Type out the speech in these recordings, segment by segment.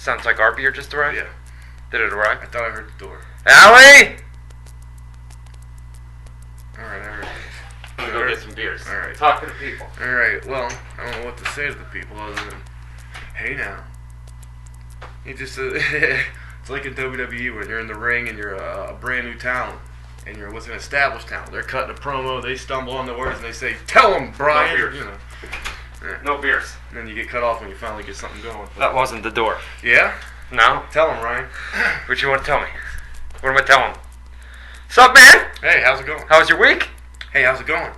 Sounds like our beer just arrived? Yeah. Did it arrive? I thought I heard the door. Allie! Alright, I heard it. I'm gonna go get some beers. Alright. Talk to the people. Alright, well, I don't know what to say to the people other than, hey now. You just, it's like in WWE when you're in the ring and you're a brand new talent. And you're with an established talent. They're cutting a promo, they stumble on the words, and they say, tell them, Bryan! No beers. You know. Yeah. No beers. And then you get cut off when you finally get something going. That wasn't the door. Yeah? No? Tell them, Ryan. What you want to tell me? What am I telling? Sup, man? Hey, how's it going? How was your week? Hey, how's it going?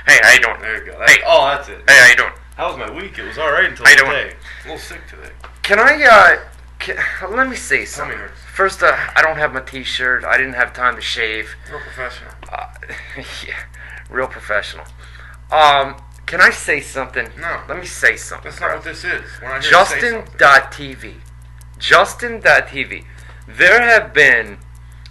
Hey, how you doing? There you go. Hey. Oh, that's it. Hey, how you doing? How was my week? It was alright until How you today. doing? A little sick today. Can I, let me say something. Tell me. First, I don't have my t-shirt. I didn't have time to shave. Real professional. Yeah, real professional. Can I say something? No. Let me say something. That's not what this is. When I hear you say something. Justin.tv. Justin.tv. There have been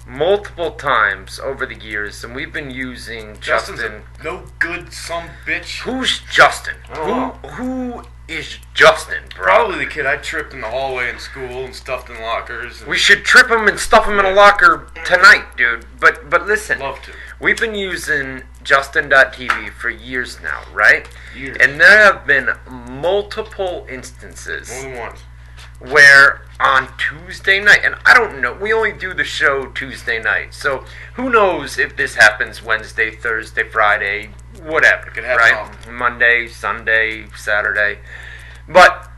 multiple times over the years, and we've been using Justin's Justin. a no good some bitch. Who's Justin? Who is Justin, bro? Probably the kid I tripped in the hallway in school and stuffed in lockers. And We should trip him and stuff him in a locker tonight, dude. But listen. love to. We've been using Justin.tv for years now, right? Years. And there have been multiple instances More than once. where on Tuesday night, and I don't know, we only do the show Tuesday night, so who knows if this happens Wednesday, Thursday, Friday, whatever, It could happen right? often. Monday, Sunday, Saturday. But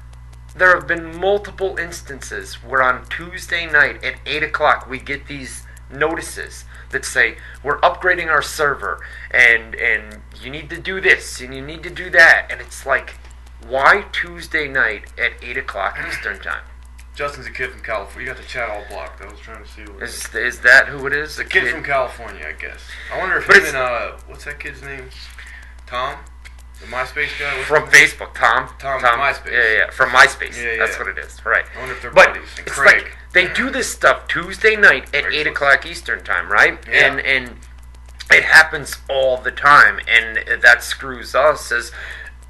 there have been multiple instances where on Tuesday night at 8 o'clock we get these notices that say we're upgrading our server and you need to do this and you need to do that, and it's like, why Tuesday night at 8 o'clock Eastern time? Justin's a kid from California. You got the chat all blocked. I was trying to see what Is that who it is? the kid from California, I guess. I wonder if But him and what's that kid's name? Tom? The MySpace guy? What's From his name? Facebook, Tom. Tom from MySpace. Yeah, from MySpace. Yeah, That's yeah. what it is, right? I wonder if they're But buddies. And it's Craig. like they do this stuff Tuesday night at 8 Craigslist. o'clock Eastern time, right? Yeah. And it happens all the time, and that screws us. As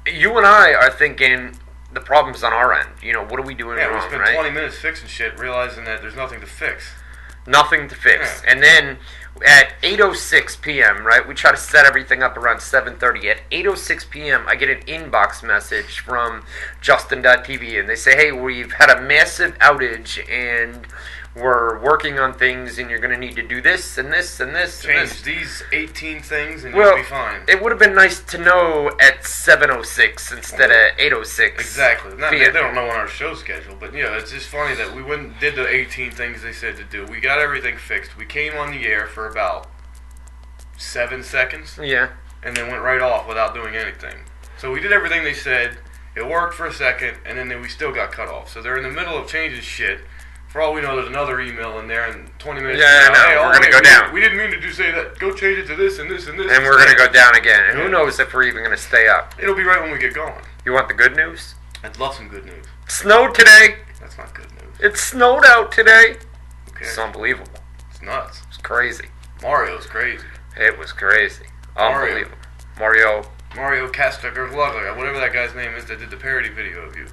you and I are thinking the problem's on our end. You know, what are we doing Yeah, we wrong, spent right? 20 minutes fixing shit, realizing that there's nothing to fix. Nothing to fix. Yeah. And then at 8:06 p.m., right, we try to set everything up around 7:30. At 8:06 p.m., I get an inbox message from Justin.tv, and they say, hey, we've had a massive outage, and we're working on things, and you're going to need to do this, and this, and this, and Change this. these 18 things and Well, you'll be fine. it would have been nice to know at 7:06 instead of 8:06. Exactly. Not, they p.m. don't know on our show schedule, but yeah, it's just funny that we went and did the 18 things they said to do. We got everything fixed. We came on the air for about 7 seconds Yeah. and then went right off without doing anything. So we did everything they said. It worked for a second, and then we still got cut off. So they're in the middle of changing shit. For all we know, there's another email in there, and 20 minutes. Yeah, from now, I know. hey, We're gonna wait, go down. We didn't mean to do say that. Go change it to this and this and this. And we're going to go down again. And Yeah. who knows if we're even going to stay up. It'll be right when we get going. You want the good news? I'd love some good news. It snowed today. That's not good news. It snowed out today. Okay. It's unbelievable. It's nuts. It's crazy. Mario's crazy. It was crazy. Mario. Unbelievable. Mario. Mario Castek or whatever that guy's name is that did the parody video of you.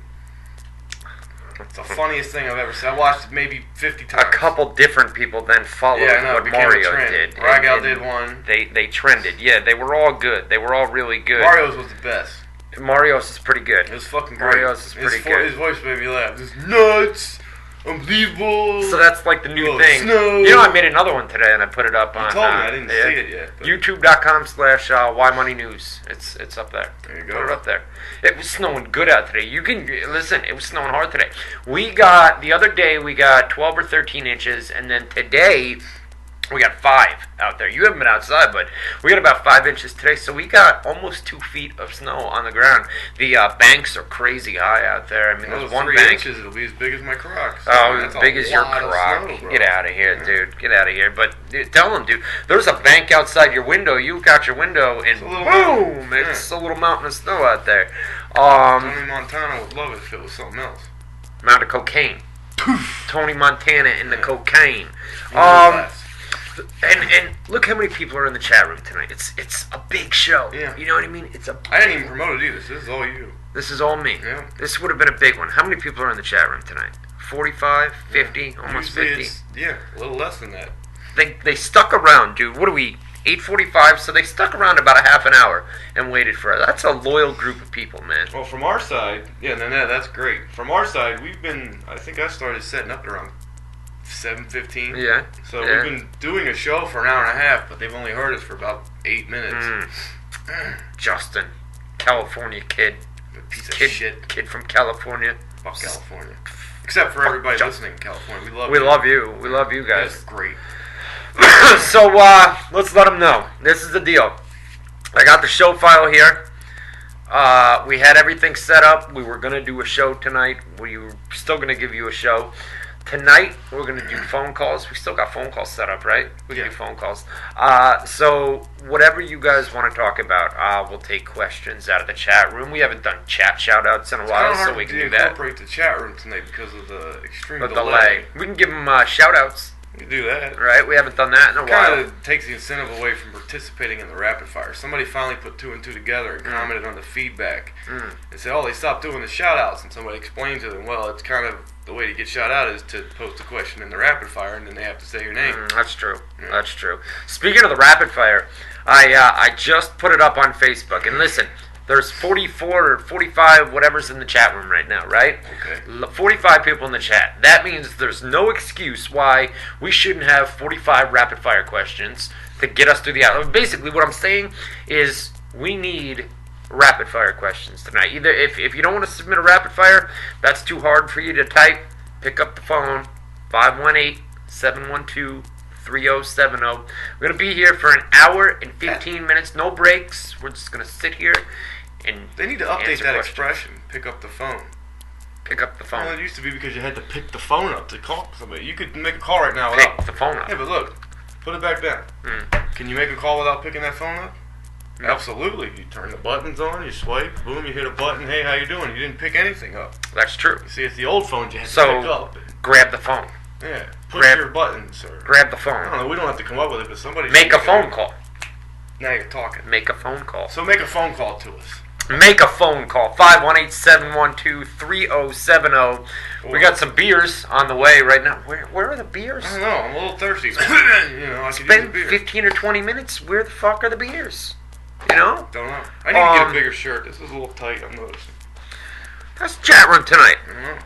It's the funniest thing I've ever seen. I watched it maybe 50 A times. couple different people then followed Yeah, I know, it what became a Mario trend. did. Ragal And did one. They trended. Yeah, they were all good. They were all really good. Mario's was the best. Mario's is pretty good. It was fucking great. Mario's is pretty good. His voice made me laugh. It's nuts. Unbelievable. So that's like the new Oh, thing. snow. You know, I made another one today and I put it up on. You told me. I didn't see it yet. But YouTube.com/WhyMoneyNews. It's up there. There you go. Put it up there. It was snowing good out today. You can listen. It was snowing hard today. The other day we got 12 or 13 inches, and then today we got 5 out there. You haven't been outside, but we got about 5 inches today. So we got almost 2 feet of snow on the ground. The banks are crazy high out there. I mean, there's one 3 bank. inches, it'll be as big as my Crocs. Oh, That's as big a as your lot of crock. snow, bro. Get out of here, dude. Get out of here. But tell them, dude, there's a bank outside your window. You got your window, and It's a little boom, mountain. it's a little mountain of snow out there. Tony Montana would love it if it was something else. Amount of cocaine. Tony Montana and the cocaine. Glass. And look how many people are in the chat room tonight. It's a big show. Yeah. You know what I mean? It's a. I didn't even promote it either. So this is all you. This is all me. Yeah. This would have been a big one. How many people are in the chat room tonight? 45, 50, almost Usually 50. it's, yeah, a little less than that. They stuck around, dude. What are we? 8:45. So they stuck around about a half an hour and waited for us. That's a loyal group of people, man. Well, from our side, yeah, that's great. From our side, we've been. I think I started setting up at around 7:15. Yeah. So yeah. we've been doing a show for an hour and a half, but they've only heard us for about 8 minutes. Justin, California kid. Piece of shit. Kid from California. Fuck California. Except for everybody listening in California. We love you. We love you guys. That's great. So, let's let them know. This is the deal. I got the show file here. We had everything set up. We were going to do a show tonight. We were still going to give you a show. Tonight, we're going to do phone calls. We still got phone calls set up, right? We can do phone calls. So, whatever you guys want to talk about, we'll take questions out of the chat room. We haven't done chat shout-outs in a while, so we can do that. Incorporate the chat room tonight because of the extreme delay. We can give them shout-outs. We can do that. Right? We haven't done that in a while. It kind of takes the incentive away from participating in the rapid fire. Somebody finally put 2 and 2 together and commented on the feedback and said, they stopped doing the shout-outs. And somebody explained to them, well, it's kind of the way to get shout out is to post a question in the rapid fire, and then they have to say your name. That's true. Yeah. That's true. Speaking of the rapid fire, I just put it up on Facebook. And listen, there's 44 or 45 whatever's in the chat room right now, right? Okay. 45 people in the chat. That means there's no excuse why we shouldn't have 45 rapid fire questions to get us through the hour. Basically, what I'm saying is we need rapid fire questions tonight. Either if you don't want to submit a rapid fire, that's too hard for you to type, pick up the phone, 518-712-3070. We're going to be here for an hour and 15 minutes, no breaks. We're just going to sit here and they need to update that expression, pick up the phone. Pick up the phone. Well, it used to be because you had to pick the phone up to call somebody. You could make a call right now without... Pick the phone up. Yeah, but look, put it back down. Can you make a call without picking that phone up? No. Absolutely. You turn the buttons on, you swipe, boom, you hit a button, hey, how you doing? You didn't pick anything up. That's true. You see, it's the old phones you had to pick up. Grab the phone. Yeah, push your buttons. Or, grab the phone. I don't know, we don't have to come up with it, but somebody... Make a phone call. Now you're talking. Make a phone call. So make a phone call to us. Make a phone call. 518-712-3070. We got some beers on the way right now. Where are the beers? I don't know. I'm a little thirsty. I could spend 15 or 20 minutes. Where the fuck are the beers? You know? Don't know. I need to get a bigger shirt. This is a little tight, I'm noticing. That's chat room tonight. I don't know.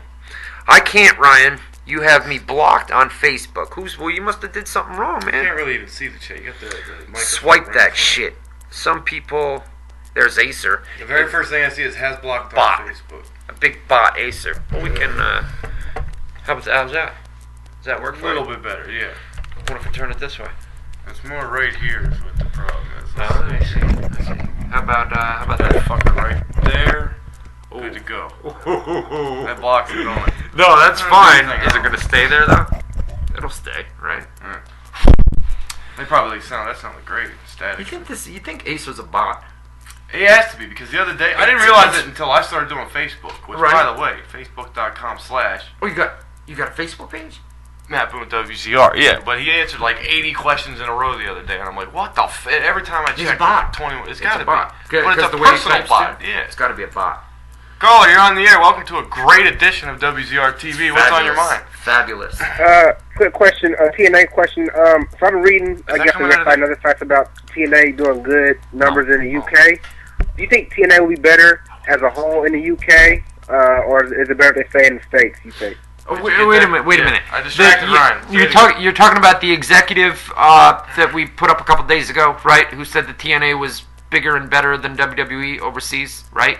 I can't, Ryan. You have me blocked on Facebook. Well, you must have did something wrong, man. You can't really even see the chat. You got the microphone. Swipe that shit. Some people... There's Acer. The very first thing I see is has blocked on Facebook. A big bot, Acer. Well, we can... How's that? Does that work for you? A little bit better, yeah. What if I turn it this way? It's more right here is what the problem is. I see. How about that fucker right there? Good to go. That blocks it going. No, that's fine. Is it going to stay there, though? It'll stay, right? They probably that sounded great. Static. You think Acer's a bot? It has to be, because the other day, I didn't realize it until I started doing Facebook, which, by the way, facebook.com/. Oh, you got a Facebook page? Matt Boone WZR, yeah, but he answered like 80 questions in a row the other day, and I'm like, what the every time I check, it's a bot. 21, it's got to be. But it's a personal bot, yeah. It's got to be a bot. Caller, you're on the air. Welcome to a great edition of WZR TV. What's on your mind? Fabulous. Quick question, TNA question. So I'm reading, I guess, on your site and other sites about TNA doing good numbers in the UK. Do you think TNA will be better as a whole in the UK, or is it better if they stay in the States, you think? Oh, wait a minute. I distracted Ryan. You're talking about the executive that we put up a couple days ago, right? Who said that TNA was bigger and better than WWE overseas, right?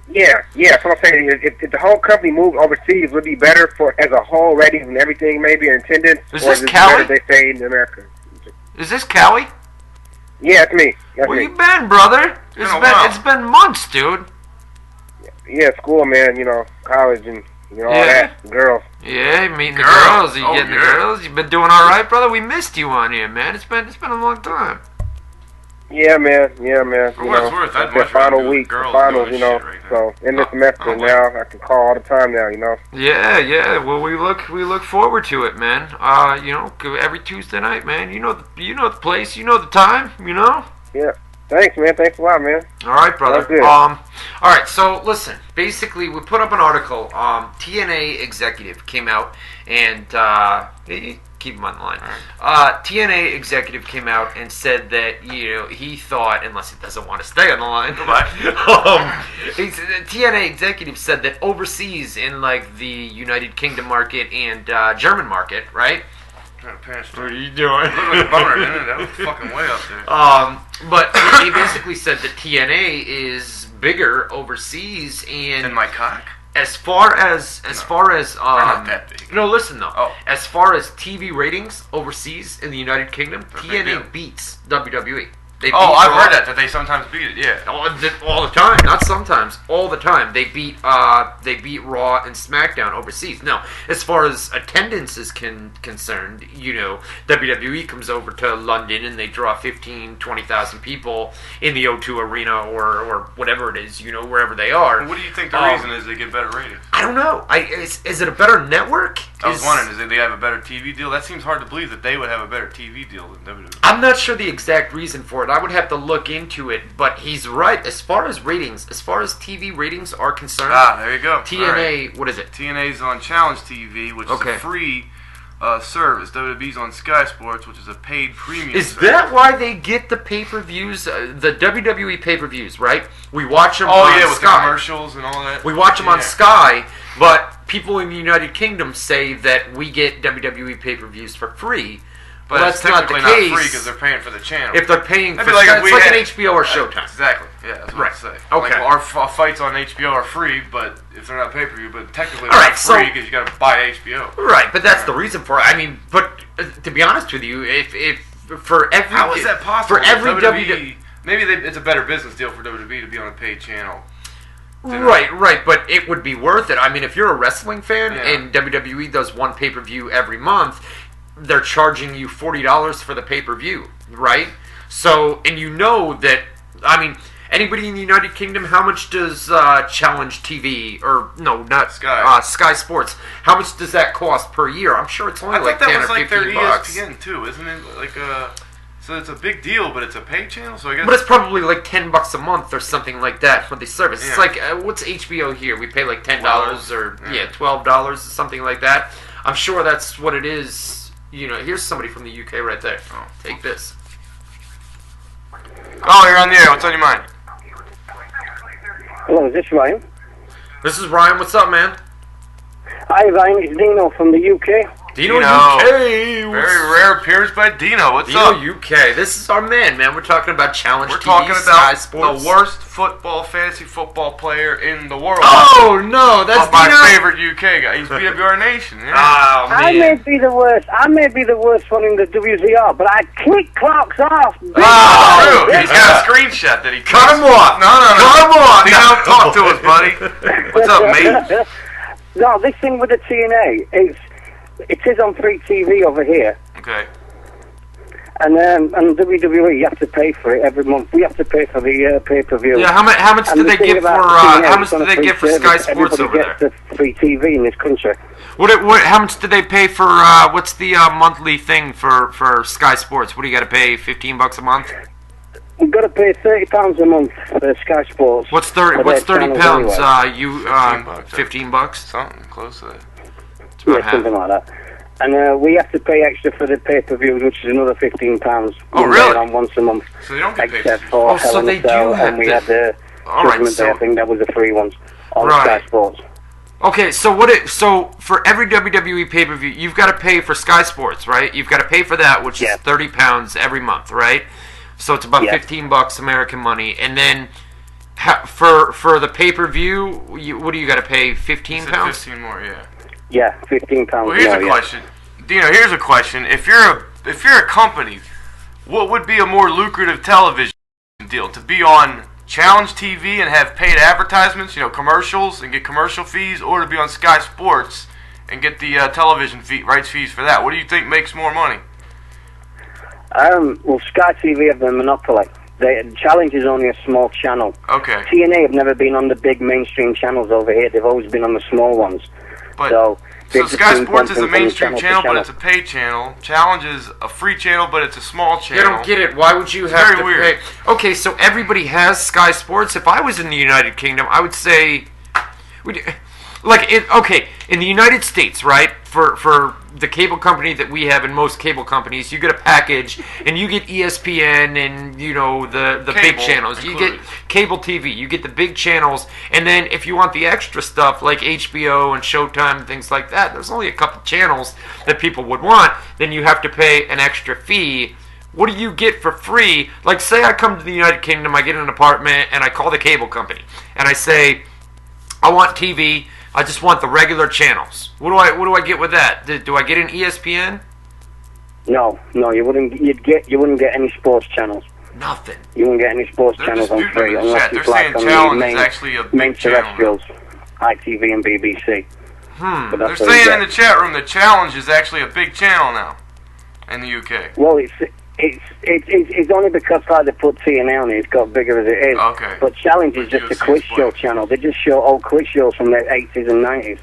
Yeah. So I'm saying, if the whole company moved overseas, would it be better for as a whole, ratings and everything, maybe in attendance, or is it Callie? better if they stay in America? Is this Callie? Yeah, it's me. Where you been, brother? It's been months, dude. Yeah, school, man. College and all that. Girls. Yeah, meeting the girls. You getting the girls? You been doing all right, brother? We missed you on here, man. It's been a long time. Yeah, man. For what it's worth, I'd much final rather week, do the finals, right so in the semester now, I can call all the time now, Yeah. Well, we look forward to it, man. Every Tuesday night, man. You know the place, you know the time, Yeah. Thanks, man. Thanks a lot, man. All right, brother. That's good. All right. So listen. Basically, we put up an article. TNA executive came out and keep him on the line. TNA executive came out and said that he thought, unless he doesn't want to stay on the line, TNA executive said that overseas in like the United Kingdom market and German market, right? What are you doing? Looked like a boner, didn't it? That was fucking way up there. But he basically said that TNA is bigger overseas, and than my cock. As far as not that big. No, listen though. Oh. As far as TV ratings overseas in the United Kingdom, TNA beats WWE. I've heard that they sometimes beat it. Yeah, all the time. Not sometimes, all the time. They beat Raw and SmackDown overseas. Now, as far as attendance is concerned, WWE comes over to London and they draw 20,000 people in the O2 Arena or whatever it is, wherever they are. What do you think the reason is they get better ratings? I don't know. Is it a better network? I was wondering, is it they have a better TV deal? That seems hard to believe that they would have a better TV deal than WWE. I'm not sure the exact reason for it. I would have to look into it, but he's right. As far as TV ratings are concerned, there you go. TNA, right. What is it? TNA's on Challenge TV, which is a free service. WWE's on Sky Sports, which is a paid premium service. That why they get the pay-per-views, the WWE pay-per-views, right? We watch them on with Sky. The commercials and all that. We watch them on Sky, but people in the United Kingdom say that we get WWE pay-per-views for free. But well, that's not the technically case. not free because they're paying for the channel. If they're paying for like it's like an HBO or Showtime. Exactly. Yeah, that's what I say. Okay. Like, our fights on HBO are free, but if they're not pay-per-view, but technically they're not free because you got to buy HBO. Right, but that's the reason for it. I mean, but to be honest with you, if for every how is that possible? For every WWE, maybe it's a better business deal for WWE to be on a paid channel. Right, but it would be worth it. I mean, if you're a wrestling fan and WWE does one pay-per-view every month, they're charging you $40 for the pay-per-view, right? So, and that, I mean, anybody in the United Kingdom, how much does Challenge TV, or no, not Sky Sports, how much does that cost per year? I'm sure it's only like 10 or 15 bucks. ESPN too, isn't it? So it's a big deal, but it's a paid channel, so I guess. But it's probably like $10 a month or something like that for the service. Yeah. It's like what's HBO here? We pay like $10 or $12 or something like that. I'm sure that's what it is. Here's somebody from the UK right there. Oh, take this. Oh, you're on the air. What's on your mind? Hello, is this Ryan? This is Ryan. What's up, man? Hi, Ryan. It's Dino from the UK. Dino UK. Very rare appearance by Dino. What's up? Dino UK. This is our man. We're talking about Challenge TV, talking about Sky Sports. The worst fantasy football player in the world. Oh, no. That's my favorite UK guy. He's BWR Nation. Yeah. Oh, man. I may be the worst one in the WZR, but I kick clocks off. Oh, he's got a screenshot that he cut him off. No. Cut him off. Dino, talk to us, buddy. What's up, mate? No, this thing with the TNA, it is on free TV over here. Okay. And WWE, you have to pay for it every month. We have to pay for the pay-per-view. Yeah, how much do they get for how much do they get for Sky Sports over there? Everybody gets the free TV in this country. How much do they pay for? What's the monthly thing for Sky Sports? What do you got to pay? $15 a month? We've got to pay £30 a month for Sky Sports. What's 30? What's 30 pounds? Anyway. $15. Something close to that. Yeah, something like that. And we have to pay extra for the pay-per-views, which is another £15. Oh, really? On once a month. So they don't get paid. Except for Hell in a Cell, and we had the Judgment Day. I think that was the free ones on Sky Sports. Okay, so for every WWE pay-per-view, you've got to pay for Sky Sports, right? You've got to pay for that, which is £30 every month, right? So it's about $15 American money, and then for the pay-per-view, what do you got to pay? £15? 15 more, yeah. Yeah, £15. Well, here's a question, Dino. Here's a question: If you're a company, what would be a more lucrative television deal? To be on Challenge TV and have paid advertisements, commercials, and get commercial fees, or to be on Sky Sports and get the television rights fees for that? What do you think makes more money? Well, Sky TV have the monopoly. Challenge is only a small channel. Okay. TNA have never been on the big mainstream channels over here. They've always been on the small ones. But so So Sky Sports is a mainstream channel, but it's a paid channel. Challenge is a free channel, but it's a small channel. I don't get it. Why would you have to pay? Okay, so everybody has Sky Sports. If I was in the United Kingdom, I would say, okay, in the United States, right? For the cable company that we have, and most cable companies, you get a package, and you get ESPN and the big channels. Included. You get cable TV. You get the big channels, and then if you want the extra stuff like HBO and Showtime and things like that, there's only a couple channels that people would want. Then you have to pay an extra fee. What do you get for free? Like, say I come to the United Kingdom, I get an apartment, and I call the cable company, and I say, I want TV. I just want the regular channels. What do I get with that? Do I get an ESPN? No, you wouldn't. You wouldn't get any sports channels. Nothing. You wouldn't get any sports channels on free unless you they're saying on Challenge the is actually a main big channel. terrestrials, ITV and BBC. But They're saying in the chat room that Challenge is actually a big channel now in the UK. Well, it's only because they put TNA on it. It's got bigger as it is. Okay. But Challenge is just a quiz show channel. They just show old quiz shows from the 80s and 90s.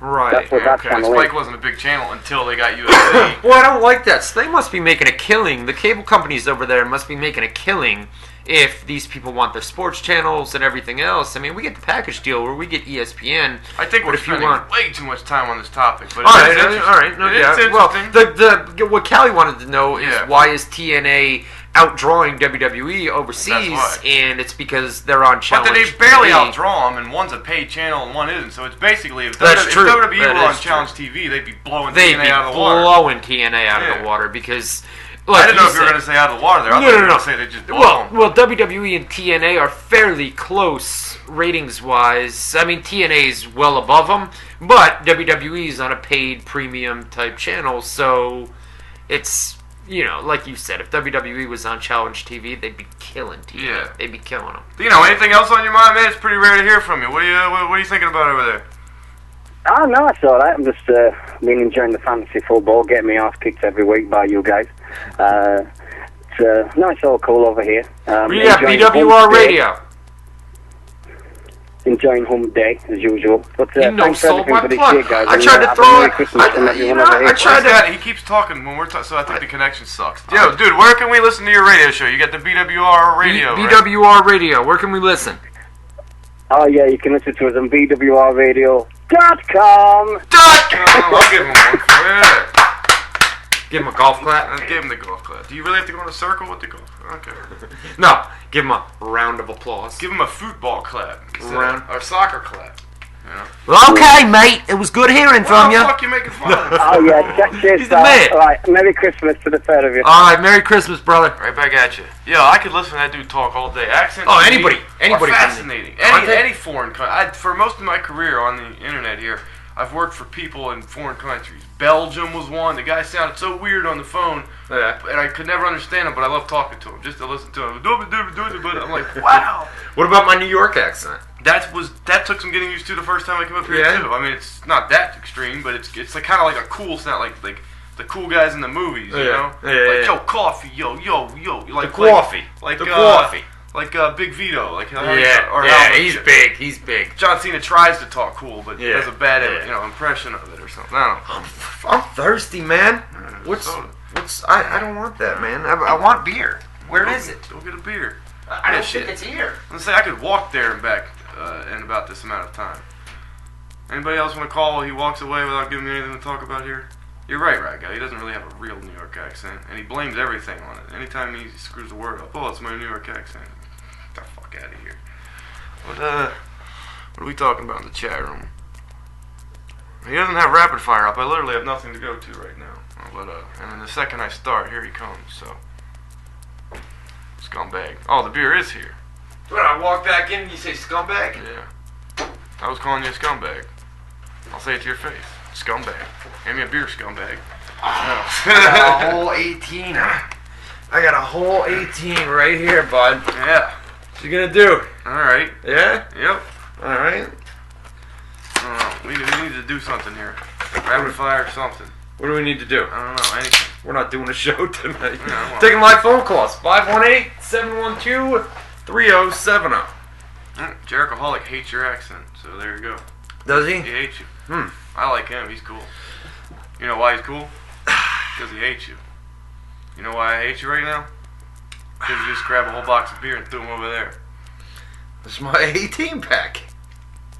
Right. That's what that channel Spike is. wasn't a big channel until they got UFC. Well, I don't like that. So they must be making a killing. The cable companies over there must be making a killing if these people want their sports channels and everything else. I mean, we get the package deal where we get ESPN. I think we're spending way too much time on this topic. But all right. No, it's interesting. Well, what Callie wanted to know is why is TNA outdrawing WWE overseas, and it's because they're on Challenge. But they barely outdraw them, and one's a paid channel and one isn't. So it's basically if WWE were on Challenge TV, they'd be blowing TNA out of the water. Blowing TNA out of the water because. I didn't know if you were going to say out of the water there. I thought you were going to say they just blow them. Well, WWE and TNA are fairly close ratings-wise. I mean, TNA is well above them, but WWE is on a paid premium type channel, so it's. Like you said, if WWE was on Challenge TV, they'd be killing TV. Yeah. They'd be killing them. Anything else on your mind, man? It's pretty rare to hear from you. What are you thinking about over there? Oh, no, it's all right. I'm just been enjoying the fantasy football, getting my ass kicked every week by you guys. It's all cool over here. We got BWR Radio. Enjoying Hump Day as usual. But thanks for everything for this year, guys. I tried to throw it. I tried that. He keeps talking when we're talking, so I think the connection sucks. Yo, dude, where can we listen to your radio show? You got the BWR Radio. BWR Radio. Where can we listen? Oh yeah, you can listen to us on BWRRadio.com. I'll give him one for it. Give him a golf clap. Give him the golf clap. Do you really have to go in a circle with the golf? Okay. No, give him a round of applause. Give him a football clap. Or soccer clap. Well, okay, mate. It was good hearing from you. What the fuck you making fun of? Oh yeah, cheers. He's the man. All right, Merry Christmas to the pair of you. All right, Merry Christmas, brother. Right back at you. Yeah, I could listen to that dude talk all day. Accents. Oh, anybody are fascinating. Any foreign country. For most of my career on the internet here, I've worked for people in foreign countries. Belgium was one. The guy sounded so weird on the phone, and I could never understand him, but I love talking to him, just to listen to him. But I'm like, wow. What about my New York accent? That took some getting used to the first time I came up here too. I mean, it's not that extreme, but it's like kind of like a cool sound, like the cool guys in the movies, you know? Yo, coffee, yo, like coffee, coffee. Like Big Vito, he's big. John Cena tries to talk cool, but does a bad, impression of it or something. I don't know. I'm thirsty, man. I don't want that, man. I want beer. Where is it? Go get a beer. I don't think it's here. Let's say I could walk there and back in about this amount of time. Anybody else want to call while he walks away without giving me anything to talk about here? You're right, guy. He doesn't really have a real New York accent, and he blames everything on it. Anytime he screws the word up, it's my New York accent. Get the fuck out of here. What are we talking about in the chat room? He doesn't have rapid fire up. I literally have nothing to go to right now. And then the second I start, here he comes. So, scumbag. Oh, the beer is here. What? I walk back in and you say scumbag? Yeah. I was calling you a scumbag. I'll say it to your face. Scumbag. Hand me a beer, scumbag. I got a whole 18. I got a whole 18 right here, bud. Yeah. What you gonna do? Alright. Yeah? Yep. Alright. I don't know. We need to do something here. Rapid fire or something. What do we need to do? I don't know. Anything. We're not doing a show tonight. Yeah, taking live phone calls. 518-712-3070. Jerichoholic hates your accent, so there you go. Does he? He hates you. I like him. He's cool. You know why he's cool? Because he hates you. You know why I hate you right now? Because you just grabbed a whole box of beer and threw them over there. This is my 18 pack.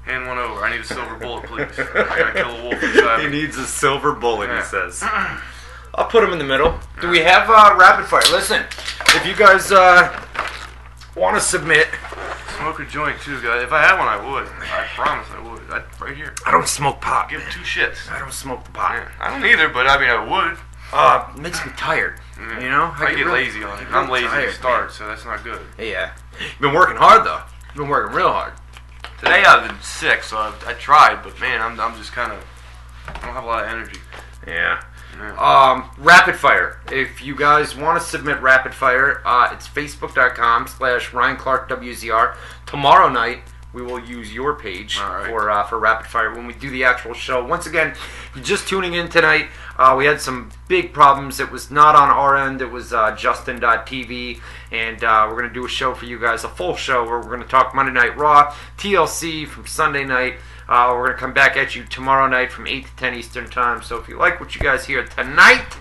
Hand one over. I need a silver bullet, please. I gotta kill a wolf inside He me. needs a silver bullet, Yeah. he says. I'll put him in the middle. Do we have rapid fire? Listen, if you guys want to submit... Smoke a joint, too, guys. If I had one, I would. I promise I would. Right here. I don't smoke pot. Give 2 shits. I don't smoke the pot. Yeah. I don't either, but I mean, I would. It makes me tired. You know? I get lazy on it. I'm lazy to start, so that's not good. Yeah. You've been working hard, though. You've been working real hard. Today I've been sick, so I tried, but man, I'm just kind of, I don't have a lot of energy. Yeah. Yeah. Rapid fire. If you guys want to submit rapid fire, it's facebook.com/RyanClarkWZR. Tomorrow night, we will use your page for rapid fire when we do the actual show. Once again, if you're just tuning in tonight, we had some big problems. It was not on our end. It was Justin.tv, and we're going to do a show for you guys, a full show, where we're going to talk Monday Night Raw, TLC from Sunday night. We're going to come back at you tomorrow night from 8 to 10 Eastern Time. So if you like what you guys hear tonight,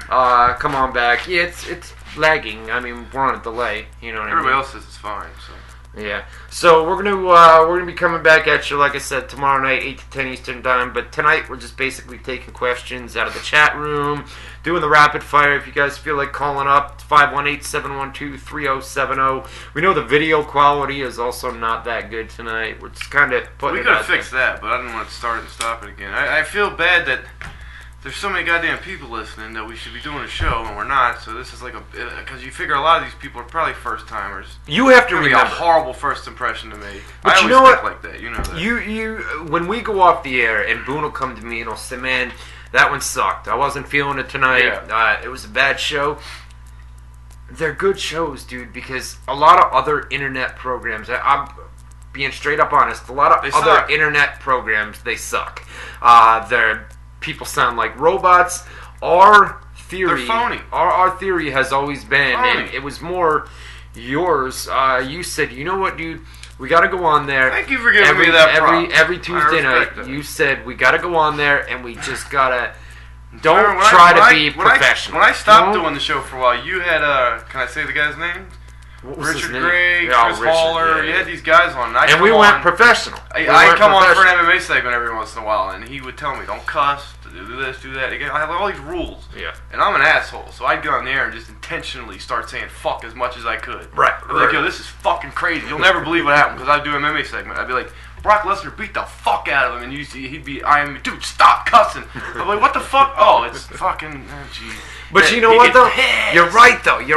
come on back. Yeah, it's lagging. I mean, we're on a delay. You know what I mean? Everybody else says it's fine, so. Yeah. So we're gonna be coming back at you, like I said, tomorrow night, 8 to 10 Eastern Time. But tonight we're just basically taking questions out of the chat room, doing the rapid fire. If you guys feel like calling up, it's 518-712-3070. We know the video quality is also not that good tonight. We're just kind of putting We gotta fix that, but I didn't want to start and stop it again. I feel bad that there's so many goddamn people listening that we should be doing a show and we're not. So this is like because you figure a lot of these people are probably first timers. You have to remember a horrible first impression to me. But I you always know think what? like that. You know that. You when we go off the air and Boone will come to me and he'll say, "Man, that one sucked. I wasn't feeling it tonight. Yeah. It was a bad show." They're good shows, dude, because a lot of other internet programs, I'm being straight up honest, a lot of other internet programs, they suck. People sound like robots. Our theory, They're phony. Our theory has always been, Phony. and it was more yours. You said, "You know what, dude? We got to go on there." Thank you for giving me that prop. Every Tuesday I night, respect that. you said we got to go on there, and we just gotta don't When try I- to when be I- professional. When I stopped Don't- doing the show for a while, you had can I say the guy's name? what was his Richard name? Gray, Yeah, Chris Richard, Haller. yeah, You yeah. had these guys on. And we went professional. I come on for an MMA segment every once in a while, and he would tell me, "Don't cuss, do this, do that." Again, I have all these rules, Yeah. and I'm an asshole, so I'd get on there and just intentionally start saying "fuck" as much as I could. Right. I'd be like, "Yo, this is fucking crazy. You'll never believe what happened," because I'd do an MMA segment. I'd be like, "Brock Lesnar beat the fuck out of him," and he'd be, "Dude, stop cussing." I'm like, "What the fuck?" Oh, it's fucking, gee. But you know He'd what get though? pissed. You're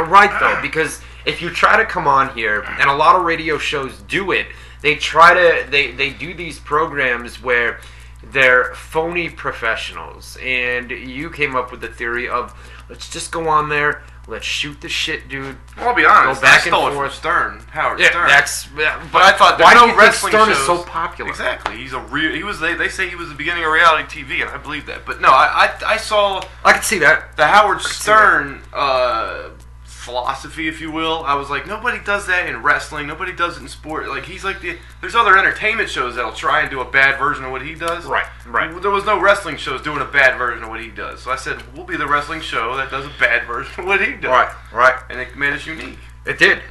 right though, because if you try to come on here, and a lot of radio shows do it, they do these programs where they're phony professionals, and you came up with the theory of, let's just go on there, let's shoot the shit, dude. Well, I'll be honest. Go back I stole and it forth. from Stern, Howard Yeah, Stern. but I thought why there's do no you think wrestling Stern shows. is so popular? Exactly. He's a real. He was. They say he was the beginning of reality TV, and I believe that. But no, I saw I can see that. the Howard Stern philosophy, if you will. I was like, nobody does that in wrestling. Nobody does it in sport. Like he's like there's other entertainment shows that'll try and do a bad version of what he does. Right. There was no wrestling shows doing a bad version of what he does. So I said, we'll be the wrestling show that does a bad version of what he does. Right. And it made us unique. It did.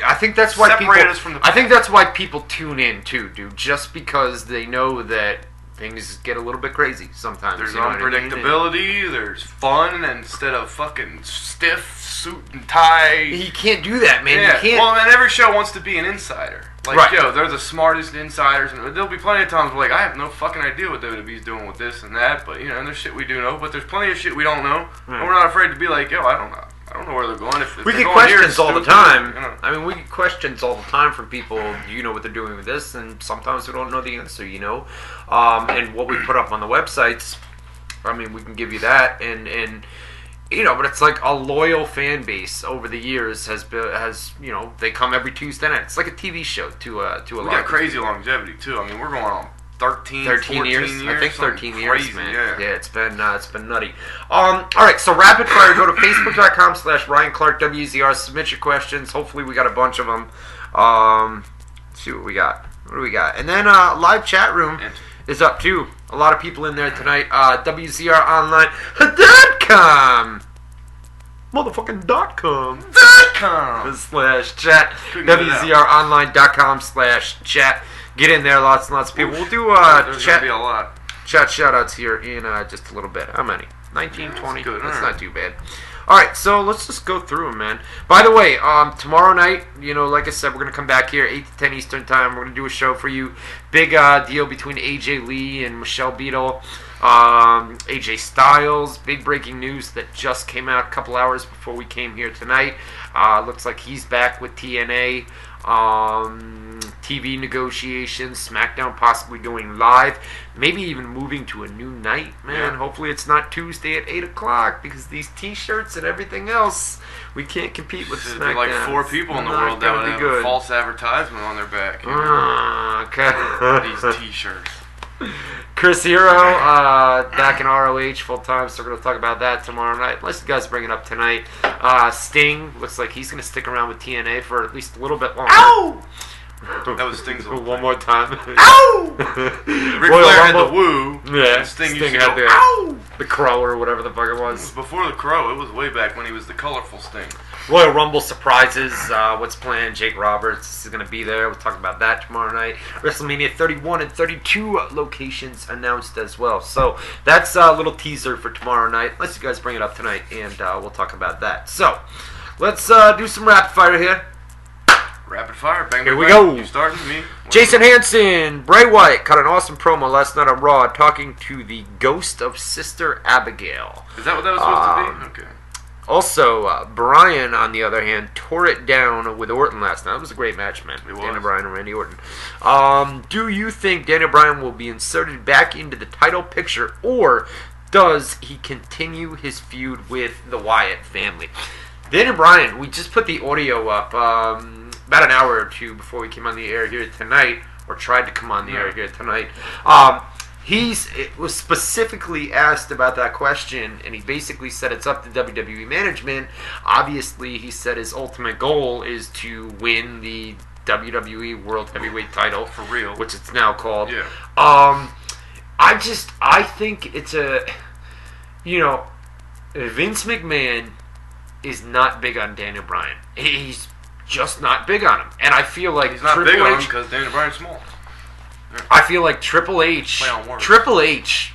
I think that's why Separated us from the I think that's why people tune in too, dude. Just because they know that things get a little bit crazy sometimes. There's you know what I mean? unpredictability, there's fun, instead of fucking stiff suit and tie. You can't do that, man. Yeah. You can't. Well, and every show wants to be an insider. Like, Right. yo, they're the smartest insiders, and there'll be plenty of times where, like, I have no fucking idea what WWE's doing with this and that, but, you know, and there's shit we do know, but there's plenty of shit we don't know, and we're not afraid to be like, yo, I don't know where they're going. If we they're get going here, questions all the stupid, time. you know. I mean, we get questions all the time from people. Do you know what they're doing with this? And sometimes we don't know the answer, you know. And what we put up on the websites, I mean, we can give you that, and you know, but it's like a loyal fan base over the years has you know, they come every Tuesday night. It's like a TV show to a lot. We got crazy longevity too. I mean, we're going on 13 years. I think 13 years, crazy, man. Yeah. It's been nutty. All right, so rapid fire. Go to facebook.com/RyanClarkWZR. Submit your questions. Hopefully, we got a bunch of them. Let's see what we got. What do we got? And then live chat room is up too. A lot of people in there tonight. WZROnline.com. Motherfucking .com. /chat. WZROnline.com/chat. Get in there, lots and lots of people. We'll do There's chat. gonna be a lot. Chat shoutouts here in just a little bit. How many? 19, 20? That's good. That's Alright. not too bad. Alright, so let's just go through them, man. By the way, tomorrow night, like I said, we're going to come back here 8 to 10 Eastern Time. We're going to do a show for you. Big deal between AJ Lee and Michelle Beadle. AJ Styles. Big breaking news that just came out a couple hours before we came here tonight. Looks like he's back with TNA. TV negotiations, SmackDown possibly going live, maybe even moving to a new night, man. Yeah. Hopefully it's not Tuesday at 8 o'clock, because these t-shirts and everything else, we can't compete with There's SmackDown. like 4 people in the Not world that gonna would be have good. a false advertisement on their back. Okay. These t-shirts. Chris Hero, back in ROH full time, so we're going to talk about that tomorrow night. Unless you guys bring it up tonight. Sting looks like he's going to stick around with TNA for at least a little bit longer. Ow! That was Sting's little One thing. more time. Ow! Ric Royal Flair had Rumble. the woo. Yeah, And Sting used Sting to had go, the- ow! The Crow or whatever the fuck it It was was. before the Crow. It was way back when he was the colorful Sting. Royal Rumble surprises. What's planned? Jake Roberts is going to be there. We'll talk about that tomorrow night. WrestleMania 31 and 32 locations announced as well. So that's a little teaser for tomorrow night. Unless you guys bring it up tonight, and we'll talk about that. So let's do some rapid fire here. Rapid fire. Bang, Here bang, we bang. go. You starting me? Jason Hansen, Bray Wyatt cut an awesome promo last night on Raw talking to the ghost of Sister Abigail. Is that what that was supposed to be? Okay. Also, Bryan, on the other hand, tore it down with Orton last night. It was a great match, man. It was. Daniel Bryan and Randy Orton. Do you think Daniel Bryan will be inserted back into the title picture, or does he continue his feud with the Wyatt family? Daniel Bryan, we just put the audio up about an hour or two before we came on the air here tonight, or tried to come on the air here tonight. It was specifically asked about that question, and he basically said it's up to WWE management. Obviously, he said his ultimate goal is to win the WWE World Heavyweight title. For real. Which it's now called. Yeah. I think it's Vince McMahon is not big on Daniel Bryan. He's just not big on him. And I feel like He's not Triple big on him H, because Daniel Bryan's small. I feel like Triple H, Play on words. I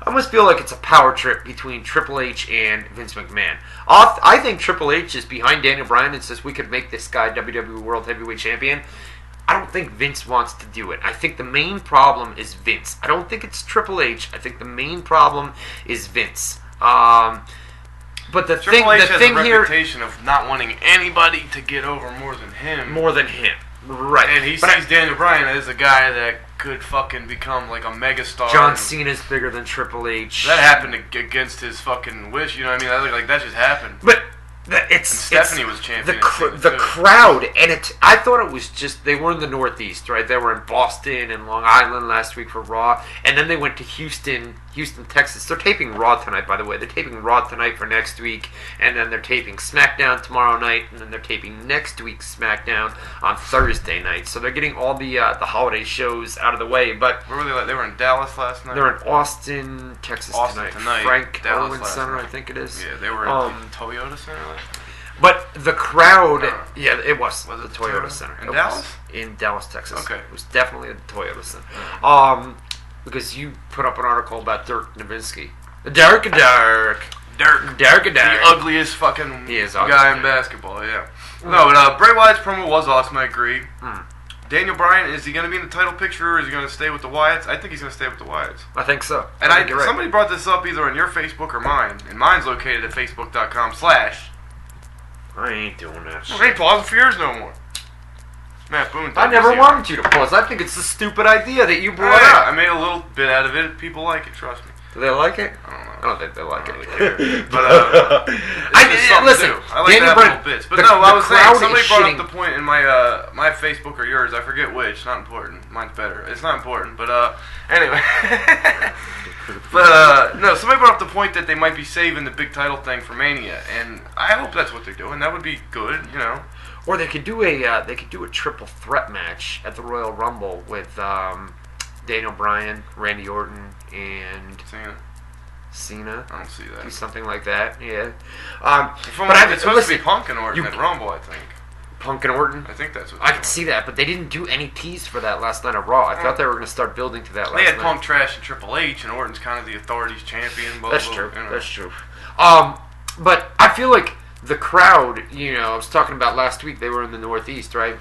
almost feel like it's a power trip between Triple H and Vince McMahon. I think Triple H is behind Daniel Bryan and says we could make this guy WWE World Heavyweight Champion. I don't think Vince wants to do it. I think the main problem is Vince. I don't think it's Triple H. I think the main problem is Vince. But the Triple H has thing a here, reputation of not wanting anybody to get over more than him. right? And he sees Daniel Bryan as a guy that could fucking become like a megastar. John and Cena's bigger than Triple H. That happened against his fucking wish. You know what I mean? Like that just happened. But And Stephanie was champion. The crowd, and I thought it was just, they were in the Northeast, right? They were in Boston and Long Island last week for Raw, and then they went to Houston, Texas. They're taping Raw tonight, by the way. They're taping Raw tonight for next week, and then they're taping SmackDown tomorrow night, and then they're taping next week's SmackDown on Thursday night. So they're getting all the holiday shows out of the way. But where were they? They were in Dallas last night. they're in Austin, Texas tonight. Frank Dallas Owen last Center, night. I think it is. Yeah, they were in Toyota Center last night. But the crowd, No. yeah, it was Was the it Toyota Toyota? Center. In It Dallas? was in Dallas, Texas. Okay. It was definitely the Toyota Center. Because you put up an article about Dirk Nowitzki. Dirk. The ugliest fucking He is ugly. guy in basketball, yeah. No, but Bray Wyatt's promo was awesome, I agree. Daniel Bryan, is he going to be in the title picture or is he going to stay with the Wyatts? I think he's going to stay with the Wyatts. I think so. And I think you're right. somebody brought this up either on your Facebook or mine, and mine's located at facebook.com/ I ain't doing that shit. I ain't pausing for yours no more. Matt Boone. I never WZR. wanted you to pause. I think it's a stupid idea that you brought Yeah, up. I made a little bit out of it. People like it, trust me. Do they like it? I don't know. I don't think they like I don't it. really care. But it's something listen, to do. I like Daniel to have Bryan, little bits. But the- no, I the was saying, crowd somebody is brought shitting. up the point in my my Facebook or yours. I forget which. Not important. Mine's better. It's not important. But anyway. But no, somebody brought up the point that they might be saving the big title thing for Mania, and I hope that's what they're doing. That would be good, you know. Or they could do a triple threat match at the Royal Rumble with Daniel Bryan, Randy Orton, and Cena. I don't see that. Do something like that, yeah. It's supposed to be Punk and Orton at Rumble, I think. Punk and Orton? I think that's what I can see that, but they didn't do any tease for that last night of Raw. I thought they were going to start building to that last night. They had Punk trash and Triple H, and Orton's kind of the authority's champion. That's true. That's true. But I feel like the crowd, I was talking about last week, they were in the Northeast, right?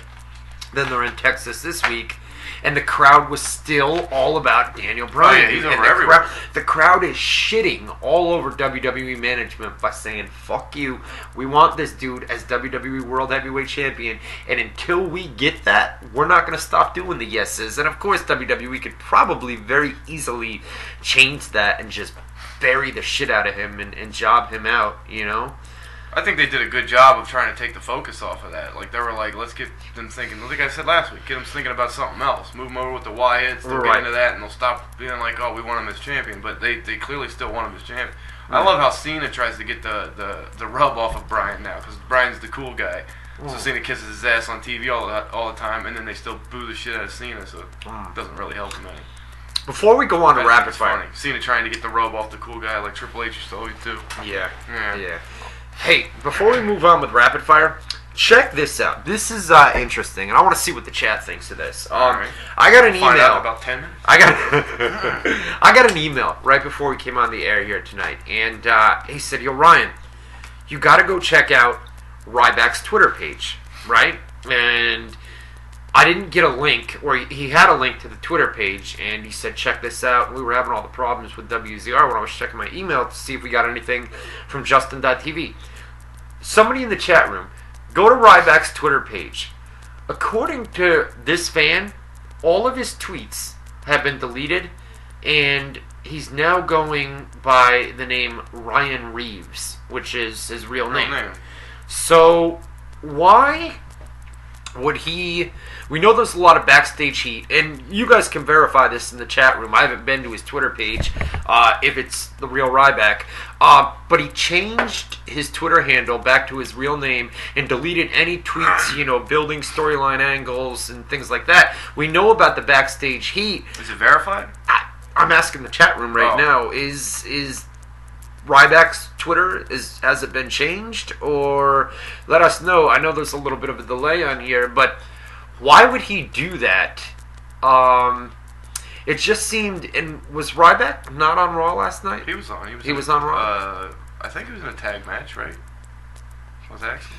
Then they're in Texas this week. And the crowd was still all about Daniel Bryan. Oh, yeah, he's over everywhere. The crowd is shitting all over WWE management by saying, fuck you. We want this dude as WWE World Heavyweight Champion. And until we get that, we're not going to stop doing the yeses. And of course, WWE could probably very easily change that and just bury the shit out of him and job him out, I think they did a good job of trying to take the focus off of that. Like, they were like, let's get them thinking, like I said last week, get them thinking about something else. Move them over with the Wyatts, they'll get into that, and they'll stop being like, oh, we want him as champion. But they clearly still want him as champion. I love how Cena tries to get the rub off of Bryan now, because Bryan's the cool guy. So Cena kisses his ass on TV all the time, and then they still boo the shit out of Cena, so it doesn't really help him any. Before we go on to rapid fire, funny. Cena trying to get the rub off the cool guy like Triple H used to always do. Yeah. Hey, before we move on with rapid fire, check this out. This is interesting, and I want to see what the chat thinks of this. Right. I got an email. Find out about 10 minutes. I got an email right before we came on the air here tonight, and he said, "Yo, Ryan, you got to go check out Ryback's Twitter page, right?" And I didn't get a link, or he had a link to the Twitter page, and he said, check this out. We were having all the problems with WZR when I was checking my email to see if we got anything from Justin.tv. Somebody in the chat room, go to Ryback's Twitter page. According to this fan, all of his tweets have been deleted, and he's now going by the name Ryan Reeves, which is his real name. So, why would he... We know there's a lot of backstage heat, and you guys can verify this in the chat room. I haven't been to his Twitter page, if it's the real Ryback. But he changed his Twitter handle back to his real name and deleted any tweets, building storyline angles and things like that. We know about the backstage heat. Is it verified? I'm asking the chat room right now. Is Ryback's Twitter, has it been changed? Or let us know. I know there's a little bit of a delay on here, but why would he do that? It just seemed... And was Ryback not on Raw last night? He was on. He was on Raw? I think he was in a tag match, right? Was Axel?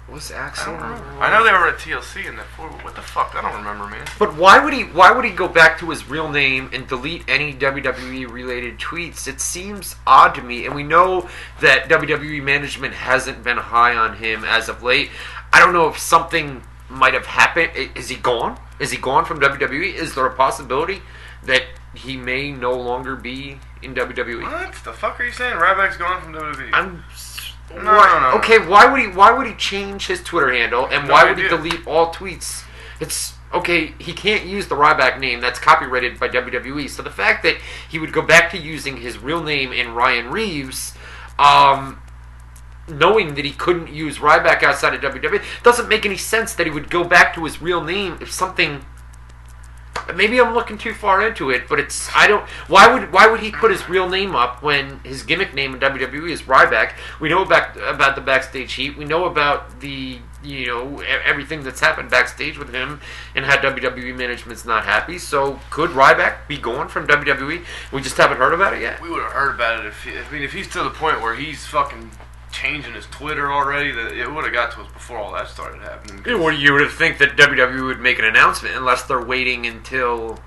Was Axel? I don't remember. I know they were at TLC in that floor. What the fuck? I don't remember, man. But why would he go back to his real name and delete any WWE related tweets? It seems odd to me, and we know that WWE management hasn't been high on him as of late. I don't know if something might have happened. Is he gone? Is he gone from WWE? Is there a possibility that he may no longer be in WWE? What the fuck are you saying? Ryback's gone from WWE? No. Okay, why would he change his Twitter handle, and why would he delete all tweets? It's okay, he can't use the Ryback name, that's copyrighted by WWE. So the fact that he would go back to using his real name in Ryan Reeves, knowing that he couldn't use Ryback outside of WWE, doesn't make any sense that he would go back to his real name if something... Maybe I'm looking too far into it, but why would he put his real name up when his gimmick name in WWE is Ryback? We know about the backstage heat. We know about the, everything that's happened backstage with him and how WWE management's not happy. So could Ryback be gone from WWE? We just haven't heard about it yet. We would have heard about it if he's to the point where he's fucking changing his Twitter already, that it would have got to us before all that started happening. Well, you would think that WWE would make an announcement unless they're waiting until...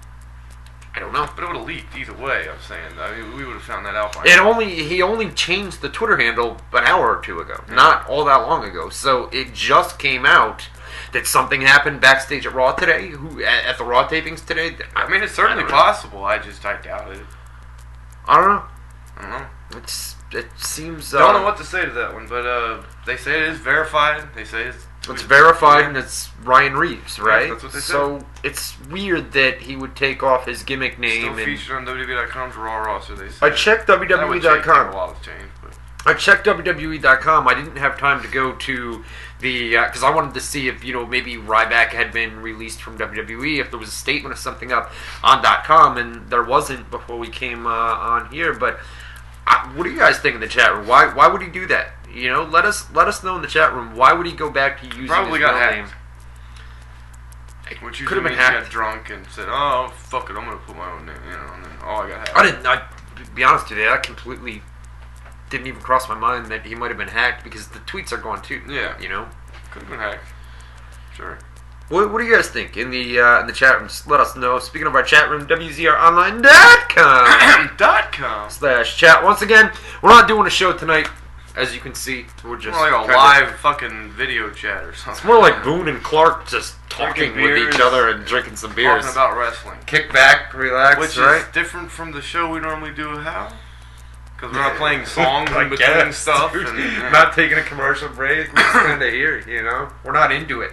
I don't know. But it would have leaked either way, I'm saying. I mean, we would have found that out by now. He only changed the Twitter handle an hour or two ago. Not all that long ago. So it just came out that something happened backstage at Raw today, at the Raw tapings today. I mean, it's certainly possible. I doubt it. I don't know. It seems... Don't know what to say to that one, but they say it is verified. They say it's verified, and it's Ryan Reeves, right? Yeah, that's what they say. So it's weird that he would take off his gimmick name. Still featured on WWE.com's Raw roster, they say. I checked WWE.com. Take a while to change, but I checked WWE.com. I didn't have time to go to the because I wanted to see if maybe Ryback had been released from WWE, if there was a statement or something up on .com, and there wasn't before we came on here. But what do you guys think in the chat room? Why would he do that? Let us know in the chat room. Why would he go back to using Probably his got real hacked. name? Which Could have been he hacked. got drunk and said, "Oh fuck it, I'm gonna put my own name." And then I got hacked. I didn't. To be honest with you, I completely didn't even cross my mind that he might have been hacked because the tweets are gone too. Yeah. Could have been hacked. Sure. What do you guys think in the chat room? Just let us know. Speaking of our chat room, WZROnline.com /chat. Once again, we're not doing a show tonight, as you can see. We're just more like a live fucking video chat or something. It's more like Boone and Clark just talking with each other and drinking some beers. Talking about wrestling. Kick back, relax, which right? is different from the show we normally do. How? Because we're not playing songs in between stuff. And, not taking a commercial break. We're just kind of here, We're not into it,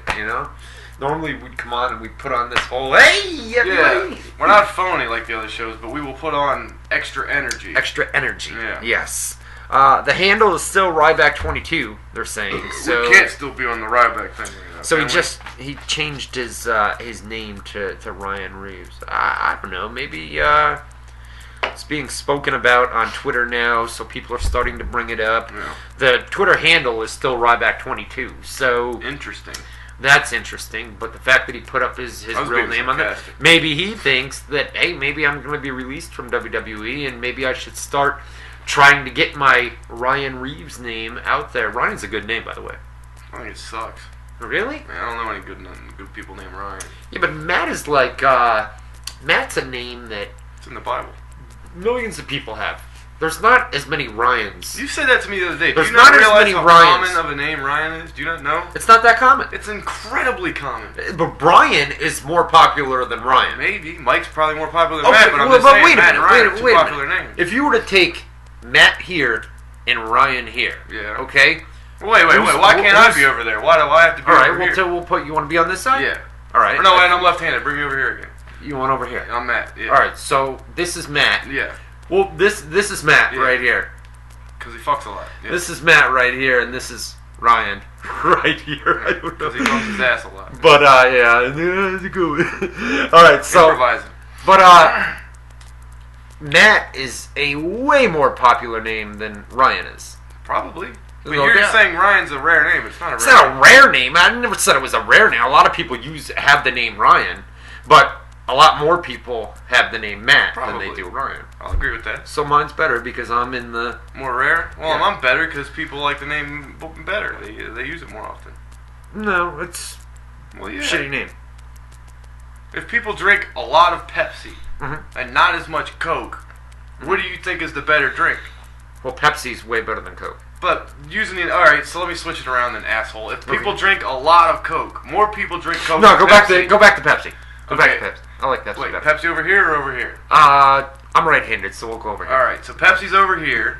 Normally we'd come on and we'd put on this whole, hey, everybody! Yeah, we're not phony like the other shows, but we will put on extra energy. Extra energy, yeah. Yes. The handle is still Ryback22, they're saying. So we can't still be on the Ryback thing. So he changed his name to Ryan Reeves. I don't know, maybe it's being spoken about on Twitter now, so people are starting to bring it up. Yeah. The Twitter handle is still Ryback22, so interesting. That's interesting, but the fact that he put up his real name on there, maybe he thinks that, hey, maybe I'm going to be released from WWE, and maybe I should start trying to get my Ryan Reeves name out there. Ryan's a good name, by the way. I think it sucks. Really? I don't know any good people named Ryan. Yeah, but Matt is like, Matt's a name that... It's in the Bible. Millions of people have. There's not as many Ryans. You said that to me the other day. There's Do you not realize as many how Ryans. common of a name Ryan is? Do you not know? It's not that common. It's incredibly common. But Bryan is more popular than Ryan. Maybe. Mike's probably more popular than Matt, but I'm just saying Matt and Ryan are two popular names. If you were to take Matt here and Ryan here, okay? Wait. Why can't I be over there? Why do I have to be over here? All right, we'll put... You want to be on this side? Yeah. All right. No, and I'm left-handed. Bring me over here again. You want over here? I'm Matt, yeah. All right, so this is Matt. Yeah. Well, this is Matt right here. Because he fucks a lot. Yeah. This is Matt right here, and this is Ryan right here. I don't know. Because he fucks his ass a lot. But, yeah, it's a good one. All right, so... Improvising. But, Matt is a way more popular name than Ryan is. Probably. But you're saying Ryan's a rare name. It's not a rare name. It's not a rare name. I never said it was a rare name. A lot of people have the name Ryan, but a lot more people have the name Matt than they do Ryan. I'll agree with that. So mine's better because I'm in the... More rare? Well, I'm better because people like the name better. They use it more often. No, it's shitty name. If people drink a lot of Pepsi and not as much Coke, what do you think is the better drink? Well, Pepsi's way better than Coke. But using it, alright, so let me switch it around then, asshole. If people drink a lot of Coke, more people drink Coke No, than go back to Pepsi. Go back to Pepsi. I like Pepsi better. Pepsi over here or over here? I'm right-handed, so we'll go over here. Alright, so Pepsi's over here.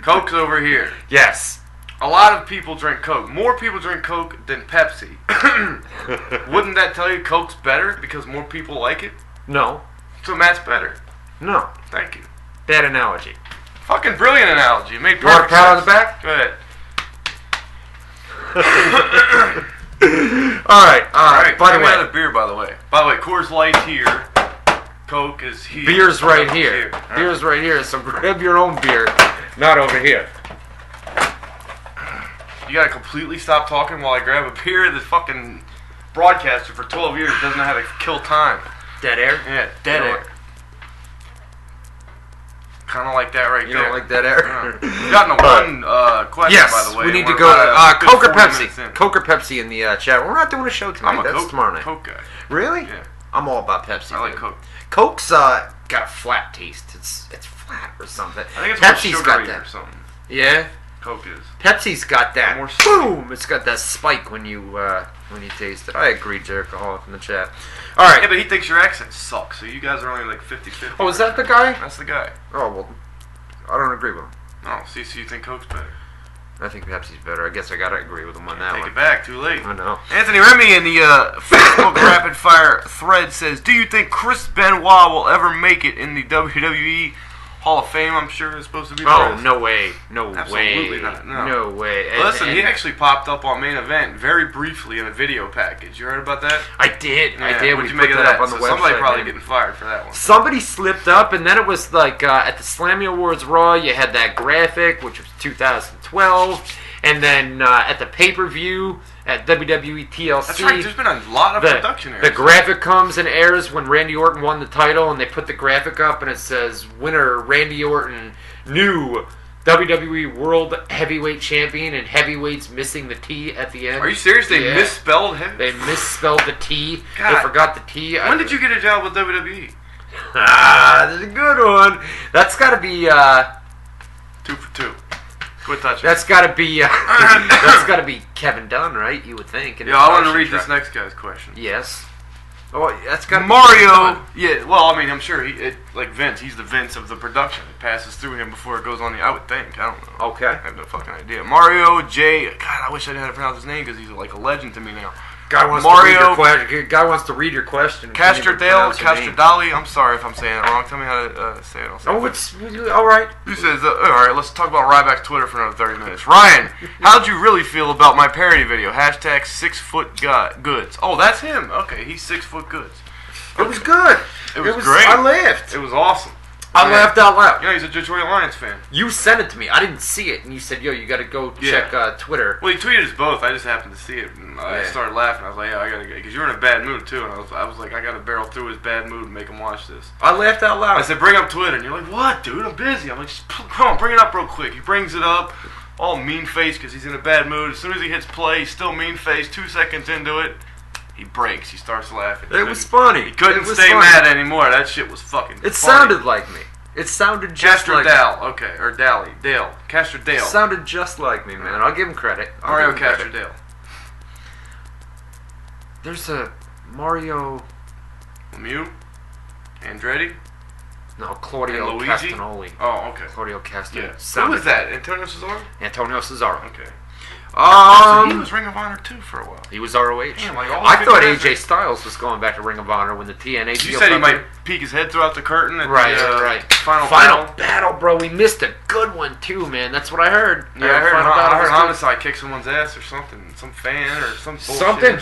Coke's over here. Yes. A lot of people drink Coke. More people drink Coke than Pepsi. Wouldn't that tell you Coke's better because more people like it? No. So Matt's better. No. Thank you. Bad analogy. Fucking brilliant analogy. It made perfect sense. You want a pat on the back? Go ahead. Alright, by the way. Another beer, by the way. By the way, Coors Light's here. Coke is here. Beer's right here. Beer's right here, so grab your own beer, not over here. You gotta completely stop talking while I grab a beer. This fucking broadcaster for 12 years doesn't know how to kill time. Dead air? Yeah, dead air. Kind of like that right there. You don't like dead air? We've gotten one question, by the way. Yes, we need to go. Coke or Pepsi? Coke or Pepsi in the chat. We're not doing a show tonight. That's tomorrow night. Coke guy. Really? Yeah. I'm all about Pepsi. I like Coke. Coke's got a flat taste. It's flat or something. I think it's Pepsi's more got sugary that. or something. Yeah? Coke is. Pepsi's got that. More boom! It's got that spike when you taste it. I agree, Jericho in the chat. All right. Yeah, but he thinks your accent sucks, so you guys are only like 50-50. Oh, is that the guy? That's the guy. Oh, well, I don't agree with him. Oh, see, so you think Coke's better? I think Pepsi's better. I guess I gotta agree with him on that one. Take it back, too late. I know. Anthony Remy in the Facebook Rapid Fire thread says, do you think Chris Benoit will ever make it in the WWE Hall of Fame, I'm sure, is supposed to be. Oh, no way. No Absolutely way. not. No. No way. Listen, he actually popped up on Main Event very briefly in a video package. You heard about that? I did. Yeah, I did. What'd We you make put of that that? up on the website. Somebody probably man. getting fired for that one. Somebody slipped up, and then it was like at the Slammy Awards Raw, you had that graphic, which was 2012, and then at the pay-per-view at WWE TLC. That's right. There's been a lot of production errors. The graphic comes and airs when Randy Orton won the title, and they put the graphic up, and it says, winner Randy Orton, new WWE World Heavyweight Champion, and heavyweights missing the T at the end. Are you serious? They misspelled him? They misspelled the T. God. They forgot the T. When did you get a job with WWE? That's a good one. That's got to be 2 for 2. Quit touching. that's got to be that's got to be Kevin Dunn, right? You would think. Yeah, I want to read this next guy's question. Yes. Oh, that's got Mario. Yeah, well, I mean, I'm sure like Vince. He's the Vince of the production. It passes through him before it goes on the. I would think. I don't know. Okay. I have no fucking idea. Mario J. God, I wish I knew how to pronounce his name because he's like a legend to me now. Guy wants to read your question. Castrodale, Castrodali. I'm sorry if I'm saying it wrong. Tell me how to say it. Oh, it's all right. He says, all right, let's talk about Ryback's Twitter for another 30 minutes. Ryan, how'd you really feel about my parody video? Hashtag 6 foot goods. Oh, that's him. Okay, he's 6 foot goods. It was good. It was great. I laughed. It was awesome. I laughed out loud. Yeah, he's a Detroit Lions fan. You sent it to me. I didn't see it, and you said, "Yo, you got to go check Twitter." Well, he tweeted us both. I just happened to see it, and I started laughing. I was like, "Yeah, I gotta go," because you were in a bad mood too, and I was like, "I gotta barrel through his bad mood and make him watch this." I laughed out loud. I said, "Bring up Twitter," and you're like, "What, dude? I'm busy." I'm like, "Come on, bring it up real quick." He brings it up, all mean face because he's in a bad mood. As soon as he hits play, he's still mean face. 2 seconds into it, he breaks. He starts laughing. It was funny. He couldn't stay mad anymore. That shit was fucking. It sounded like me. It sounded just like me. Okay, or Dale. Castrodale. It sounded just like me, man. I'll give him credit. Mario Castrodale. There's a Mario Lemieux? Andretti? No, Claudio Luigi? Castagnoli. Oh, okay. Claudio Castagnoli. Yeah. Who was that? Antonio Cesaro? Antonio Cesaro. Okay. So he was Ring of Honor too for a while. He was ROH. Damn, like I thought AJ Styles was going back to Ring of Honor when the TNA deal. You said he might peek his head throughout the curtain at right. the final battle, bro. We missed a good one too, man. That's what I heard. Yeah, I heard Homicide kick someone's ass or something. Some fan or some bullshit.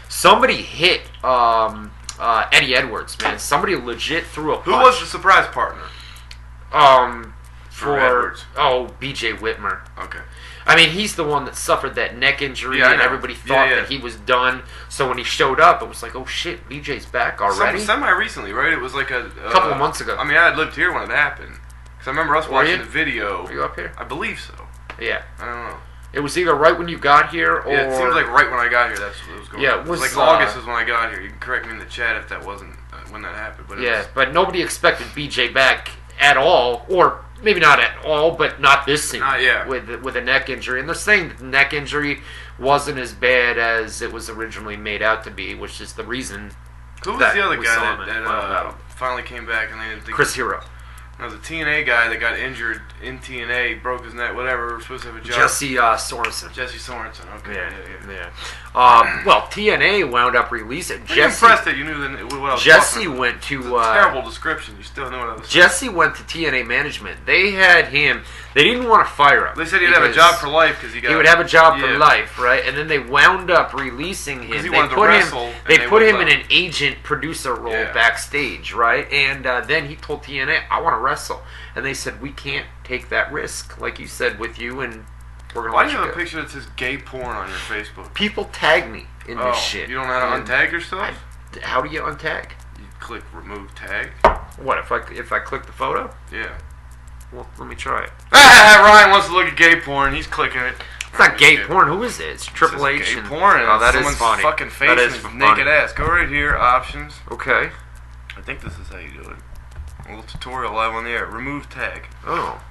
Somebody hit Eddie Edwards, man. Somebody legit threw a punch. Who was the surprise partner? For Edwards. BJ Whitmer. Okay. I mean, he's the one that suffered that neck injury, and everybody thought that he was done. So when he showed up, it was like, oh shit, BJ's back already? Semi-recently, right? It was like a couple of months ago. I mean, I had lived here when it happened. Because I remember us watching the video. Were you up here? I believe so. Yeah. I don't know. It was either right when you got here, or... Yeah, it seems like right when I got here, that's what it was going on. It was like August is when I got here. You can correct me in the chat if that wasn't when that happened. But but nobody expected BJ back at all, or... Maybe not at all, but not this scene. With a neck injury. And they're saying that the neck injury wasn't as bad as it was originally made out to be, which is the reason. Who was the other guy that finally came back and they didn't think... Chris Hero. No, the TNA guy that got injured in TNA, broke his neck, whatever, we're supposed to have a job. Jesse Sorensen. Jesse Sorensen, okay. Yeah. Well, TNA wound up releasing... I'm impressed that you knew what I was Jesse talking went to... terrible description. You still know what I was saying. Jesse went to TNA management. They had him... They didn't want to fire him. They said he'd have a job for life because he would have a job for life, right? And then they wound up releasing him. He wanted to wrestle. They put him in an agent-producer role backstage, right? And then he told TNA, I want to wrestle. And they said, we can't take that risk, like you said, with you, and we're going to let you go. Why do you have a picture that says gay porn on your Facebook? People tag me in this shit. You don't know how to untag yourself? How do you untag? You click remove tag. What, if I click the photo? Yeah. Well, let me try it. Ryan wants to look at gay porn. He's clicking it. It's not gay porn. Who is it? It's Triple H. Gay porn. Oh, that is someone's funny. Fucking face and his naked ass. Go right here. Options. Okay. I think this is how you do it. A little tutorial live on the air. Remove tag. Oh.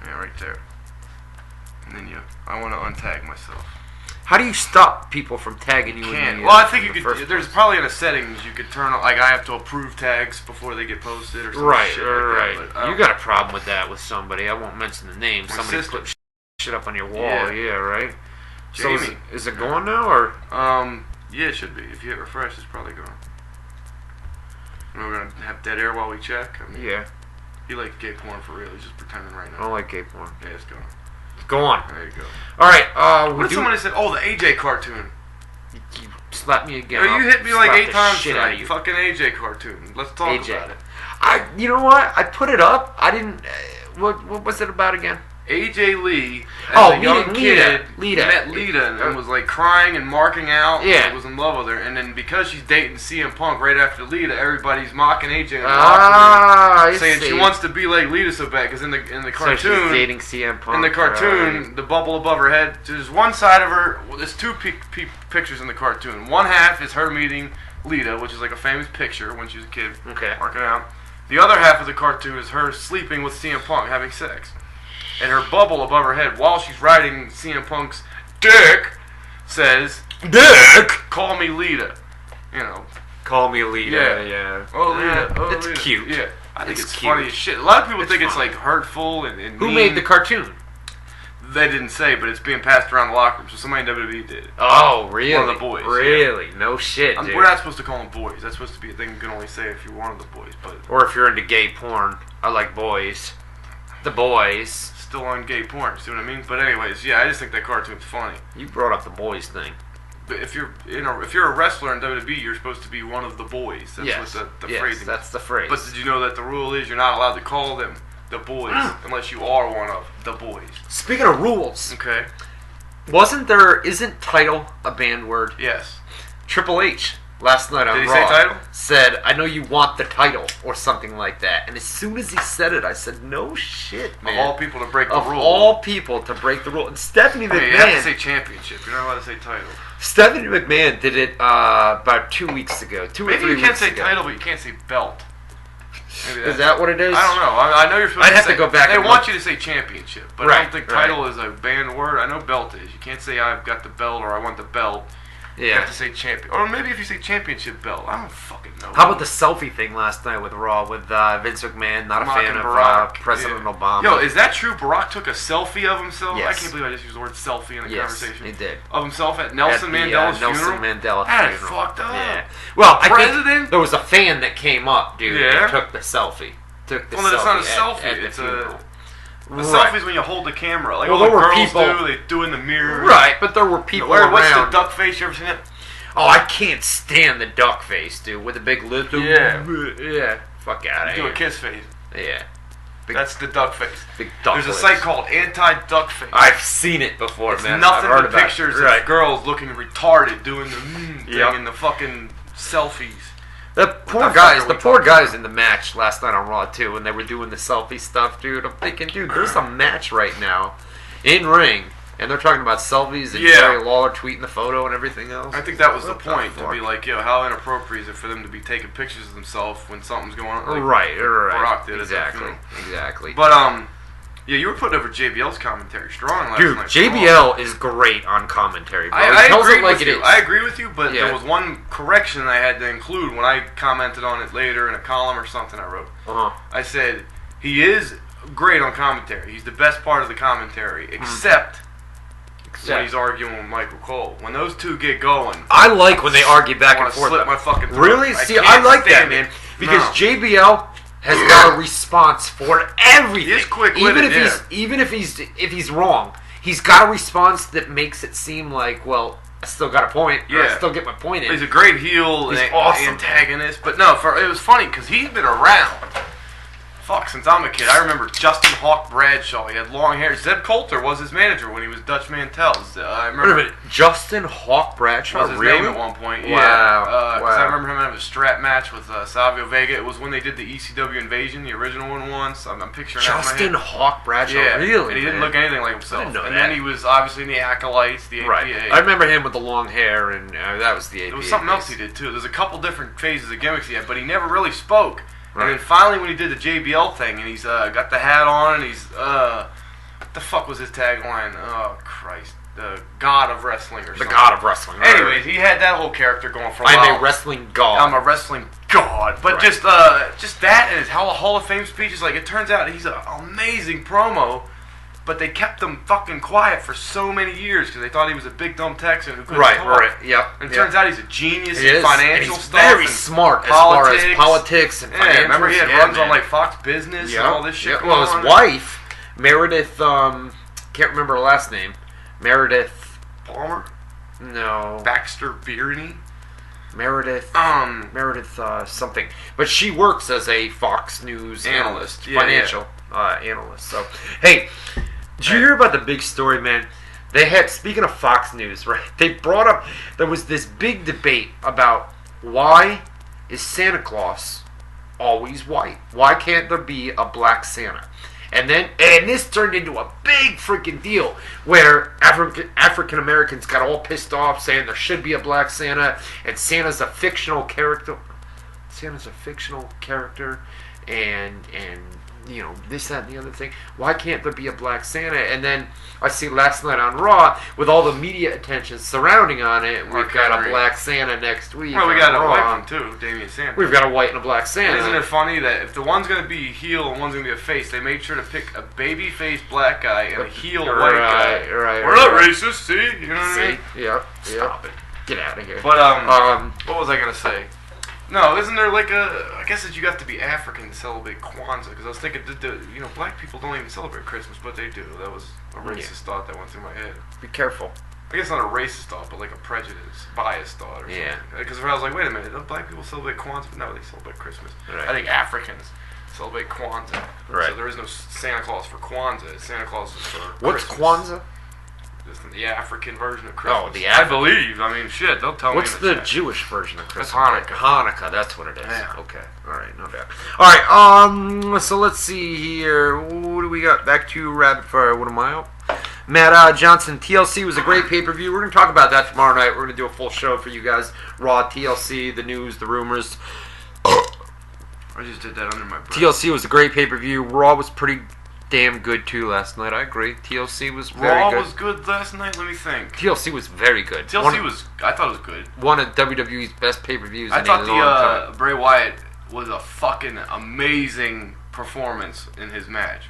Yeah, right there. And then I want to untag myself. How do you stop people from tagging you? Well, I think you could. There's probably in the settings you could turn on, like I have to approve tags before they get posted or something. Right. That, you got a problem with that with somebody. I won't mention the name. Somebody put shit up on your wall. Yeah, right. Jamie. So is it going now or? Yeah, it should be. If you hit refresh, it's probably gone. We're gonna have dead air while we check. Yeah. He likes gay porn for real. He's just pretending right I now. don't like gay porn. Yeah, it's going. Go on. There you go. All right. What if somebody said, "Oh, the AJ cartoon"? You slap me again. You hit me like Slap 8 the times shit out of tonight. you. Fucking AJ cartoon. Let's talk about it. You know what? I put it up. I didn't. What was it about again? AJ Lee, as a young kid, Lita. met Lita and was like crying and marking out. Yeah. And was in love with her. And then because she's dating CM Punk right after Lita, everybody's mocking AJ in the I locker room, saying see. she wants to be like Lita so bad. Because in the cartoon, so she's dating CM Punk. in the cartoon, the bubble above her head, there's one side of her. Well, there's 2 pictures in the cartoon. One half is her meeting Lita, which is like a famous picture when she was a kid, marking out. The other half of the cartoon is her sleeping with CM Punk, having sex. And her bubble above her head, while she's riding CM Punk's dick, says, Dick! "Call me Lita." You know. Call me Lita, yeah. Oh, Lita. Oh, it's Lita. cute. Yeah. I think it's cute. funny as shit. A lot of people think it's funny. like hurtful and Who mean. made the cartoon? They didn't say, but it's being passed around the locker room, so somebody in WWE did. Oh, really? One of the boys. Really? Yeah. No shit, dude. We're not supposed to call them boys. That's supposed to be a thing you can only say if you're one of the boys. But Or if you're into gay porn. I like boys. The boys. still on gay porn, see what I mean? But anyways, yeah, I just think that cartoon's funny. You brought up the boys thing. But if you're a wrestler in WWE, you're supposed to be one of the boys. That's what the phrasing. That's the phrase. But did you know that the rule is you're not allowed to call them the boys unless you are one of the boys? Speaking of rules, Okay. Isn't title a banned word? Yes. Triple H last night on Did he Raw say title? said, "I know you want the title," or something like that. And as soon as he said it, I said, "No shit, man." Of all people to break the Of rule. all people to break the rule. And Stephanie I mean, you have to McMahon. say championship. You're not allowed to say title. Stephanie McMahon did it about 2 weeks ago. Two or Maybe 3 you weeks can't say ago. title, but you can't say belt. Maybe Is that what it is? I don't know. I know you're supposed I'd to have say, to go back They and want look. you to say championship, but I Right, don't think right. title is a banned word. I know belt is. You can't say I've got the belt or I want the belt. You Yeah. have to say champion. Or maybe if you say championship belt. I don't fucking know. How about the selfie thing last night with Raw with Vince McMahon? Not a fan of President Obama. Yo, is that true? Barack took a selfie of himself? Yes. I can't believe I just used the word selfie in a conversation. he did. Of himself at Nelson Mandela's Nelson funeral? Mandela That is funeral. fucked up. Yeah. Well, I President? think there was a fan that came up, dude, Yeah? and took the selfie. Took the Well, then it's not a selfie selfie. at the It's funeral. a selfie's when you hold the camera. Like Well, all the there were girls people- do. They do in the mirror. Right, but there were people around. What's the duck face? You ever seen it? Oh, I can't stand the duck face, dude, with the big lip. Yeah. Yeah. Fuck out of Do here. a kiss face. Yeah. Big, That's the duck face. big duck There's a lips. site called Anti-Duck Face. I've seen it before, It's man. nothing I've heard but about pictures it. Right. of girls looking retarded doing the thing Yep. in the fucking selfies. The poor the guys, fuck are the we poor talking guys about? in the match last night on Raw too, when they were doing the selfie stuff, dude. I'm thinking, dude, there's a match right now, in ring, and they're talking about selfies and Yeah. Jerry Lawler tweeting the photo and everything else. I think that was the What point, to fuck? be like, yo, how inappropriate is it for them to be taking pictures of themselves when something's going on? Like right. Barack did at that Exactly, funeral. exactly. But, yeah, you were putting over JBL's commentary strong last Dude, night. JBL is great on commentary, bro. I He tells agree it like with it you. is. I agree with you, but Yeah. there was one correction I had to include when I commented on it later in a column or something I wrote. Uh-huh. I said, he is great on commentary. He's the best part of the commentary, Hmm. except when he's arguing with Michael Cole. When those two get going, I like when they argue back I and wanna forth. slip my fucking throat. Really? See, I can't like that, stand man. it. Because No. JBL has got a response for everything. He is quick even with it, if he's wrong, he's got a response that makes it seem like, well, I still got a point. Or I Yeah. still get my point in. He's a great heel He's and awesome. antagonist. But no, it was funny because he's been around. Fuck, since I'm a kid. I remember Justin Hawk Bradshaw. He had long hair. Zeb Coulter was his manager when he was Dutch Mantell's. I Wait a remember minute, Justin Hawk Bradshaw, was his really? name at one point. Wow. Yeah. 'Cause I Wow. remember him having a strap match with Savio Vega. It was when they did the ECW Invasion, the original one once. I'm picturing Justin that in my head. Hawk Bradshaw, Yeah, really? and he didn't man? look anything like himself. I didn't know and that. then he was obviously in the Acolytes, the APA. Right. I remember him with the long hair, and that was the APA. There was something else he did too. There's a couple different phases of gimmicks he had, but he never really spoke. Right. And then finally, when he did the JBL thing, and he's got the hat on, and he's what the fuck was his tagline? Oh Christ, the God of Wrestling or something. The God of Wrestling. Right. Anyways, he had that whole character going for a while. I'm a wrestling god. I'm a wrestling god. But Right. just that and his Hall of Fame speech is like, it turns out he's an amazing promo. But they kept him fucking quiet for so many years because they thought he was a big dumb Texan who couldn't talk. Right, yep. And it turns out he's a genius in financial stuff. Very smart as far as politics and financial. Remember he had runs on like Fox Business and all this shit. Yeah. Well, his wife, Meredith, can't remember her last name. Meredith Palmer? No. Baxter Bierney? Meredith something. But she works as a Fox News analyst, financial analyst. So, hey, did you hear about the big story, man? They had, speaking of Fox News, right? They brought up, there was this big debate about why is Santa Claus always white? Why can't there be a black Santa? And this turned into a big freaking deal where African Americans got all pissed off saying there should be a black Santa and Santa's a fictional character. And you know, this, that, and the other thing. Why can't there be a black Santa? And then I see last night on Raw, with all the media attention surrounding on it, we've got a black Santa next week. Well, we got a white one too, Damian Santa. We've got a white and a black Santa. And isn't it funny that if the one's going to be a heel and one's going to be a face, they made sure to pick a baby-faced black guy and a heel white guy. Right. We're not racist, see? You know what I mean? Yep. Stop it. Get out of here. But, what was I going to say? No, isn't there like I guess that you have to be African to celebrate Kwanzaa, because I was thinking, you know, black people don't even celebrate Christmas, but they do. That was a racist thought that went through my head. Be careful. I guess not a racist thought, but like a biased thought or something. Because I was like, wait a minute, don't black people celebrate Kwanzaa? No, they celebrate Christmas. Right. I think Africans celebrate Kwanzaa. Right. So there is no Santa Claus for Kwanzaa. Santa Claus is for What's Christmas. Kwanzaa? Just the African version of Christmas. Oh, I believe. I mean, shit, they'll tell What's me. What's the Jewish version of Christmas? That's Hanukkah. Hanukkah, that's what it is. Yeah. Okay. All right, no doubt. All right, so let's see here. What do we got? Back to rapid fire. What am I up? Matt Johnson, TLC was a great pay-per-view. We're going to talk about that tomorrow night. We're going to do a full show for you guys. Raw, TLC, the news, the rumors. I just did that under my breath. TLC was a great pay-per-view. Raw was pretty damn good too last night. I agree. TLC was very good. Raw was good last night. Let me think. TLC was very good. I thought it was good. One of WWE's best pay-per-views. I thought the Bray Wyatt was a fucking amazing performance in his match.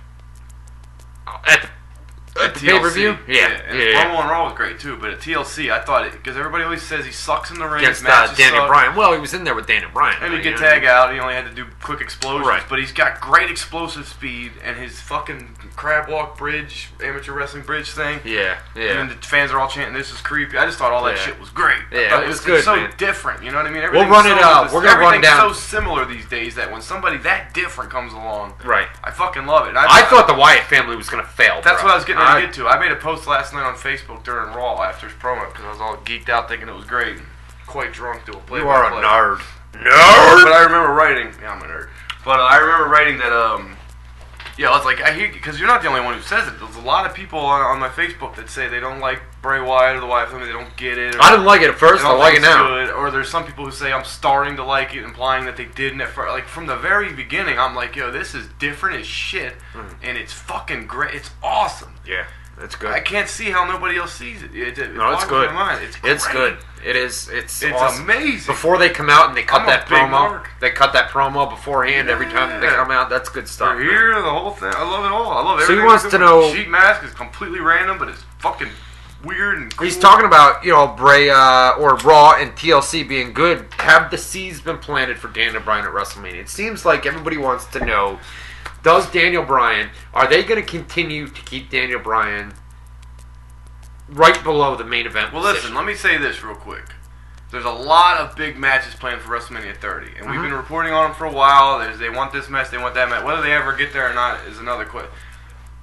At the pay-per-view? Yeah. And his promo on Raw was great too, but at TLC, I thought it, because everybody always says he sucks in the ring. Against Daniel Bryan. Well, he was in there with Daniel Bryan. And he'd get tag out, he only had to do quick explosions, right. But he's got great explosive speed, and his fucking crab walk bridge, amateur wrestling bridge thing. Yeah. And then the fans are all chanting, "This is creepy." I just thought all that shit was great. Yeah, it was good, it's so man. different, you know what I mean? We'll run it up. We're going to run down. Everything's so similar these days that when somebody that different comes along, right. I fucking love it. I thought the Wyatt family was going to fail, That's what I was getting ready to get to. I made a post last night on Facebook during Raw after his promo because I was all geeked out thinking it was great. Quite drunk to a play. You are a nerd. Nerd! But I remember writing... Yeah, I'm a nerd. But I remember writing that, yeah, I was like, I hear... Because you're not the only one who says it. There's a lot of people on my Facebook that say they don't like Bray Wyatt or the Wyatt family. They don't get it. I didn't like it at first. I like it now. Good. Or there's some people who say I'm starting to like it, implying that they didn't at first. Like, from the very beginning, I'm like, yo, this is different as shit. And it's fucking great. It's awesome. Yeah. It's good. I can't see how nobody else sees it. No, it's good. It's great. It's good. It is. It's awesome. Amazing. Before they come out and they cut that promo, they cut that promo beforehand every time they come out. That's good stuff. Here, the whole thing. I love it all. I love everything. So he wants to know. The sheet mask is completely random, but it's fucking weird and cool. He's talking about, Bray or Raw and TLC being good. Have the seeds been planted for Daniel Bryan at WrestleMania? It seems like everybody wants to know, does Daniel Bryan, are they going to continue to keep Daniel Bryan right below the main event position? Listen, let me say this real quick. There's a lot of big matches planned for WrestleMania 30, and we've been reporting on them for a while. They want this match, they want that match. Whether they ever get there or not is another question.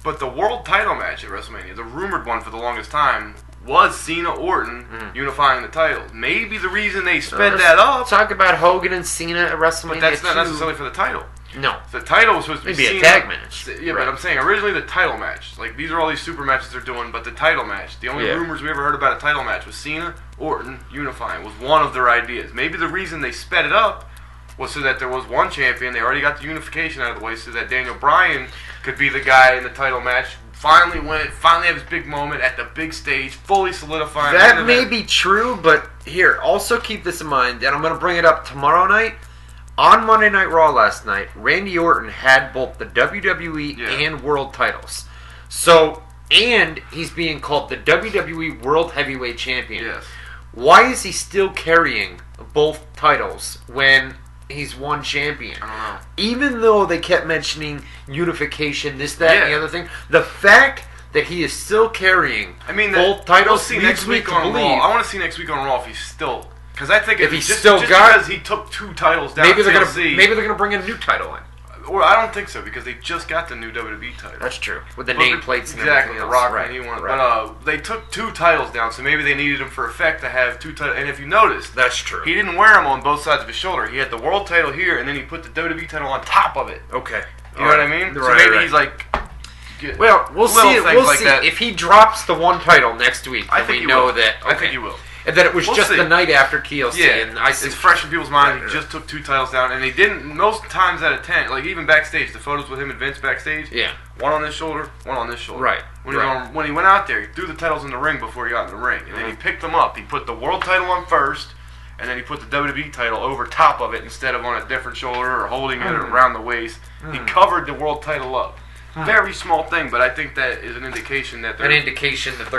But the world title match at WrestleMania, the rumored one for the longest time, was Cena Orton unifying the titles. Maybe the reason they sped that up... Talk about Hogan and Cena at WrestleMania. But that's not necessarily for the title. No. The title was supposed to be Maybe Cena. a tag match. Yeah, but I'm saying originally the title match. Like, these are all these super matches they're doing, but the title match, the only rumors we ever heard about a title match was Cena, Orton, unifying, was one of their ideas. Maybe the reason they sped it up was so that there was one champion. They already got the unification out of the way so that Daniel Bryan could be the guy in the title match. Finally win it, finally have his big moment at the big stage, fully solidifying. That may be true, but here, also keep this in mind, and I'm going to bring it up tomorrow night. On Monday Night Raw last night, Randy Orton had both the WWE and World titles. So, and he's being called the WWE World Heavyweight Champion. Yes. Why is he still carrying both titles when he's one champion? I don't know. Even though they kept mentioning unification, this, that, and the other thing, the fact that he is still carrying both titles we'll see next week on Raw. I want to see next week on Raw if he's still... Because I think if he's just because he took 2 titles down maybe at TLC, maybe they're going to bring a new title in. Or I don't think so, because they just got the new WWE title. That's true. With the nameplates and exactly, everything the else. Rock Right. and he won. Right. But they took 2 titles down, so maybe they needed him for effect to have 2 titles. And if you noticed, that's true. He didn't wear them on both sides of his shoulder. He had the world title here, and then he put the WWE title on top of it. Okay. You know what I mean? Right, so maybe he's like... Well, we'll see. We'll like see. That. If he drops the one title next week, then we know that... Okay. I think he will. And that it was just the night after TLC. Yeah, and I see it's fresh in people's mind. He just took 2 titles down, and they didn't. Most times out of 10, like even backstage, the photos with him and Vince backstage. Yeah, one on this shoulder, one on this shoulder. Right. When he went out there, he threw the titles in the ring before he got in the ring, and then he picked them up. He put the world title on first, and then he put the WWE title over top of it instead of on a different shoulder or holding it around the waist. He covered the world title up. Very small thing, but I think that is an indication that they're going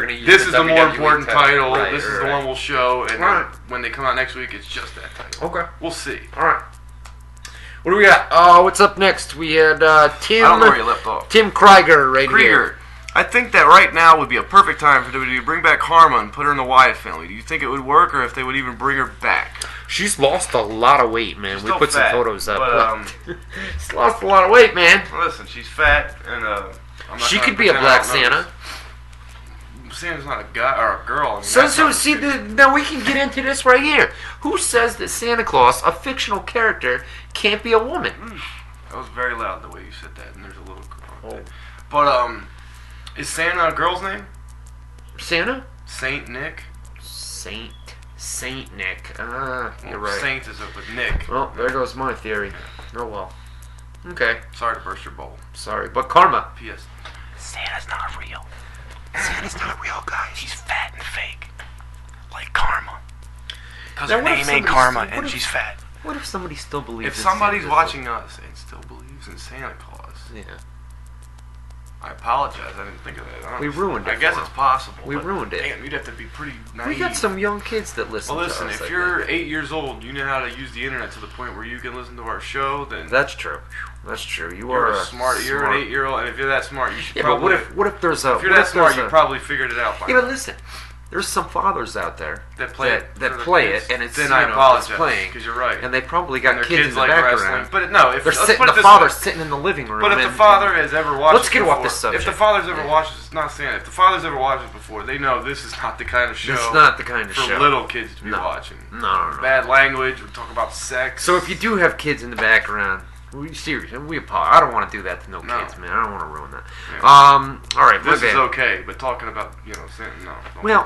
to use this is the more important title. Right, this is the one we'll show, and when they come out next week, it's just that title. Okay, we'll see. All right. What do we got? What's up next? We had Tim. I don't know where you left off. Tim Krieger, here. I think that right now would be a perfect time for WWE to bring back Karma and put her in the Wyatt family. Do you think it would work, or if they would even bring her back? She's lost a lot of weight, man. We put some photos up. But, she's lost a lot of weight, man. Listen, she's fat, and she could be a Black Santa. Santa's not a guy or a girl. I mean, now we can get into this right here. Who says that Santa Claus, a fictional character, can't be a woman? That was very loud the way you said that, and there's a little girl. But is Santa a girl's name? Santa? Saint Nick. Saint Nick. You're right. Saint is up with Nick. Well, there goes my theory. Oh well. Okay. Sorry to burst your bubble. Sorry, but Karma. P.S. Santa's not real. Santa's not real, guys. He's fat and fake. Like Karma. Because her name ain't Karma and she's fat. What if somebody still believes If somebody's watching us and still believes in Santa Claus. Yeah. I apologize. I didn't think of that. We ruined it. I guess it's possible. We ruined it. Damn, you'd have to be pretty naive. We got some young kids that listen to us. Well, listen, if you're 8 years old, you know how to use the internet to the point where you can listen to our show, then... That's true. That's true. You're smart. You're an 8-year-old, and if you're that smart, you should probably... But what if there's a... If you're that smart, you probably figured it out by now. Yeah, but listen. There's some fathers out there that play it, and it's then I apologize playing because you're right, and they probably got and kids in the like background. But no, if the father's sitting in the living room. But if the father has ever watched, let's get off this subject. If the father's ever watched, it's not Santa. If the father's ever watched it before, they know this is not the kind of show. It's not the kind of show for little kids to be watching. No. Bad language. We talk about sex. So if you do have kids in the background. Seriously, we apologize. I don't want to do that to no kids, man. I don't want to ruin that. Yeah. All right, this is okay, but talking about Santa, no. Well,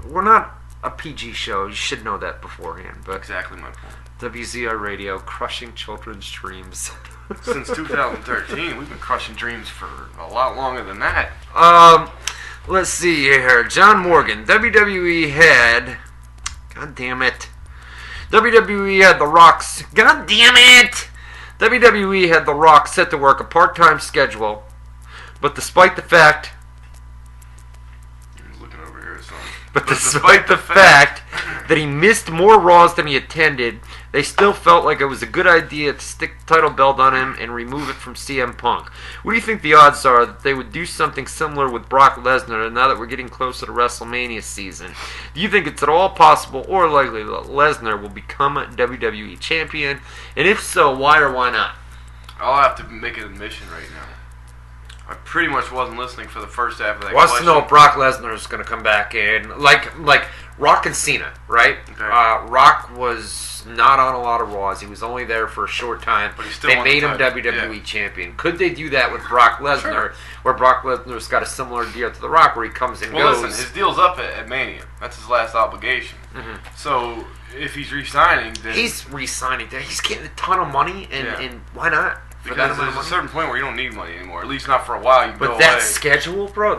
we're not a PG show. You should know that beforehand. But exactly my point. WZR Radio, crushing children's dreams. Since 2013, we've been crushing dreams for a lot longer than that. Let's see here. John Morgan, WWE had. God damn it. WWE had The Rock's. God damn it! WWE had The Rock set to work a part-time schedule, but despite the fact that he missed more Raws than he attended, they still felt like it was a good idea to stick the title belt on him and remove it from CM Punk. What do you think the odds are that they would do something similar with Brock Lesnar now that we're getting closer to WrestleMania season? Do you think it's at all possible or likely that Lesnar will become a WWE champion? And if so, why or why not? I'll have to make an admission right now. I pretty much wasn't listening for the first half of that Wants to know if Brock Lesnar is going to come back in. Like Rock and Cena, right? Okay. Rock was not on a lot of Raws. He was only there for a short time. But they made him WWE champion. Could they do that with Brock Lesnar, where Brock Lesnar's got a similar deal to The Rock, where he comes and goes? Listen, his deal's up at Mania. That's his last obligation. Mm-hmm. So if he's re-signing, then... He's re-signing. He's getting a ton of money, and why not? Because there's a certain point where you don't need money anymore. At least not for a while. You can go But that away. schedule, bro,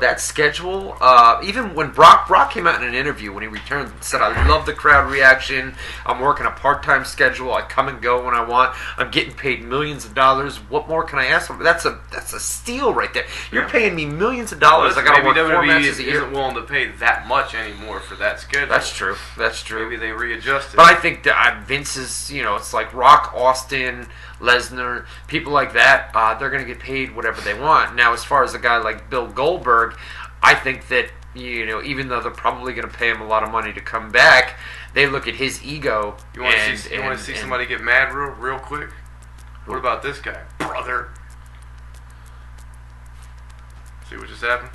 even when Brock came out in an interview when he returned and said, I love the crowd reaction. I'm working a part-time schedule. I come and go when I want. I'm getting paid millions of dollars. What more can I ask for? That's a steal right there. You're paying me millions of dollars. I got to work 4 matches a year. Isn't willing to pay that much anymore for that schedule. That's true. That's true. Maybe they readjusted. But I think that Vince is, it's like Rock, Austin, Lesnar, people like that, they're going to get paid whatever they want. Now, as far as a guy like Bill Goldberg, I think that, even though they're probably going to pay him a lot of money to come back, they look at his ego. You want to see somebody get mad real quick? What about this guy? Brother. See what just happened?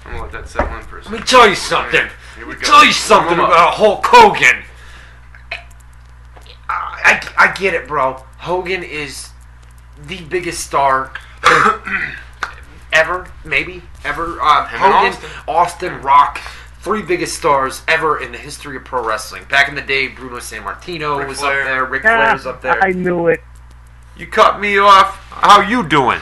I'm going to let that settle in for a second. Let me tell you something. Here we go. Tell you something about Hulk Hogan. I get it, bro. Hogan is the biggest star ever, maybe ever. Hogan, Austin, Rock, 3 biggest stars ever in the history of pro wrestling. Back in the day, Bruno Sammartino was up there. Ric Flair was up there. I knew it. You cut me off. How you doing?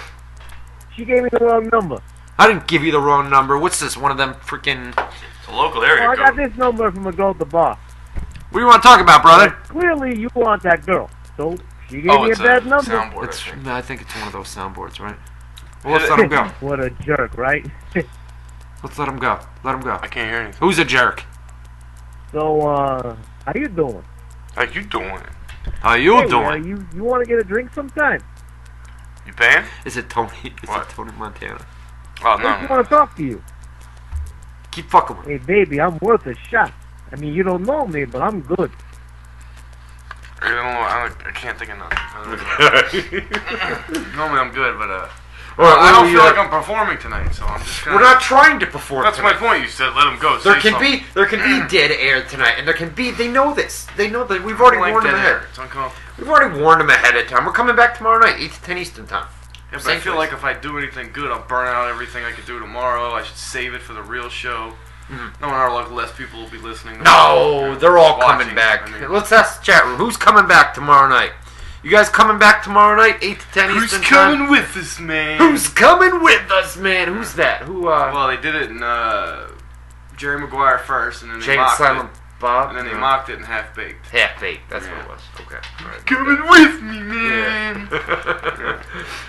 She gave me the wrong number. I didn't give you the wrong number. What's this? One of them freaking... It's a local area I got this number from a girl at the bar. What do you want to talk about, brother? Clearly, you want that girl. So, she gave me a bad number. Soundboard, I think it's one of those soundboards, right? Well, let's let him go. What a jerk, right? Let's let him go. Let him go. I can't hear anything. Who's a jerk? So, how you doing? How you doing? How you doing? You want to get a drink sometime? You paying? Is it Tony? What? It Tony Montana? Oh, I just want to talk to you. Keep fucking with me. Hey, baby, I'm worth a shot. I mean, you don't know me, but I'm good. I can't think of nothing. Normally I'm good, but I don't feel like I'm performing tonight, so I'm just kind of... We're not trying to perform. That's my point. You said let him go. There can be dead air tonight, and they know this. They know that we've already warned them ahead. It's uncomfortable. We've already warned them ahead of time. We're coming back tomorrow night, 8 to 10 Eastern time. Yeah, but I feel like if I do anything good, I'll burn out everything I could do tomorrow. I should save it for the real show. No, in our luck, less people will be listening. No, they're all coming back. Let's ask the chat room. Who's coming back tomorrow night? You guys coming back tomorrow night, 8 to 10 Who's Eastern coming time? with us, man? Who's coming with us, man? Who's that? Who? Well, they did it in Jerry Maguire first, and then they Jay and mocked Silent it. Bob? And then they mocked it in Half Baked. Half Baked, that's what it was. Okay. All right. Coming with me, man. Yeah.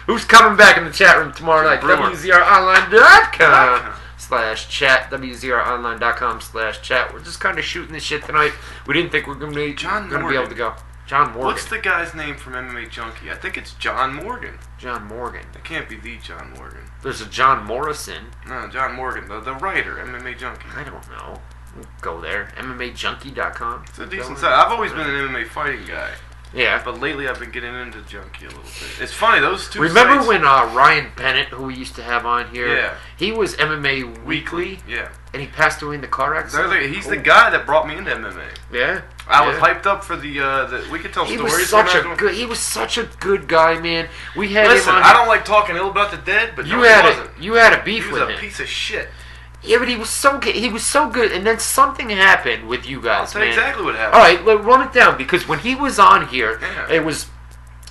Who's coming back in the chat room tomorrow night? WZROnline.com/chat. WZROnline.com/chat. We're just kind of shooting this shit tonight. We didn't think we were going to be able to go. John Morgan. What's the guy's name from MMA Junkie? I think it's John Morgan. John Morgan. It can't be the John Morgan. There's a John Morrison. No, John Morgan, the writer, MMA Junkie. I don't know. We'll go there. MMAJunkie.com. It's a decent site. I've always been an MMA fighting guy. Yeah. But lately I've been getting into Junkie a little bit. It's funny, those two Remember sites, when Ryan Bennett, who we used to have on here, Yeah. he was MMA Weekly, Yeah. and he passed away in the car accident? He's the guy that brought me into MMA. Yeah. I was hyped up for the we could tell He stories. was such a good guy, man. We had Listen, him on I don't like talking ill about the dead, but you no, had he wasn't. you had a beef He with was a him. piece of shit. Yeah, but he was so good. He was so good, and then something happened with you guys. I'll tell you man. exactly what happened. All right, run it down, because when he was on here, it was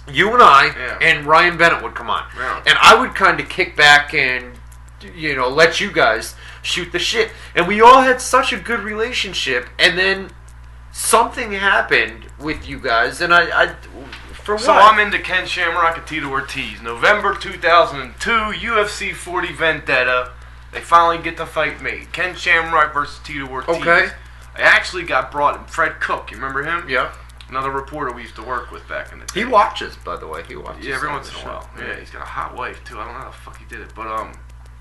you and I, and Ryan Bennett would come on, and I would kind of kick back and let you guys shoot the shit, and we all had such a good relationship, and then something happened with you guys, and I for what? So I'm into Ken Shamrock and Tito Ortiz. November 2002, UFC 40 Vendetta. They finally get the fight made. Ken Shamrock versus Tito Ortiz. Okay. I actually got brought in. Fred Cook, you remember him? Yeah. Another reporter we used to work with back in the day. He watches, by the way. He watches. Yeah, every once in a while. Yeah. Yeah, he's got a hot wife too. I don't know how the fuck he did it, but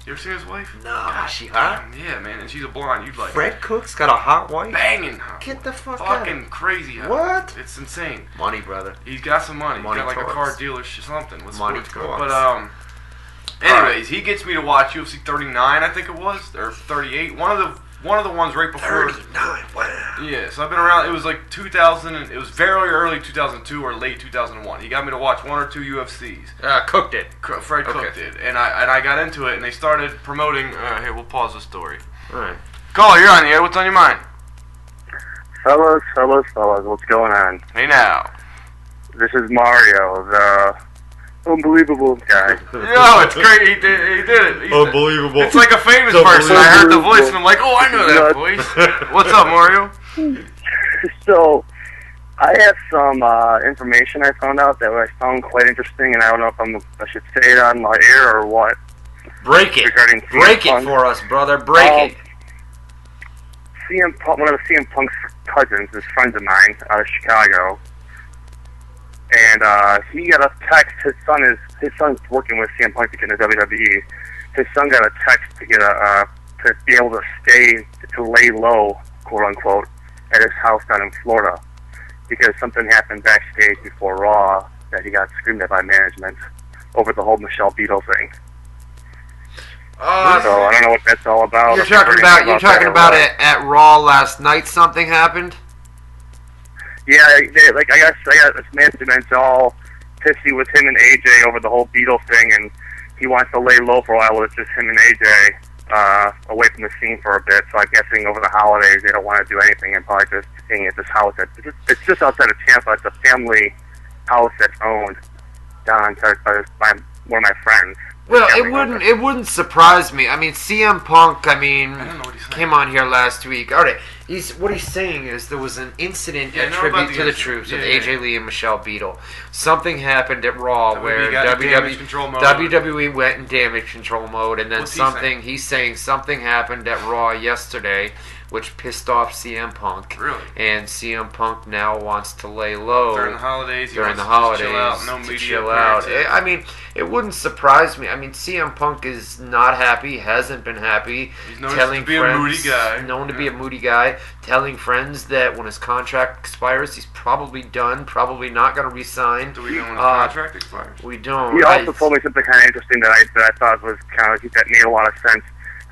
you ever seen his wife? No, is she hot? Yeah, man, and she's a blonde. You'd like Fred Cook's got a hot wife? banging hot. Get the fuck out. Fucking crazy hot. What? It's insane. Money, brother. He's got some money. Money He's got like talks. a car dealership or something with Money sports car. talks. But anyways, he gets me to watch UFC 39, I think it was, or 38. One of the ones right before. 39. Wow. Yeah, so I've been around. It was like 2000. It was very early 2002 or late 2001. He got me to watch one or two UFCs. Cook did. Fred Cook did, and I got into it, and they started promoting. Here, we'll pause the story. All right. Caller, you're on the air. What's on your mind? Fellas, what's going on? Hey now. This is Mario, the unbelievable guy. Yo, it's great. He did it. Unbelievable. It's like a famous person. I heard the voice and I'm like, oh, I know that voice. What's up, Mario? So, I have some information I found out that I found quite interesting, and I don't know if I should say it on my air or what. Break it. Regarding Break CM it for us, brother. Break it. CM Punk, one of the CM Punk's cousins is friends of mine out of Chicago, and he got a text. His son's working with CM Punk to get into WWE. His son got a text to get to be able to lay low, quote unquote, at his house down in Florida, because something happened backstage before Raw that he got screamed at by management over the whole Michelle Beadle thing. So I don't know what that's all about. You're talking about it at Raw last night. Something happened. Yeah, I guess this management's all pissy with him and AJ over the whole Beetle thing, and he wants to lay low for a while with just him and AJ away from the scene for a bit. So I'm guessing over the holidays they don't want to do anything and probably just staying at this house. It's just outside of Tampa. It's a family house that's owned down by one of my friends. Well, it wouldn't surprise me. I mean, CM Punk, came on here last week. All right, what he's saying is there was an incident at Tribute to the Troops with AJ Lee and Michelle Beadle. Something happened at Raw where WWE went in damage control mode, and then he's saying something happened at Raw yesterday, which pissed off CM Punk. Really? And CM Punk now wants to lay low during the holidays. Chill out. I mean, it wouldn't surprise me. I mean, CM Punk is not happy, hasn't been happy. He's known to be a moody guy. Be a moody guy, telling friends that when his contract expires, he's probably done, probably not going to re-sign. Do we know when his contract expires? We don't. He also told me something kind of interesting that I thought was that made a lot of sense.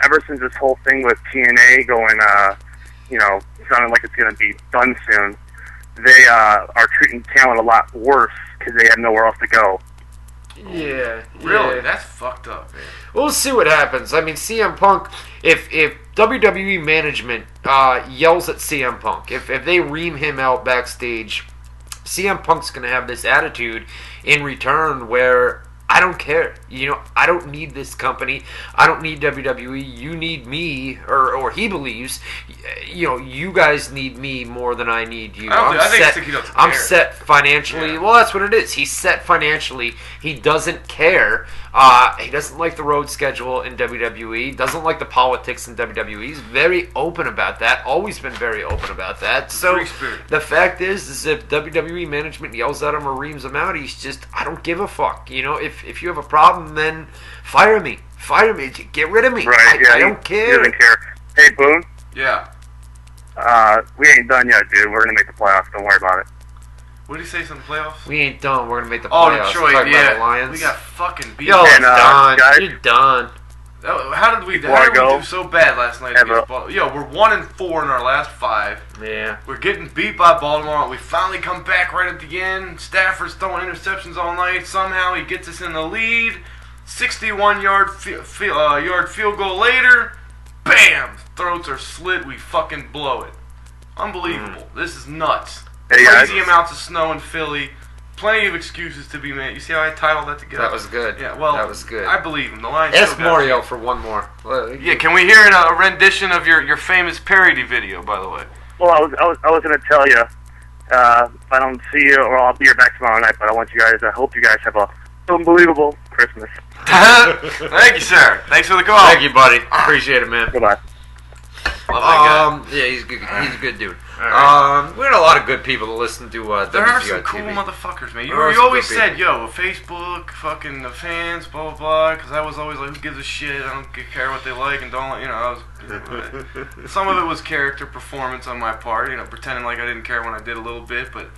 Ever since this whole thing with TNA going, sounding like it's going to be done soon, they are treating talent a lot worse because they have nowhere else to go. Yeah. Really? That's fucked up, man. We'll see what happens. I mean, CM Punk, if WWE management yells at CM Punk, if they ream him out backstage, CM Punk's going to have this attitude in return where I don't care. I don't need this company. I don't need WWE. You need me, or he believes, you guys need me more than I need you. I'm set financially. Yeah. Well, that's what it is. He's set financially. He doesn't care. He doesn't like the road schedule in WWE. Doesn't like the politics in WWE. He's very open about that. Always been very open about that. So the fact is if WWE management yells at him or reams him out, he's just, I don't give a fuck. If you have a problem, then fire me. Get rid of me. Right, I don't care. He doesn't care. Hey, Boone? Yeah. We ain't done yet, dude. We're going to make the playoffs. Don't worry about it. What did he say, some playoffs? We ain't done. We're going to make the playoffs. Oh, Detroit, yeah. The Lions. We got fucking beat. Yo, it's done. Guys, you're done. How did we do so bad last night against Baltimore? Yo, we're 1-4 in our last 5. Yeah. We're getting beat by Baltimore. We finally come back right at the end. Stafford's throwing interceptions all night. Somehow he gets us in the lead. 61-yard field goal later. Bam! Throats are slit. We fucking blow it. Unbelievable. This is nuts. Hey, Crazy amounts of snow in Philly. Plenty of excuses to be made. You see how I titled that together? That was good. Yeah, well, that was good. I believe him. The Lions. Ask Mario for one more. Yeah, can we hear a rendition of your famous parody video, by the way? Well, I was going to tell you, if I don't see you, or I'll be here back tomorrow night, but I hope you guys have a unbelievable Christmas. Thank you, sir. Thanks for the call. Thank you, buddy. Appreciate it, man. Goodbye. Yeah, he's good. He's a good dude. Right. We got a lot of good people to listen to. There are some cool motherfuckers, man. You always said, Facebook, fucking the fans, blah, blah, blah, because I was always like, who gives a shit? I don't care what they like and don't like, some of it was character performance on my part, pretending like I didn't care when I did a little bit, but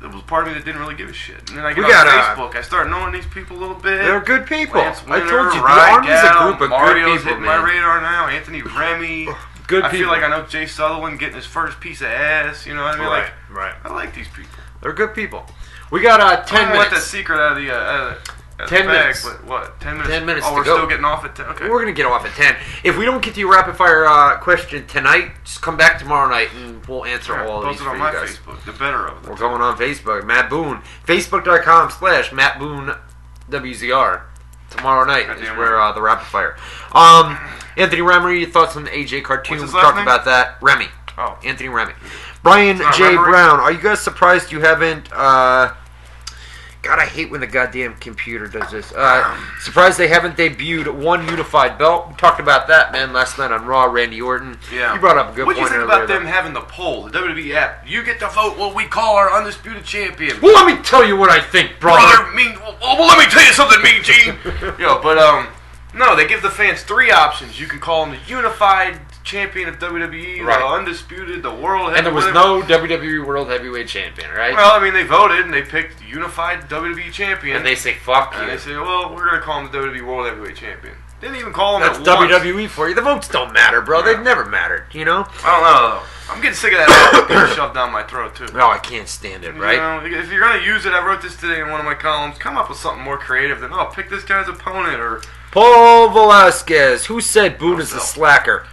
there was part of me that didn't really give a shit. And then I get on Facebook, I start knowing these people a little bit. They're good people. Lance Winter, I told you, the Army's a group of Mario's good people, hitting my radar now, Anthony Remy. Good I people. feel like I know Jay Sutherland getting his first piece of ass. You know what I mean? Right. I like these people. They're good people. We got 10 minutes. Let the secret out of the. That's 10 back, minutes. But what? 10 minutes. 10 minutes Oh, to we're go. still getting off at 10. Okay. We're going to get off at 10. If we don't get to your rapid fire question tonight, just come back tomorrow night and we'll answer all of Post these it for on you my guys. Facebook. The better of them. We're going on Facebook. Matt Boone. Facebook.com/Matt Boone WZR. Tomorrow night is Goddamn where right. the rapid fire. Anthony Remy, your thoughts on the AJ cartoon? What's his We last talked name? about that. Remy. Oh. Anthony Remy. Brian It's not J. Remery? Brown, are you guys surprised you haven't... God, I hate when the goddamn computer does this. Surprised they haven't debuted one unified belt. We talked about that, man, last night on Raw, Randy Orton. Yeah. You brought up a good What do you point think earlier. about them having the poll, the WWE app? You get to vote what we call our undisputed champion. Well, let me tell you what I think, brother. Well, let me tell you something, Mean Gene. Yo, but no, they give the fans 3 options. You can call him the unified champion of WWE, Right. the undisputed, the world heavyweight. And there was no WWE World Heavyweight Champion, right? Well, I mean, they voted and they picked unified WWE champion. And they say, fuck And you. they say, well, we're going to call him the WWE World Heavyweight Champion. Didn't even call him That's at once. WWE for you. The votes don't matter, bro. They've never mattered, you know? I don't know, though. I'm getting sick of that getting shoved down my throat, too. No, I can't stand it, right? You know, if you're going to use it, I wrote this today in one of my columns, come up with something more creative than, oh, pick this guy's opponent, or... Paul Velasquez. Who said Boone is a slacker?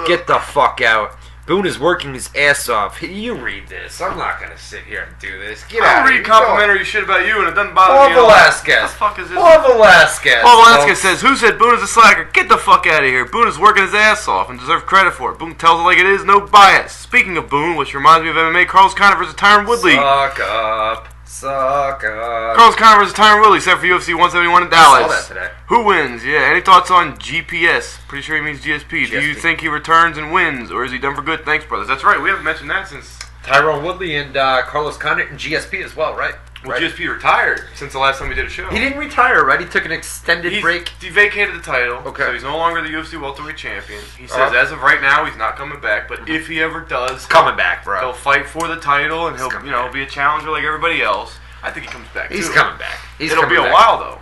Get the fuck out. Boone is working his ass off. You read this. I'm not going to sit here and do this. Get out I of don't here. read complimentary shit about you, and it doesn't bother Paul me at all. Velasquez. What the fuck is this? Paul Velasquez. Paul Velasquez folks. says, who said Boone is a slacker? Get the fuck out of here. Boone is working his ass off and deserves credit for it. Boone tells it like it is, no bias. Speaking of Boone, which reminds me of MMA, Carlos Conner versus Tyron Woodley. Suck up. Suck up. Carlos Conner versus Tyron Woodley set for UFC 171 in I saw Dallas. that today. Who wins? Yeah, any thoughts on GPS? Pretty sure he means GSP. Do you GSP. think he returns and wins, or is he done for good? Thanks, brothers. That's right, we haven't mentioned that since... Tyrone Woodley and Carlos Condit and GSP as well, right? Well, Right. GSP retired since the last time we did a show. He didn't retire, right? He took an extended break. He vacated the title, Okay. so he's no longer the UFC welterweight champion. He says as of right now he's not coming back, but if he ever does, Coming back, bro. he'll fight for the title and He's he'll coming be a back. challenger like everybody else. I think he comes back. He's too. coming back. He's It'll coming be a back. while though.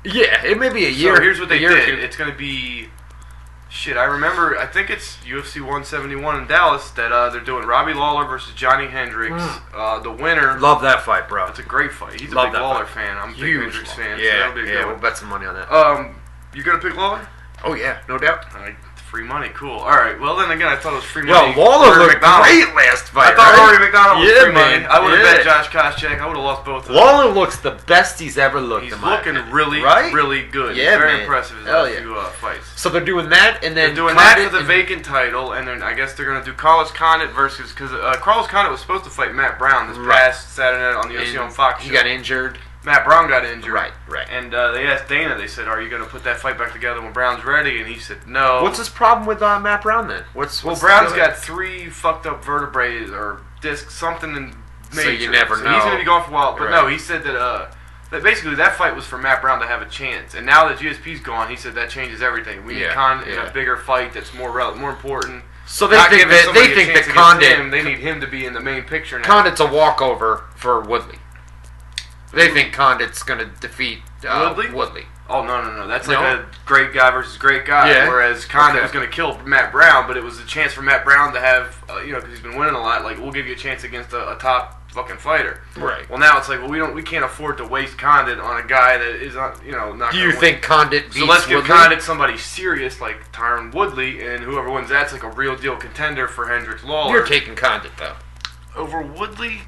Yeah, it may be a year. So here's what they a year or did. two. It's going to be shit. I remember. I think it's UFC 171 in Dallas that they're doing Robbie Lawler versus Johnny Hendricks. The winner. Love that fight, bro. It's a great fight. He's a Love big that Lawler fight. fan. I'm a big Huge Hendricks fan. So Yeah, that'll be a good yeah. one. We'll bet some money on that. You gonna pick Lawler? Oh yeah, no doubt. Free money, cool. All right. Well, then again, I thought it was free Yo, money. Lawler Rory looked McDonald. great last fight. I thought right? Rory McDonald was Yeah, free man. money. I would have Yeah. bet Josh Koscheck. I would have lost both of them. Lawler looks the best he's ever looked. He's in my looking opinion. really, Right? really good. Yeah, He's very man. impressive his Hell last yeah. few fights. So they're doing that, and then They're doing that Condit for the and- vacant title, and then I guess they're going to do Carlos Condit versus because Carlos Condit was supposed to fight Matt Brown this Right. past Saturday night on the UFC on Fox He show. got injured. Matt Brown got injured. Right. And they asked Dana, they said, are you going to put that fight back together when Brown's ready? And he said, no. What's his problem with Matt Brown then? Well, What's Brown's the deal? got 3 fucked up vertebrae or discs, something in So major. you never He's know. going to be gone for a while. But Right. no, he said that basically that fight was for Matt Brown to have a chance. And now that GSP's gone, he said that changes everything. We need Condit in a bigger fight that's more important. So they Not think giving that somebody they a think chance that against Condit him, they need him to be in the main picture now. Condit's a walkover for Woodley. They think Condit's going to defeat Woodley. Oh, no. That's No? like a great guy versus great guy. Yeah. Whereas Condit Okay. was going to kill Matt Brown, but it was a chance for Matt Brown to have, because he's been winning a lot. Like, we'll give you a chance against a top fucking fighter. Right. Well, now it's like, well, we can't afford to waste Condit on a guy that is not, not. Do gonna you win. think Condit beats So let's give Woodley? Condit somebody serious like Tyron Woodley, and whoever wins that's like a real deal contender for Hendricks Lawler. You're taking Condit though. Over Woodley.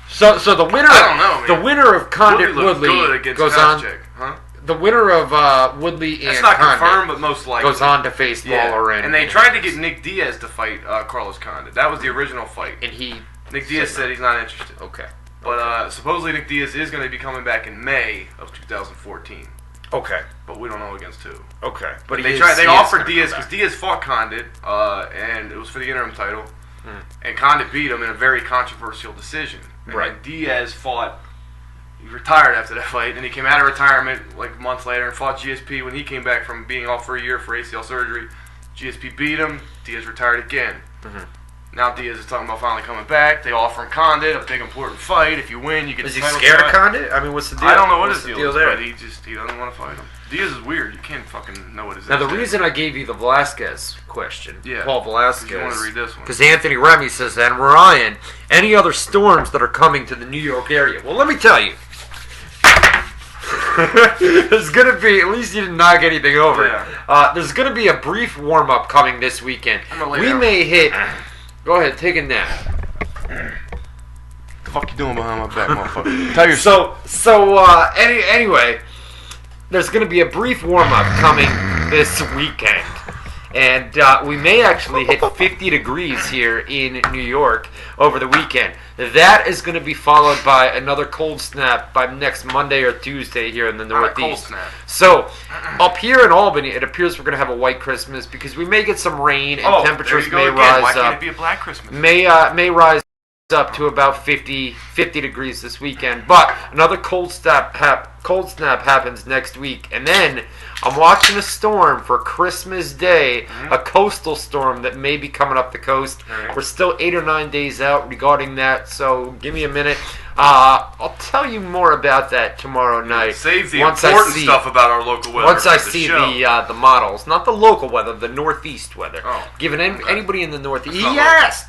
So the winner. I don't know, man. The winner of Condit looked Woodley good against goes on. Koscheck, huh? The winner of Woodley and That's not Condit confirmed, but most likely goes on to face Lawler and they tried to get Nick Diaz to fight Carlos Condit. That was the original fight. and he. Nick Diaz said he's not interested. Okay. But supposedly Nick Diaz is going to be coming back in May of 2014. Okay. But we don't know against who. Okay. But They he tried. They is offered gonna Diaz come because back. Diaz fought Condit, and it was for the interim title. And Condit beat him in a very controversial decision. And Right. then Diaz fought. He retired after that fight, and he came out of retirement like a month later and fought GSP when he came back from being off for a year for ACL surgery. GSP beat him. Diaz retired again. Now Diaz is talking about finally coming back. They offer him Condit, a big important fight. If you win, you get Is the he title scared of shot. Condit? I mean, what's the deal? I don't know what What's his the deal is, there? but he doesn't want to fight him. Diaz is weird. You can't fucking know what his Now, the is. reason I gave you the Velasquez question, Yeah. Paul Velasquez, You wanna read this one. because Anthony Remy says, and Ryan, any other storms that are coming to the New York area? Well, let me tell you. There's gonna be, at least you didn't knock anything over. Yeah. There's gonna be a brief warm up coming this weekend. We may hit. Go ahead, take a nap. The fuck you doing behind my back, motherfucker? Tell yourself. Anyway, there's gonna be a brief warm up coming this weekend. And we may actually hit 50 degrees here in New York over the weekend. That is going to be followed by another cold snap by next Monday or Tuesday here in the Northeast. Cold snap. So, up here in Albany, it appears we're going to have a white Christmas because we may get some rain and temperatures may rise Why up. can't it be a black Christmas? May rise up to about 50 degrees this weekend. But another cold snap happens next week, and then I'm watching a storm for Christmas Day, a coastal storm that may be coming up the coast. Right. We're still 8 or 9 days out regarding that, so give me a minute. I'll tell you more about that tomorrow night. Save the important stuff about our local weather. Once I see the models, not the local weather, the Northeast weather. Giving anybody in the Northeast. He asked.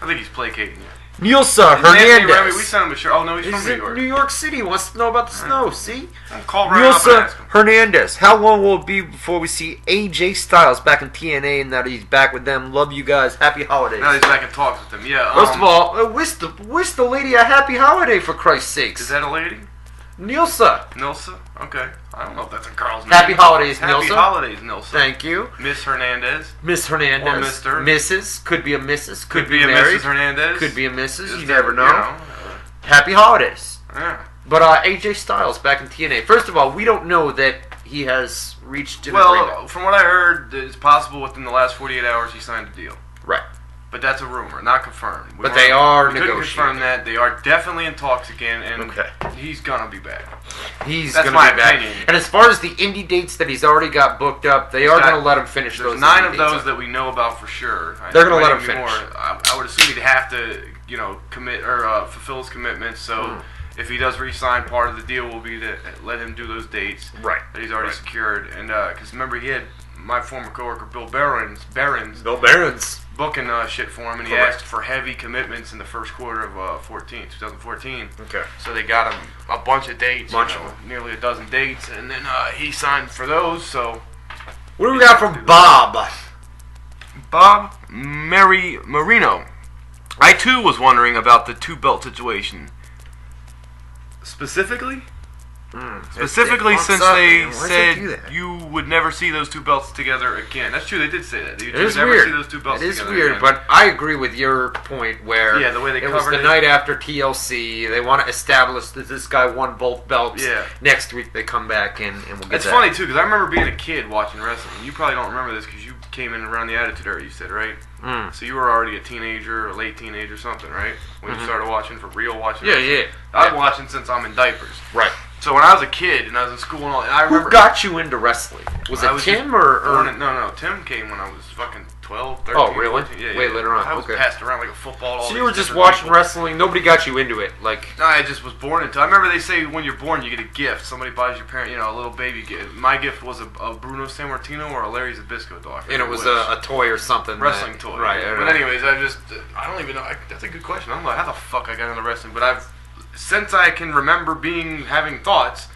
I think he's placating you. Nielsa Hernandez. We sent him a shirt. Oh, no, he's from New York. New York City. Wants to know about the snow, see? Call Ryan up and ask him. Hernandez. How long will it be before we see AJ Styles back in TNA and now that he's back with them? Love you guys. Happy holidays. Now he's back in talks with them. Yeah. First of all, wish the lady a happy holiday for Christ's sakes. Is that a lady? Nilsa. Nilsa? Okay. I don't know if that's a girl's name. Happy holidays, Nilsa. Happy holidays, Nilsa. Thank you. Miss Hernandez. Miss Hernandez. Or Mr. Mrs. Could be a Mrs. Could be a married. Mrs. Hernandez. Could be a Mrs. You never know. Happy holidays. Yeah. But AJ Styles back in TNA. First of all, we don't know that he has reached an agreement. From what I heard, it's possible within the last 48 hours he signed a deal. Right. But that's a rumor, not confirmed. But they are negotiating. negotiating. Confirm that they are definitely in talks again, and he's gonna be back. He's gonna be back. And as far as the indie dates that he's already got booked up, they are gonna let him finish those. There's 9 of those that we know about for sure. They're gonna let him finish. I would assume he'd have to, commit or fulfill his commitments. So if he does re-sign, part of the deal will be to let him do those dates that he's already secured. And because remember, he had my former coworker Bill Barons booking shit for him, and he asked for heavy commitments in the first quarter of 2014. Okay. So they got him a bunch of dates, nearly a dozen dates, and then he signed for those. So what do we got from Bob? Bob Marino. I too was wondering about the 2-belt situation. Specifically, since they said you would never see those 2 belts together again. That's true, they did say that. It is weird. See those 2 belts it is together weird, again. but I agree with your point where the way they it was the night after TLC. They want to establish that this guy won both belts. Yeah. Next week they come back and we'll get It's funny, too, because I remember being a kid watching wrestling. You probably don't remember this because you came in around the Attitude Era, you said, right? So you were already a teenager, or late teenager or something, right? When you started watching for real, watching wrestling. Yeah. I've been watching since I'm in diapers. Right. So when I was a kid and I was in school and all, and I remember... Who got you into wrestling? Was it Tim or... No, Tim came when I was fucking 12, 13, Oh, really? 14. Yeah, Way later on. I was passed around like a football. So you were just watching wrestling, nobody got you into it? No, I just was born into it. I remember they say when you're born you get a gift. Somebody buys your parent, a little baby gift. My gift was a Bruno Sammartino or a Larry Zabisco dog. And it was a toy or something. Wrestling toy. Right. But anyways, I don't even know. That's a good question. I don't know how the fuck I got into wrestling, but since I can remember having thoughts,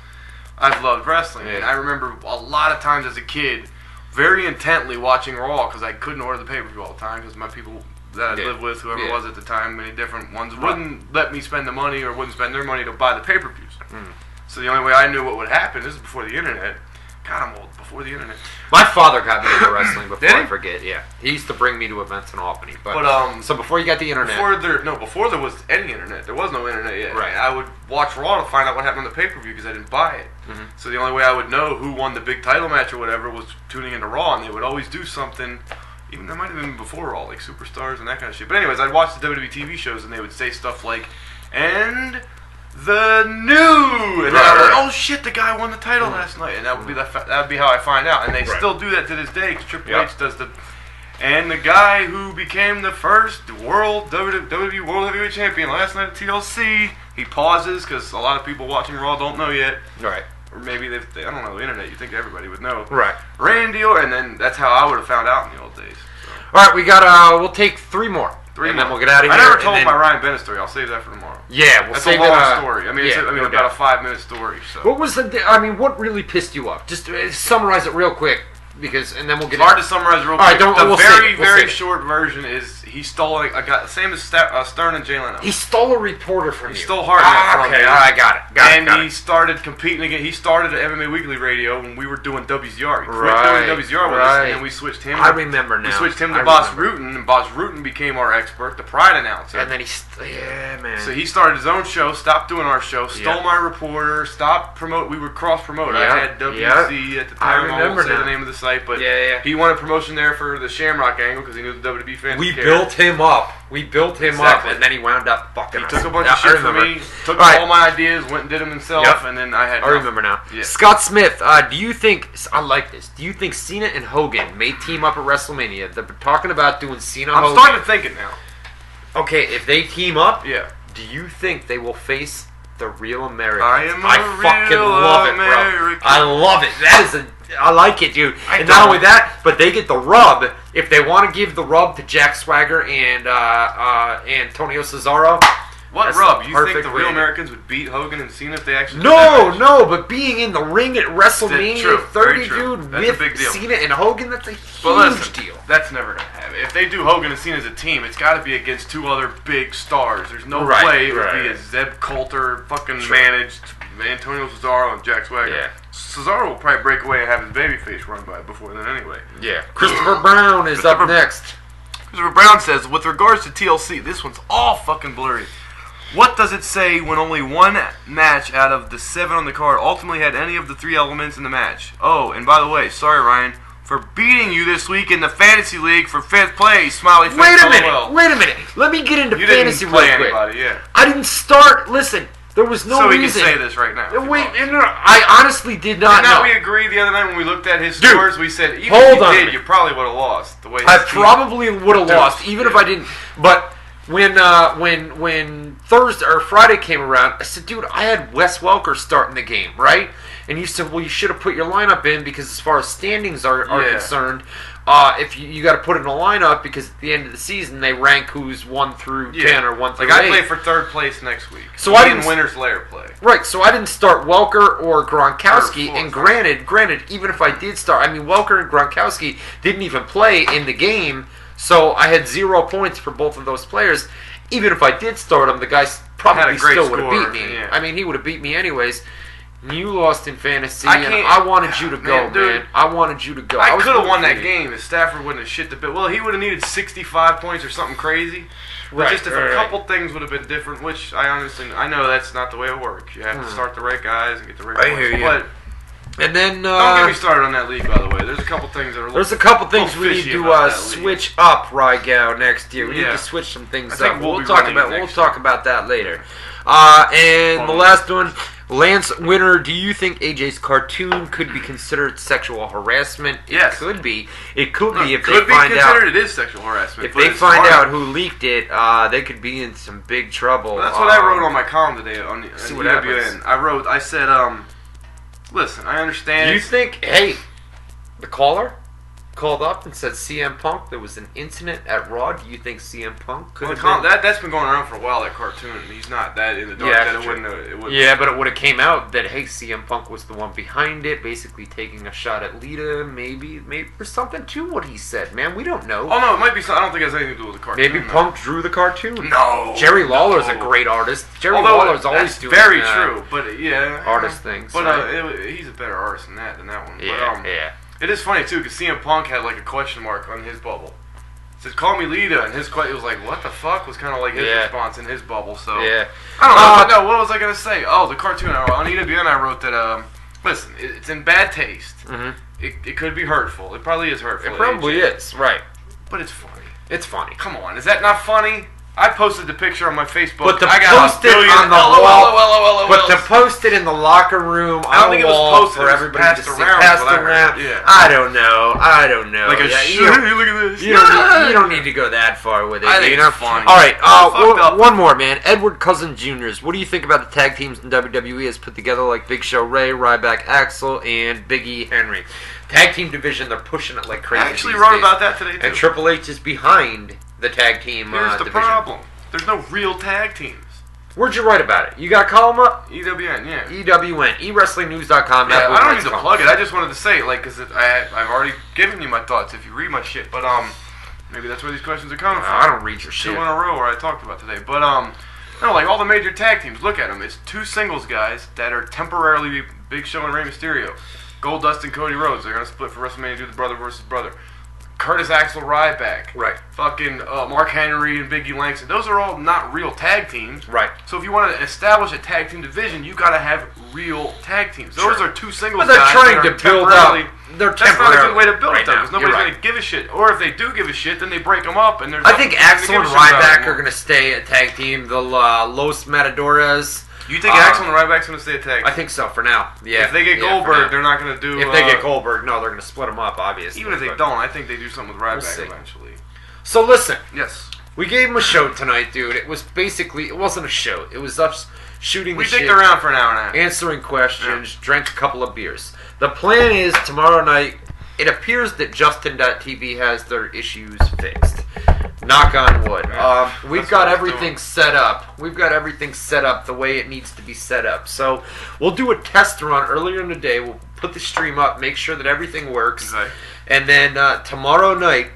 I've loved wrestling. Yeah. And I remember a lot of times as a kid very intently watching Raw because I couldn't order the pay-per-view all the time because my people that I lived with, whoever it was at the time, many different ones, wouldn't let me spend the money or wouldn't spend their money to buy the pay-per-views. So the only way I knew what would happen, this is before the internet. God, I'm old. Before the internet. My father got me into wrestling before Did he? I forget. Yeah, he used to bring me to events in Albany. But so before you got the internet, before there was any internet, there was no internet yet. Right. I would watch Raw to find out what happened on the pay-per-view because I didn't buy it. So the only way I would know who won the big title match or whatever was tuning into Raw, and they would always do something. Even that might have been before Raw, like Superstars and that kind of shit. But anyways, I'd watch the WWE TV shows, and they would say stuff like, "And the new," and then I'm like, "Oh shit, the guy won the title last night," and that would be how I find out. And they still do that to this day. 'Cause Triple H does and the guy who became the first WWE World Heavyweight Champion last night at TLC. He pauses because a lot of people watching Raw don't know yet. right? Or maybe I don't know the internet. You think everybody would know, Right. Randy Orton, and then that's how I would have found out in the old days. So. All right, we got. We'll take 3 more. 3 and more. then we'll get out of here. I never told then, my Ryan Bennett story. I'll save that for tomorrow. Yeah, we'll That's save a long it, story. I mean, yeah, it's about a 5-minute story. So. What was what really pissed you off? Just summarize it real quick, and then we'll get. It's hard to summarize real quick. All right, the very short version is he stole a guy, same as Stern and Jay Leno. He stole a reporter from you. He stole Hartnett from me. Okay, I got it. He started competing again. He started at MMA Weekly Radio when we were doing WZR. He quit Right, doing WZR with us, and then we switched him. I remember now. We switched him to I Boss remember. Rutan, and Boss Rutan became our expert, the Pride announcer. And then man. So he started his own show, stopped doing our show, stole Yep. my reporter, stopped promote. We would cross promote. Yep. I had WC at the I time. I remember won't say now. the name of the site, but Yeah. he wanted promotion there for the Shamrock angle because he knew the WWE fans. We cared. built him up. Exactly. And then he wound up fucking He us. took a bunch of shit from me, took all my ideas, went and did them himself, Yep. and then I had. I remember now. Yeah. Scott Smith, do you think, I like this, do you think Cena and Hogan may team up at WrestleMania? They're talking about doing Cena I'm Hogan. starting to think it now. Okay, if they team up, Yeah. do you think they will face the real Americans? I am a fucking real love it, bro. American. I love it. I like it, dude. I And not don't. only that, but they get the rub. If they want to give the rub to Jack Swagger and Antonio Cesaro. What That's rub? the You think perfect the way real to- Americans would beat Hogan and Cena if they actually did that match? No, but being in the ring at WrestleMania True, 30, very true. dude, That's a with big deal. Cena and Hogan, that's a But huge listen, deal. that's never going to happen. If they do Hogan and Cena as a team, it's got to be against two other big stars. There's no Right, way it would right. be a Zeb Coulter fucking Sure. managed Antonio Cesaro and Jack Swagger. Yeah. Cesaro will probably break away and have his babyface run by before then anyway. Yeah. Christopher Brown is up next. Christopher Brown says, with regards to TLC, this one's all fucking blurry. What does it say when only one match out of the 7 on the card ultimately had any of the 3 elements in the match? Oh, and by the way, sorry Ryan, for beating you this week in the Fantasy League for 5th place, smiley face. Wait a LOL. minute. Let me get into You fantasy didn't play real quick. anybody, yeah. I didn't start. Listen, there was no So we reason. can say this right now. Wait, no, I honestly did not Now know. we agreed the other night when we looked at his Dude, scores, we said even hold if on a you did, minute. you probably would have lost. The way I his team- probably would have Dude, lost, even if yeah. I didn't. But when Thursday or Friday came around, I said, dude, I had Wes Welker starting the game, right? And you said, well, you should have put your lineup in because as far as standings are Yeah. concerned, if you got to put it in a lineup because at the end of the season they rank who's 1 through 10 or 1 through Like 8. I play for 3rd place next week. So Me I and didn't- Winner's Lair play. Right, so I didn't start Welker or Gronkowski, Or and fourth. granted, even if I did start, I mean, Welker and Gronkowski didn't even play in the game, so I had 0 points for both of those players. Even if I did start him, the guy Had probably a great still would have score, beat me. yeah. I mean, he would have beat me anyways. You lost in fantasy, I and can't- I wanted you to go, Man, dude. man. I wanted you to go. I was could have rooting won for that you. game if Stafford wouldn't have shit the bit. Well, he would have needed 65 points or something crazy. But Right, just if right, a couple things would have been different, which I know that's not the way it works. You have to start the right guys and get the right I points. hear you. But And then don't get me started on that league, by the way. There's a couple things that are. there's a couple things little we need fishy to about that league. switch up, Rygow, next year. We need Yeah. to switch some things I think up. we'll We'll be talk running it about next that later. And the last one, Lance Winter. Do you think AJ's cartoon could be considered sexual harassment? Yes. It could be. It could be if could they be find considered out. it is sexual harassment. If but they it's find hard. out who leaked it, they could be in some big trouble. Well, that's what I wrote on my column today on the See what EWN. happens. I said, listen, I understand. Do you think? Hey, the caller called up and said CM Punk. There was an incident at Raw. Do you think CM Punk could have been? that's been going around for a while, that cartoon. He's not that in the dark Yeah, that that's it wouldn't. Yeah, but it would have came out that hey, CM Punk was the one behind it, basically taking a shot at Lita. Maybe there's something to what he said, man. We don't know. Oh no, it might be. I don't think it has anything to do with the cartoon. Maybe no. Punk drew the cartoon. No, Jerry Lawler's a no. great artist. Jerry Although Lawler's always that's doing very true, but yeah, artist things. But right? he's a better artist than that one. yeah, but, yeah. It is funny too because CM Punk had like a question mark on his bubble. It said, "Call me Lita," and his it was like, "What the fuck?" was kind of like his Yeah. response in his bubble. So Yeah. I don't know. But no, what was I gonna say? Oh, the cartoon on EWN. I wrote that. Listen, it's in bad taste. Mm-hmm. It could be hurtful. It probably is hurtful. It probably is, right. But it's funny. It's funny. Come on, is that not funny? I posted the picture on my Facebook. But to I got post it on the wall, but to post it in the locker room I don't on think the it was wall posted, for it was everybody passed to see, around, passed is what I heard. around. Yeah. I don't know. Like a Yeah, shit. you don't- Look at this. You don't need to go that far with it. I think you know? it's funny. All right, Fucked up. one more, man. Edward Cousin Jr.'s. What do you think about the tag teams in WWE as put together like Big Show Ray, Ryback Axel, and Big E Henry? Tag team division, they're pushing it like crazy. I actually these wrote days. about that today too. And Triple H is behind the tag team Here's the division. problem. There's no real tag teams. Where'd you write about it? You got a column up? EWN, yeah. EWN, eWrestlingNews.com. Yeah, I don't need to plug it. I just wanted to say it, like, because I've already given you my thoughts if you read my shit. But maybe that's where these questions are coming from. I don't read your shit. 2 in a row where I talked about today. But no, like all the major tag teams, look at them. It's 2 singles guys that are temporarily Big Show and Rey Mysterio. Goldust and Cody Rhodes. They're gonna split for WrestleMania, do the brother versus brother. Curtis Axel Ryback. Right. Fucking Mark Henry and Biggie Langston. Those are all not real tag teams. Right. So if you want to establish a tag team division, you gotta have real tag teams. Those are 2 singles but they're guys trying that to are build up. They're That's not a good way to build right it, though, now. because nobody's You're going to give a shit. Or if they do give a shit, then they break them up. And there's I think nothing to Axel give and a shit about Ryback anymore. are going to stay a tag team. The Los Matadores. You think Axel and Ryback's going to stay a tag team? I think so for now. Yeah. If they get Goldberg, they're not going to do... If they get Goldberg, no, they're going to split them up, obviously. Even if they don't, I think they do something with Ryback eventually. So listen. Yes. We gave him a show tonight, dude. It was basically... It wasn't a show. It was us shooting the shit. We dicked around for an hour and a half. Answering questions, drank a couple of beers. The plan is tomorrow night, it appears that Justin.tv has their issues fixed. Knock on wood. We've got everything set up. We've got everything set up the way it needs to be set up. So we'll do a test run earlier in the day. We'll put the stream up, make sure that everything works. Okay. And then tomorrow night,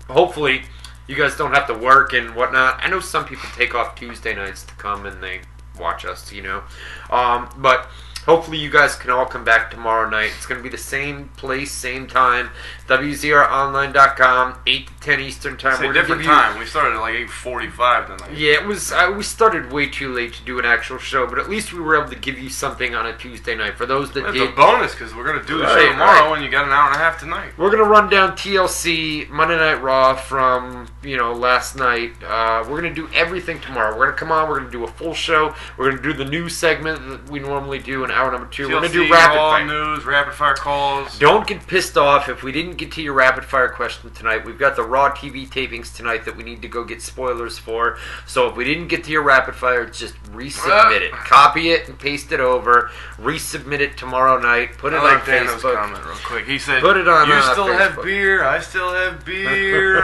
hopefully, you guys don't have to work and whatnot. I know some people take off Tuesday nights to come and they watch us, you know. But hopefully you guys can all come back tomorrow night. It's going to be the same place, same time. WZROnline.com, 8 to 10 Eastern time. It's a different time. We started at like 8:45 tonight. Yeah, it was. We started way too late to do an actual show, but at least we were able to give you something on a Tuesday night. For those that It's did, a bonus because we're going to do the show tomorrow and you got an hour and a half tonight. We're going to run down TLC, Monday Night Raw from, last night. We're going to do everything tomorrow. We're going to come on. We're going to do a full show. We're going to do the news segment that we normally do in hour number 2. TLC, we're going to do rapid Raw fire news, rapid fire calls. Don't get pissed off if we didn't get to your rapid fire question tonight. We've got the Raw TV tapings tonight that we need to go get spoilers for. So if we didn't get to your rapid fire, just resubmit it. Copy it and paste it over. Resubmit it tomorrow night. Put it on Dano's Facebook. comment real quick. He said, Put it on you still Facebook. have beer, I still have beer.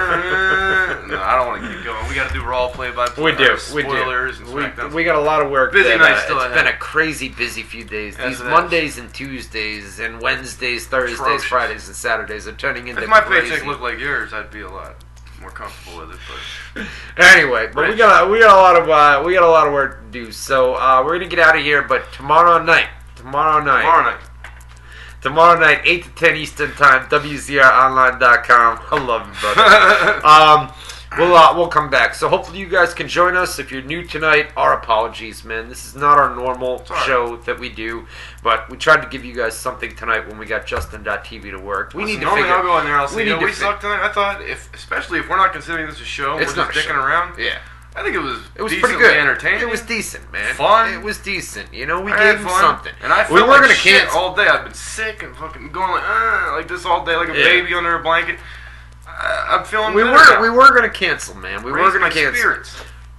No, I don't want to keep going. We got to do Raw play-by-play. We do. Spoilers and SmackDown. We got a lot of work. Busy night still It's ahead. been a crazy busy few days. Yes, These it is. Mondays and Tuesdays and Wednesdays, Thursdays, Atrocious. Fridays, and Saturdays are turning into If my crazy. paycheck looked like yours, I'd be a lot more comfortable with it. But Anyway, but we got a lot of work to do. So we're gonna get out of here. But tomorrow night, 8 to 10 Eastern time, WZROnline.com. I love you, brother. We'll come back. So hopefully you guys can join us. If you're new tonight, our apologies, man. This is not our normal show that we do, but we tried to give you guys something tonight when we got Justin.tv to work. We need to normally figure. I'll go in there. I'll say, we to suck tonight. I thought, especially if we're not considering this a show, It's we're not just a show. dicking around. Yeah. I think it was It was decently pretty good. entertaining. It was decent, man. Fun. It was decent. We I gave had him fun. something. And I felt we were like gonna shit cancel all day. I've been sick and fucking going like this all day, like a baby under a blanket. I'm feeling We better were now. we were gonna cancel, man. We were Raise gonna my cancel. spirits.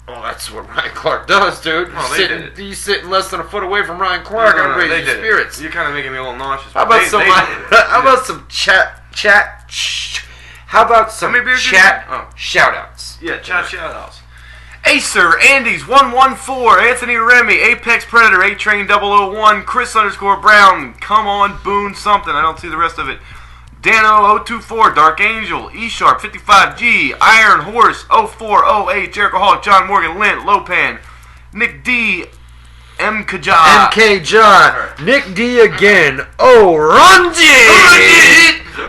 Oh, that's what Ryan Clark does, dude. Oh, they did it. You sitting less than a foot away from Ryan Clark and raise they your did spirits. You're kind of making me a little nauseous. How but about some? they did it. How about some chat? How about some How many beers you chat got? Oh. shoutouts? Yeah, shoutouts. Acer, Andy's 114, Anthony Remy, Apex Predator, A-Train 001, Chris _Brown, Come On, Boone something, I don't see the rest of it. Dano 024, Dark Angel, E-Sharp 55G, Iron Horse 0408, Jericho Hawk, John Morgan, Lint, Lopan, Nick D, M. Kaja. MK John, Nick D again,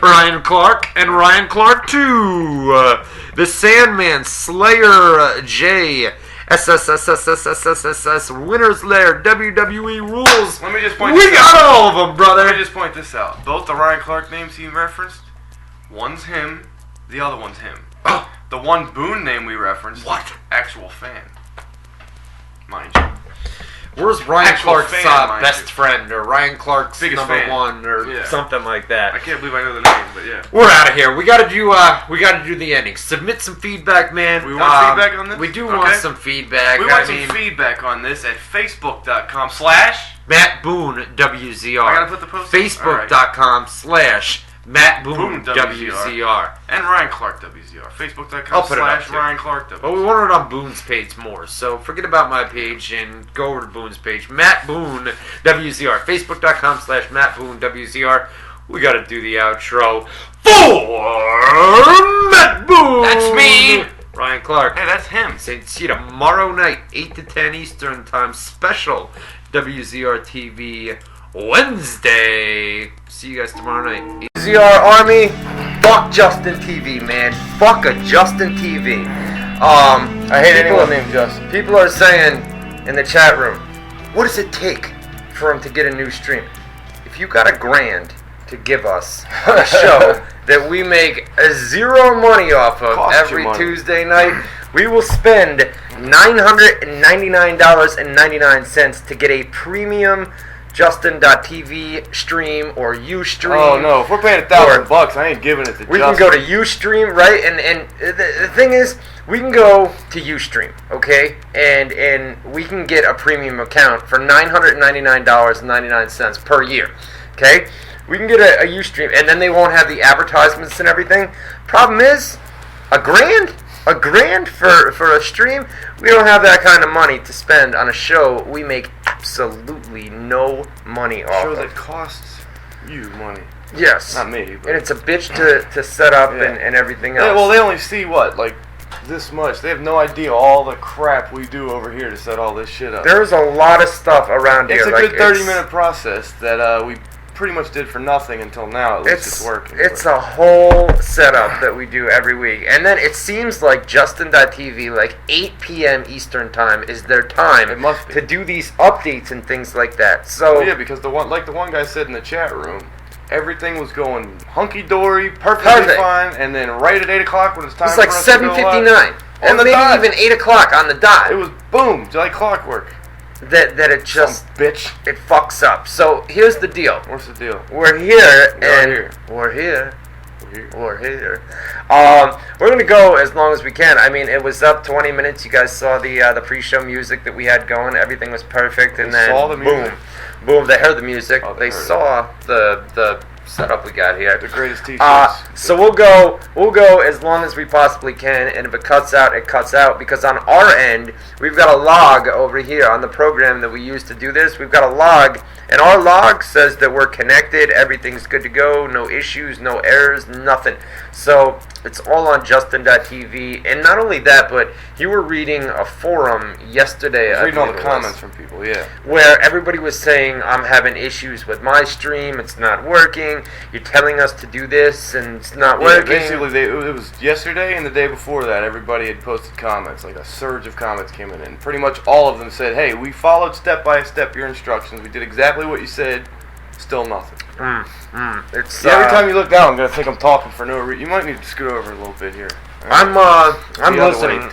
Ryan Clark and Ryan Clark 2, the Sandman, Slayer J, SSSSSSSSS, Winner's Lair, WWE Rules. Let me just point We this got out. all of them, brother. Let me just point this out. Both the Ryan Clark names he referenced, one's him, the other one's him. Oh. The one Boone name we referenced, What? actual fan. Mind you. Where's Ryan Actual Clark's fan, mind best you. friend, or Ryan Clark's Biggest number fan. one, or Yeah. something like I that? can't believe I know the name, but yeah. We're out of here. We gotta do the ending. Submit some feedback, man. We want feedback on this? We do Okay. want some feedback. We want some feedback on this at facebook.com/ Matt Boone WZR. I gotta put the post. Facebook.com/ Matt Boone, Boone WZR. And Ryan Clark WZR. I'll put it up Facebook.com/. too. Ryan Clark WZR. But we want it on Boone's page more, so forget about my page and go over to Boone's page. Matt Boone, WZR. Facebook.com/Matt Boone, WZR. We gotta do the outro for Matt Boone. That's me. Ryan Clark. Hey, that's him. See you tomorrow night, 8 to 10 Eastern Time, special WZR TV Wednesday. See you guys tomorrow night. WZR Army, fuck Justin TV, man. Fuck a Justin TV. I hate anyone named Justin. People are saying in the chat room, what does it take for him to get a new stream? If you got $1,000 to give us on a show that we make zero money off of every Tuesday night, we will spend $999.99 to get a premium Justin.tv stream or Ustream. Oh no, if we're paying $1,000, I ain't giving it to we Justin. can go to Ustream, right? And the thing is, we can go to Ustream, okay? And we can get a premium account for $999.99 per year, okay? We can get a Ustream, and then they won't have the advertisements and everything. Problem is, $1,000 for a stream. We don't have that kind of money to spend on a show we make absolutely no money off Show of. that costs you money. Yes. Not me. But And it's a bitch to set up and everything else. yeah, well, they only see what, like this much. They have no idea all the crap we do over here to set all this shit up. There's a lot of stuff around here. It's a like, good 30-minute process that we pretty much did for nothing until now. At least it's working. It's a whole setup that we do every week. And then it seems like Justin.tv, like 8 p.m. Eastern time is their time It must be. to do these updates and things like that. So yeah, because the one guy said in the chat room, everything was going hunky-dory, perfectly fine, and then right at 8 o'clock when it's time it's like for us to go live, 7:59. And the maybe dot. even 8 o'clock on the dot. it was boom, like clockwork. That it just Some bitch. it fucks up. So here's the deal. What's the deal? We're here We're and here. we're here. We're here. We're here. We're gonna go as long as we can. I mean, it was up 20 minutes. You guys saw the pre-show music that we had going. Everything was perfect, and They then saw the music? boom. They heard the music. Oh, they heard saw the setup we got here. The greatest teachers. So we'll go as long as we possibly can, and if it cuts out, it cuts out, because on our end, we've got a log over here on the program that we use to do this. We've got a log, and our log says that we're connected, everything's good to go, no issues, no errors, nothing. So it's all on Justin.tv, and not only that, but you were reading a forum yesterday. I was reading all the believe it was, comments from people, yeah. where everybody was saying, I'm having issues with my stream, it's not working, you're telling us to do this, and it's not working. Basically, it was yesterday and the day before that, everybody had posted comments, like a surge of comments came in, and pretty much all of them said, hey, we followed step by step your instructions, we did exactly what you said, still nothing. It's Every time you look down, I'm going to think I'm talking for no reason. You might need to scoot over a little bit here. I'm The other listening. way.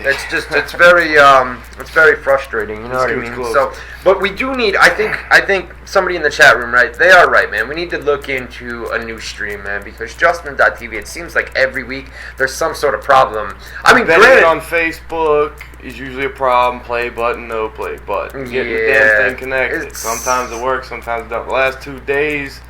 It's very frustrating. You know what I mean? Close. So, but we do need. I think somebody in the chat room, right? They are right, man. We need to look into a new stream, man, because Justin.tv. It seems like every week there's some sort of problem. I mean, Betting granted, on Facebook is usually a problem. Play button, no play button. Getting the Yeah, damn thing connected. it's- Sometimes it works, sometimes it don't. The last 2 days,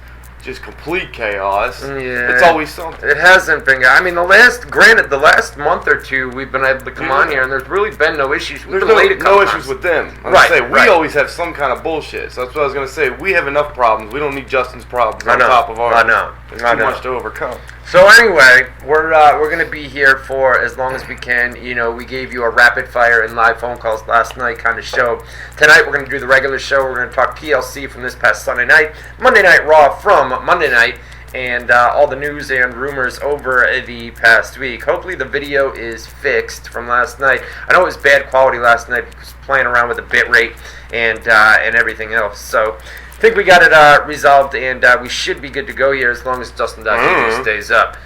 just complete chaos. Yeah. It's always something. It hasn't been. I mean, the last month or two, we've been able to come on here, and there's really been no issues. We've There's been late a no couple issues times. with them. I'm Right, gonna say, we right. always have some kind of bullshit. So that's what I was going to say. We have enough problems. We don't need Justin's problems I on know, top of ours. I know, There's I too know. much to overcome. So anyway, we're gonna be here for as long as we can. You know, we gave you a rapid fire and live phone calls last night kind of show. Tonight we're gonna do the regular show. We're gonna talk TLC from this past Sunday night, Monday Night Raw from Monday night, and all the news and rumors over the past week. Hopefully the video is fixed from last night. I know it was bad quality last night because playing around with the bit rate and everything else. So I think we got it resolved, and we should be good to go here as long as Justin.tv stays up.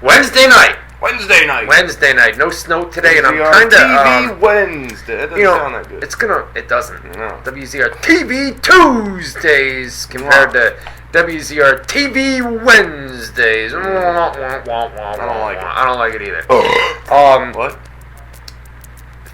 Wednesday night. Wednesday night. No snow today, and I'm WZR kind TV of Wednesday. That doesn't sound that good. It doesn't. No. WZR TV Tuesdays compared to WZR TV Wednesdays. I don't like it. I don't like it either. What?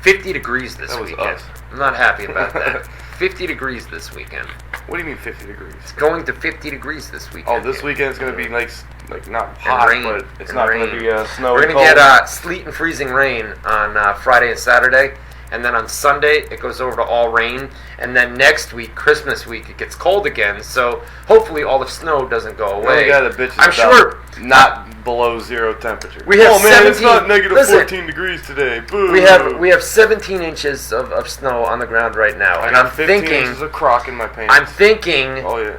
50 degrees this That was weekend. us. I'm not happy about that. 50 degrees this weekend. What do you mean 50 degrees? It's going to 50 degrees this weekend. Oh, this weekend it's going to be like like not hot, rain. but it's And not rain. going to be snowy. We're gonna cold. get sleet and freezing rain on Friday and Saturday, and then on Sunday it goes over to all rain, and then next week, Christmas week, it gets cold again. So hopefully all the snow doesn't go The away. only guy that bitches I'm about sure not below 0 temperature. We have oh man, it's 17 not negative listen, 14 degrees today. Boo. we have 17 inches of snow on the ground right now, I and got I'm 15 thinking. inches of crock in my pants. I'm thinking Oh yeah.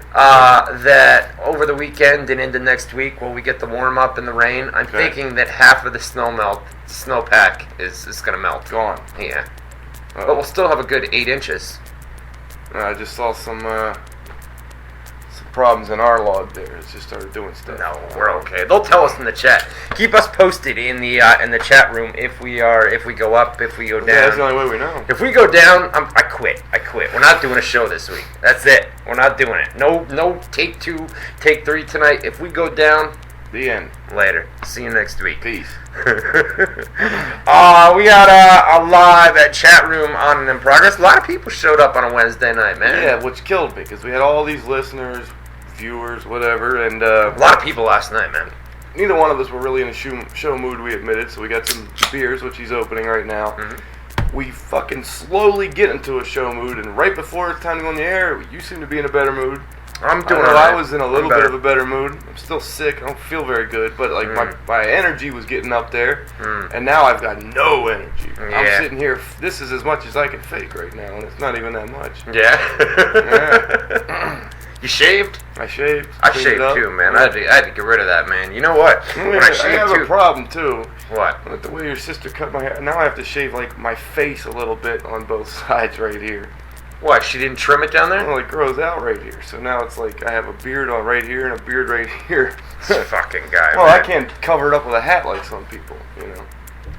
that over the weekend and into next week, when we get the warm up and the rain, I'm Okay. thinking that half of the snowpack is going to melt. Gone. Yeah. But we'll still have a good 8 inches. I just saw some problems in our log there. It's just started doing stuff. No, we're okay. They'll tell us in the chat. Keep us posted in the chat room if we go up, if we go down. Yeah, that's the only way we know. If we go down, I quit. We're not doing a show this week. That's it. We're not doing it. No take 2, take 3 tonight. If we go down, The end. later. See you next week. Peace. We got a live chat room on and in progress. A lot of people showed up on a Wednesday night, man. Yeah, which killed me because we had all these listeners, viewers, whatever, and A lot of people last night, man. neither one of us were really in a show mood, we admitted, so we got some beers, which he's opening right now. Mm-hmm. We fucking slowly get into a show mood, and right before it's time to go on the air, you seem to be in a better mood. I'm doing I alright. was in a little bit of a better mood. I'm still sick. I don't feel very good, but like my energy was getting up there, and now I've got no energy. Yeah. I'm sitting here. This is as much as I can fake right now, and it's not even that much. Yeah. Yeah. You shaved? I shaved. I cleaned shaved it up. too, man. I had to get rid of that, man. You know what? When I I shaved have too. a problem too. What? With the way your sister cut my hair. Now I have to shave like my face a little bit on both sides right here. What? She didn't trim it down there? Well, it grows out right here. So now it's like I have a beard on right here and a beard right here. This fucking guy. Well, man. I can't cover it up with a hat like some people, you know.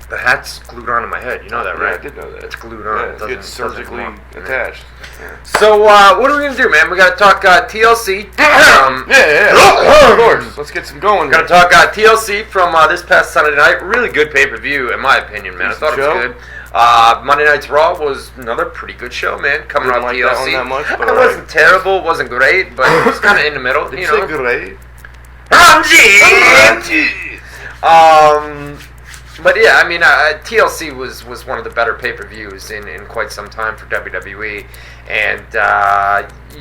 The hat's glued onto my head. You know that, Yeah, right? I did know that. It's glued on. Yeah, It it doesn't- gets surgically doesn't come off. attached. Yeah. So, what are we gonna do, man? We gotta talk TLC. Yeah, of course. Let's get some going. Gonna talk TLC from this past Sunday night. Really good pay-per-view, in my opinion, man. I thought it was Decent good. Monday Night's Raw was another pretty good show, man. Coming Didn't off like that TLC. one that much, but It alright. wasn't terrible, it wasn't great, but it was kind of in the middle, Did you you say know. great? But yeah, I mean, TLC was one of the better pay-per-views in quite some time for WWE, and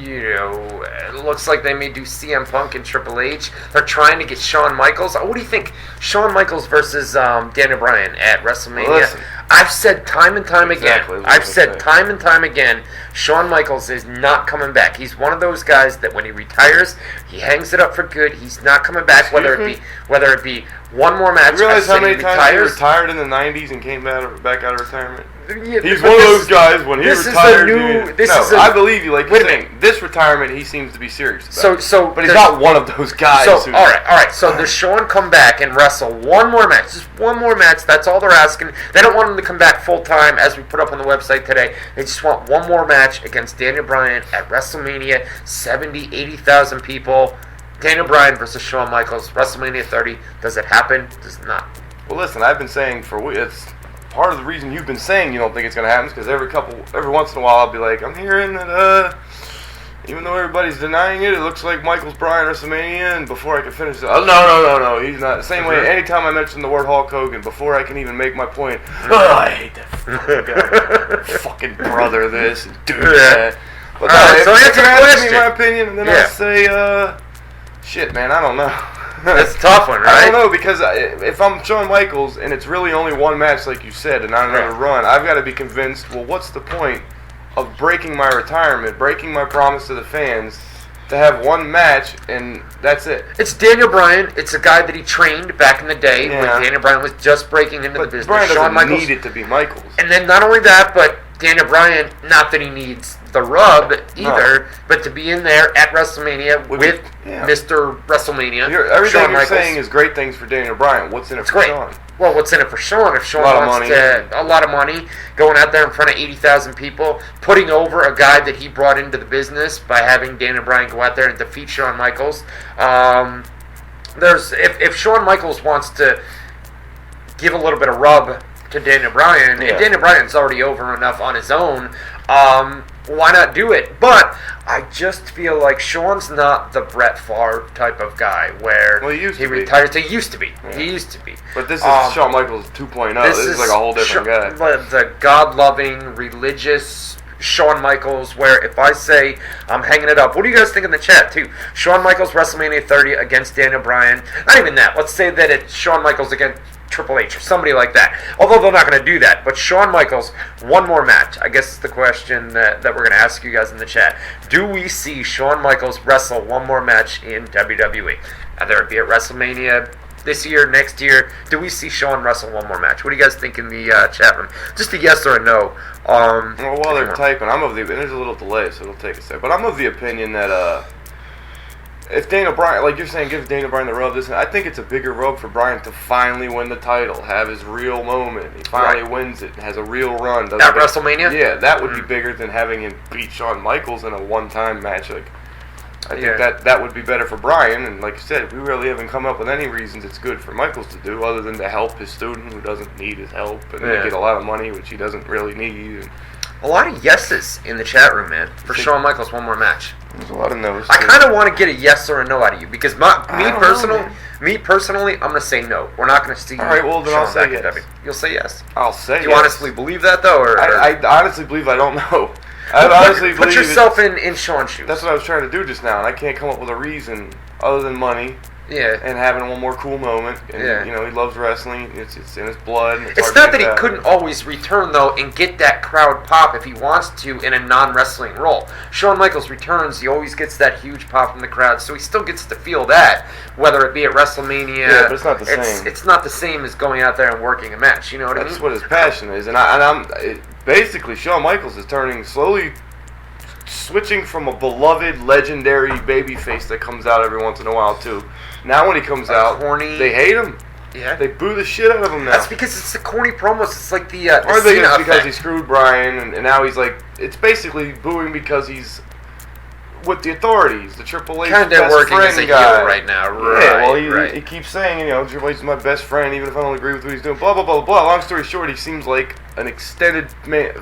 you know, it looks like they may do CM Punk and Triple H. They're trying to get Shawn Michaels. What do you think? Shawn Michaels versus Daniel Bryan at WrestleMania. Well, listen. I've said time and time Exactly, again. that's what I've I said say. time and time again. Shawn Michaels is not coming back. He's one of those guys that when he retires, he hangs it up for good. He's not coming back. Whether it be one more match. You realize I how say many times he retires. retired in the 90s and came back out of retirement? Yeah, He's but one of this- those guys when he this is a retired. new- dude- this no, is a- I believe you. Like Wait you're a saying, this retirement he seems to be serious about. So, but he's there's- not one of those guys. So, who, all right. So, does Shawn come back and wrestle one more match? Just one more match. That's all they're asking. They don't want him to come back full time, as we put up on the website today. They just want one more match against Daniel Bryan at WrestleMania. 70, 80,000 people. Daniel Bryan versus Shawn Michaels. WrestleMania 30. Does it happen? Does it not? Well, listen, I've been saying it's part of the reason you've been saying you don't think it's going to happen is because every once in a while I'll be like, I'm hearing that even though everybody's denying it, it looks like Michael's Bryan WrestleMania, and before I can finish it, no, he's not. Same way, anytime I mention the word Hulk Hogan, before I can even make my point, I hate that fucking guy. Fucking brother this, and dude that. But Alright, so if answer you the ask me question. my opinion, and then Yeah. I'll say, shit, man, I don't know. That's a tough one, I right? don't know, because if I'm Shawn Michaels and it's really only one match, like you said, and not another run, I've got to be convinced, well, what's the point of breaking my retirement, breaking my promise to the fans, to have one match, and that's it? It's Daniel Bryan. It's a guy that he trained back in the day Yeah. when Daniel Bryan was just breaking into the But business. Bryan Shawn doesn't Michaels, need it to be Michaels. and then not only that, but Daniel Bryan, not that he needs the rub either, but to be in there at WrestleMania with yeah. Mr. WrestleMania. Everything Shawn you're Michaels. saying is great things for Daniel Bryan. What's in it It's for great. Shawn? Well, what's in it for Shawn? If Shawn A lot of wants money. a lot of money, going out there in front of 80,000 people, putting over a guy that he brought into the business by having Daniel Bryan go out there and defeat Shawn Michaels. If Shawn Michaels wants to give a little bit of rub to Daniel Bryan, and Daniel Bryan's already over enough on his own, why not do it? But I just feel like Shawn's not the Brett Favre type of guy where he retires. He used to be. Yeah. He used to be. But this is Shawn Michaels 2.0. This is like a whole different guy. The God-loving, religious Shawn Michaels, where if I say I'm hanging it up, what do you guys think in the chat too? Shawn Michaels WrestleMania 30 against Daniel Bryan. Not even that. Let's say that it's Shawn Michaels against Triple H or somebody like that. Although they're not going to do that. But Shawn Michaels, one more match. I guess is the question that we're going to ask you guys in the chat. Do we see Shawn Michaels wrestle one more match in WWE? Whether it be at WrestleMania this year, next year, do we see Shawn wrestle one more match? What do you guys think in the chat room? Just a yes or a no. Well, while they're typing, and there's a little delay, so it'll take a second. But I'm of the opinion that if Daniel Bryan, like you're saying, give Daniel Bryan the rub, I think it's a bigger rub for Bryan to finally win the title, have his real moment. He finally wins it, has a real run. At WrestleMania? Yeah, that would be bigger than having him beat Shawn Michaels in a one-time match. Like, I think that would be better for Bryan, and like you said, we really haven't come up with any reasons it's good for Michaels to do other than to help his student who doesn't need his help and get a lot of money, which he doesn't really need. And a lot of yeses in the chat room, man, for Shawn Michaels one more match. There's a lot of no's. I kind of want to get a yes or a no out of you because me personally, I'm going to say no. We're not going to see. All right, well then I'll say yes. You'll say yes. I'll say yes. Do you honestly believe that though, or I honestly believe I don't know. I honestly put yourself in Shawn's shoes. That's what I was trying to do just now, and I can't come up with a reason other than money. Yeah. And having one more cool moment. And, you know, he loves wrestling. It's in his blood. It's not that he couldn't always return, though, and get that crowd pop if he wants to in a non-wrestling role. Shawn Michaels returns. He always gets that huge pop from the crowd, so he still gets to feel that, whether it be at WrestleMania. Yeah, but it's not the same. It's not the same as going out there and working a match. You know what I mean? That's what his passion is. Basically, Shawn Michaels is slowly switching from a beloved, legendary babyface that comes out every once in a while, too. Now when he comes out, they hate him. Yeah. They boo the shit out of him now. That's because it's the corny promos. It's like the or they Cena because he screwed Bryan, and now he's like, it's basically booing because he's with the authorities, the Triple H kind of working as a heel right now. Yeah, well, he keeps saying, you know, Triple H is my best friend, even if I don't agree with what he's doing, blah, blah, blah, blah. Long story short, he seems like an extended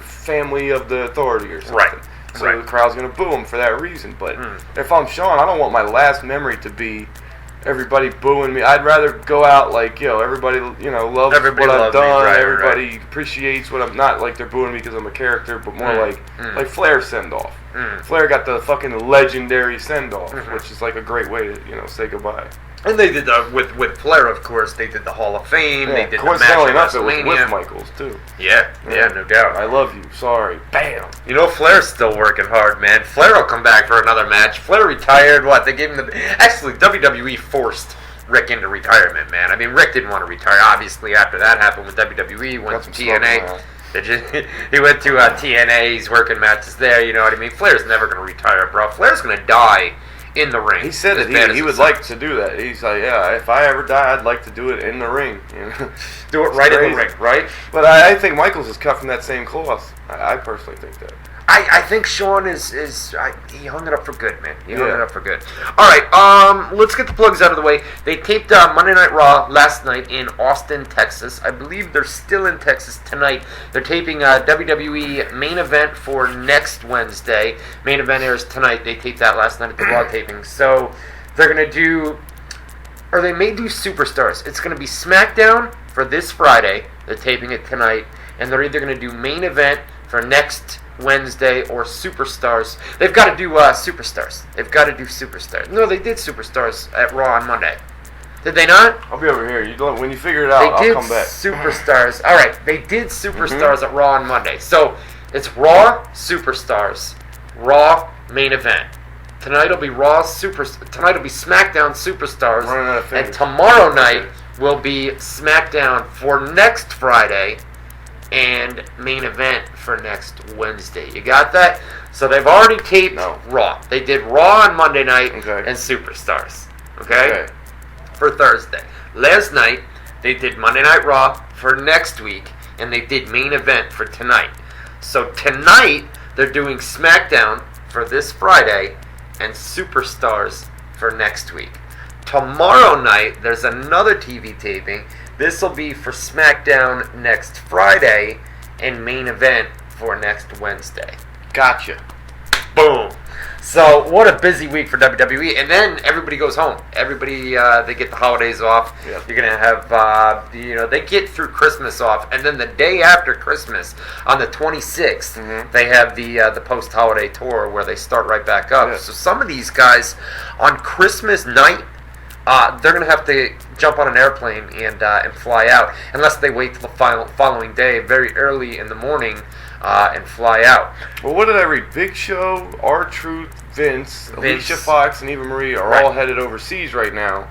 family of the authority or something. Right. So the crowd's going to boo him for that reason. But if I'm Shawn, I don't want my last memory to be everybody booing me. I'd rather go out like, everybody, loves what I've done. Everybody appreciates what I'm not like they're booing me because I'm a character, but more like Flair's send-off. Flair got the fucking legendary send-off, which is like a great way to, say goodbye. And they did with Flair, of course. They did the Hall of Fame. They did the match at enough, WrestleMania. It was with Michaels too. Yeah, no doubt. I love you. Sorry. Bam. Flair's still working hard, man. Flair will come back for another match. Flair retired. They gave him actually WWE forced Rick into retirement, man. I mean, Rick didn't want to retire. Obviously, after that happened with WWE, went to TNA. He went to TNA. He's working matches there. You know what I mean? Flair's never going to retire, bro. Flair's going to die in the ring. He said that he would like to do that. He's like, if I ever die, I'd like to do it in the ring. Do it right in the ring, right? But I think Michaels is cut from that same cloth. I personally think that. I think Shawn is he hung it up for good, man. He hung it up for good. All right, let's get the plugs out of the way. They taped Monday Night Raw last night in Austin, Texas. I believe they're still in Texas tonight. They're taping WWE main event for next Wednesday. Main event airs tonight. They taped that last night at the Raw taping. So they're going to do, or they may do Superstars. It's going to be SmackDown for this Friday. They're taping it tonight. And they're either going to do main event for next Wednesday or Superstars. They've got to do Superstars. They've got to do Superstars. No, they did Superstars at Raw on Monday. Did they not? I'll be over here. When you figure it out, I'll come back. Superstars. All right, they did Superstars at Raw on Monday. So it's Raw Superstars, Raw main event. Tonight will be Tonight will be SmackDown Superstars, and tomorrow night will be SmackDown for next Friday. And main event for next Wednesday. You got that? So they've already taped Raw. They did Raw on Monday night and Superstars. Okay? For Thursday. Last night, they did Monday Night Raw for next week, and they did main event for tonight. So tonight, they're doing SmackDown for this Friday and Superstars for next week. Tomorrow night, there's another TV taping. This will be for SmackDown next Friday and main event for next Wednesday. Gotcha. Boom. So what a busy week for WWE, and then everybody goes home. Everybody they get the holidays off. Yep. You're gonna have they get through Christmas off, and then the day after Christmas, on the 26th, they have the post-holiday tour where they start right back up. Yeah. So some of these guys on Christmas night, they're gonna have to jump on an airplane and fly out, unless they wait till the following day, very early in the morning. And fly out. Well, what did I read? Big Show, R-Truth, Vince, Alicia Fox, and Eva Marie are all headed overseas right now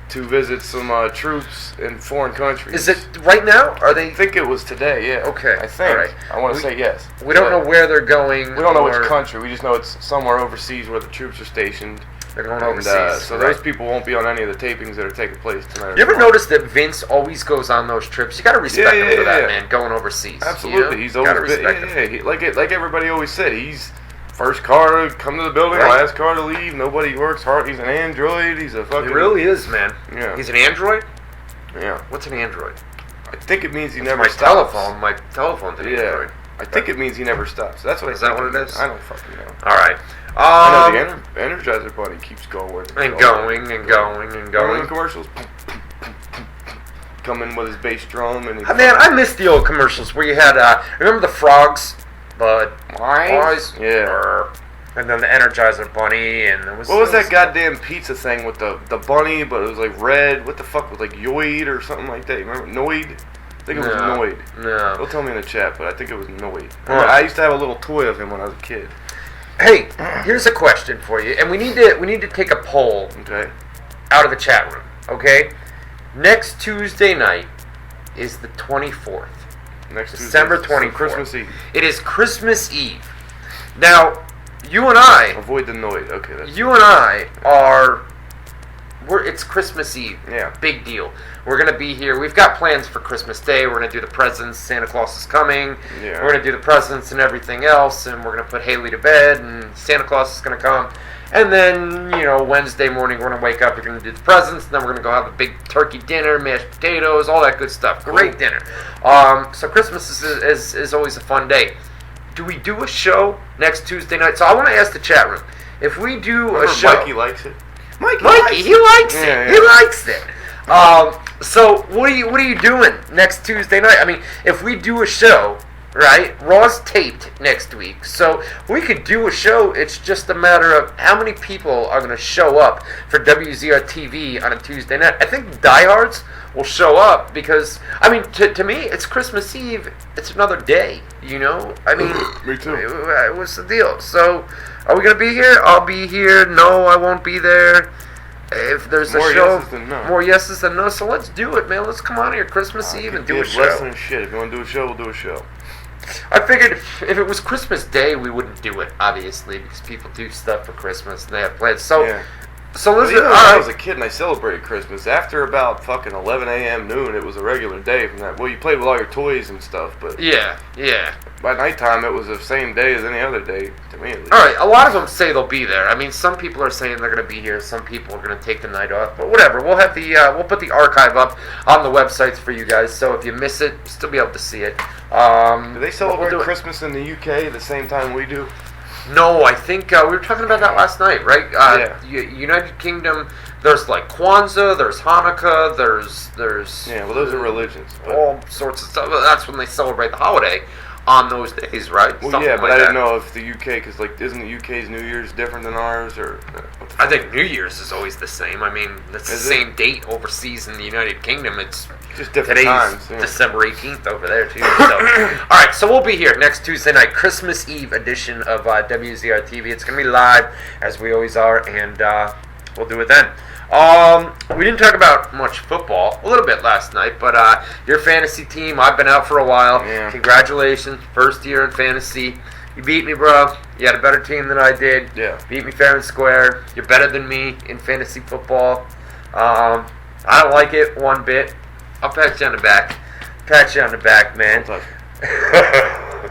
to visit some troops in foreign countries. Is it right now? Are they? I think it was today, yeah. Okay. I think. All right. I want to say yes. We don't know where they're going. We don't know which country. We just know it's somewhere overseas where the troops are stationed. They're going overseas. So those people won't be on any of the tapings that are taking place tonight. You ever notice that Vince always goes on those trips? You got to respect him for that, man, going overseas. Absolutely. He's always been, him. like everybody always said, he's first car to come to the building, last car to leave. Nobody works hard. He's an android. He's a fucking... He really is, man. Yeah. He's an android? Yeah. What's an android? I think it means he never stops. My telephone's an android. I think it means he never stops. That's what Is that what it is? I don't fucking know. All right. I know the Energizer Bunny keeps going. And going. Remember the commercials? Come in with his bass drum and... Man, I miss the old commercials where you had, remember the frogs? Bud Wise? Yeah. And then the Energizer Bunny, and there was... What was that goddamn pizza thing with the bunny, but it was like red? What the fuck was like Yoid or something like that? You remember? Noid? I think it was Noid. No. They'll tell me in the chat, but I think it was Noid. I used to have a little toy of him when I was a kid. Hey, here's a question for you, and we need to take a poll out of the chat room, okay? Next Tuesday night is the 24th. December 24th. Christmas Eve. It is Christmas Eve. Now, you and I... Avoid the Noid. Okay. You and I are... It's Christmas Eve. Yeah. Big deal. We're going to be here. We've got plans for Christmas Day. We're going to do the presents. Santa Claus is coming. Yeah. We're going to do the presents and everything else. And we're going to put Haley to bed. And Santa Claus is going to come. And then, Wednesday morning, we're going to wake up. We're going to do the presents. And then we're going to go have a big turkey dinner, mashed potatoes, all that good stuff. Great dinner. So Christmas is always a fun day. Do we do a show next Tuesday night? So I want to ask the chat room. If we do a show... Mikey likes it. Mikey, he likes it. Yeah. He likes it. So what are you doing next Tuesday night? I mean, if we do a show, right? Raw's taped next week, so we could do a show. It's just a matter of how many people are going to show up for WZR TV on a Tuesday night. I think diehards will show up because, I mean, to me, it's Christmas Eve. It's another day, I mean, me too. What's the deal? So, are we going to be here? I'll be here. No, I won't be there. If there's a show, more yeses than no. So let's do it, man. Let's come on here Christmas Eve and do a show. Less than shit. If you want to do a show, we'll do a show. I figured if it was Christmas Day, we wouldn't do it, obviously, because people do stuff for Christmas and they have plans. So, listen. When I was a kid and I celebrated Christmas, after about fucking 11 a.m. noon, it was a regular day from that. Well, you played with all your toys and stuff, but yeah. By nighttime, it was the same day as any other day to me. At least. All right, a lot of them say they'll be there. I mean, some people are saying they're going to be here. Some people are going to take the night off. But whatever, we'll have we'll put the archive up on the websites for you guys. So if you miss it, you'll still be able to see it. Do they celebrate Christmas in the UK the same time we do? No, I think we were talking about that last night, right? United Kingdom. There's like Kwanzaa, there's Hanukkah, there's well, those are religions. All sorts of stuff. That's when they celebrate the holiday. On those days, right? Well, yeah, but I didn't know if the UK, because isn't the UK's New Year's different than ours, or? I think New Year's is always the same. I mean, it's the same date overseas in the United Kingdom. It's just different times. Yeah. December 18th over there too. So, all right, so we'll be here next Tuesday night, Christmas Eve edition of WZR TV. It's gonna be live as we always are, and we'll do it then. We didn't talk about much football, a little bit last night, but your fantasy team, I've been out for a while. Yeah. Congratulations, first year in fantasy. You beat me, bro. You had a better team than I did. Yeah. Beat me fair and square. You're better than me in fantasy football. I don't like it one bit. I'll pat you on the back. Pat you on the back, man.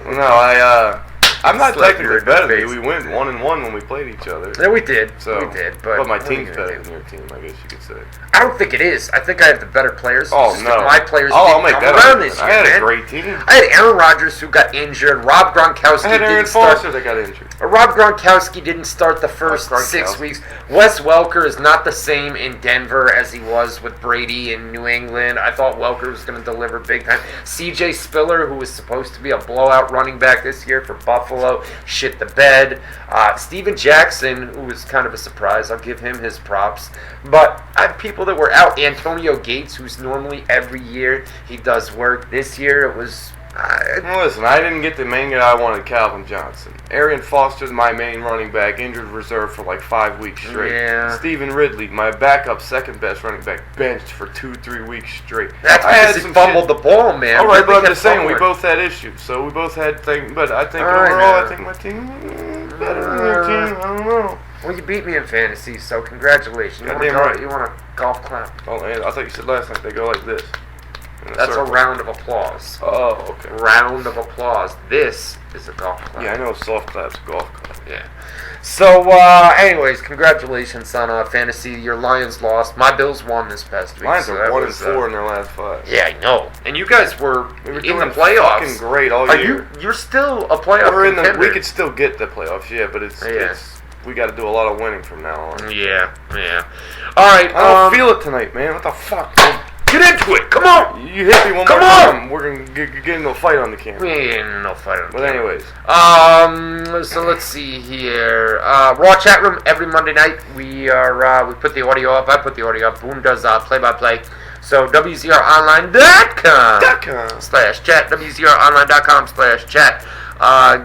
No, I'm not technically better than you. We went 1-1 when we played each other. Yeah, we did. So, we did. But my team's better than your team, I guess you could say. I don't think it is. I think I have the better players. Oh, no. My players I'll make that around this year, I had a great team. I had Aaron Rodgers who got injured. Rob Gronkowski I had Aaron Foster that got injured. Rob Rob Gronkowski didn't start the first 6 weeks. Wes Welker is not the same in Denver as he was with Brady in New England. I thought Welker was going to deliver big time. C.J. Spiller, who was supposed to be a blowout running back this year for Buffalo, shit the bed. Steven Jackson, who was kind of a surprise. I'll give him his props. But I have people that were out. Antonio Gates, who's normally every year he does work. This year it was... Well, listen, I didn't get the main guy I wanted, Calvin Johnson. Arian Foster's my main running back, injured reserve for like 5 weeks straight. Yeah. Stephen Ridley, my backup, second best running back, benched for 2-3 weeks straight. That's because he fumbled the ball, man. All right, but I'm just saying, we both had issues, so we both had things. But I think overall, I think my team better than your team. I don't know. Well, you beat me in fantasy, so congratulations. You want a golf clap? Oh, man, I thought you said last night they go like this. That's a round of applause. Oh, okay. Round of applause. This is a golf clap. Yeah, I know soft claps, golf clap. Yeah. So, anyways, congratulations on fantasy. Your Lions lost. My Bills won this past week. Lions so are 1-4 in their last 5. Yeah, I know. And you guys were in the playoffs. Fucking great all year. You're still a playoff contender. We could still get the playoffs, yeah, but it's we got to do a lot of winning from now on. Yeah. All right. I don't feel it tonight, man. What the fuck? Get into it. Come on. You hit me one more time. We're going to get into a fight on the camera. We ain't no fight on the camera. But anyways. So let's see here. Raw chat room every Monday night. We put the audio up. I put the audio up. Boone does play-by-play. So WZROnline.com /chat. WZROnline.com/chat.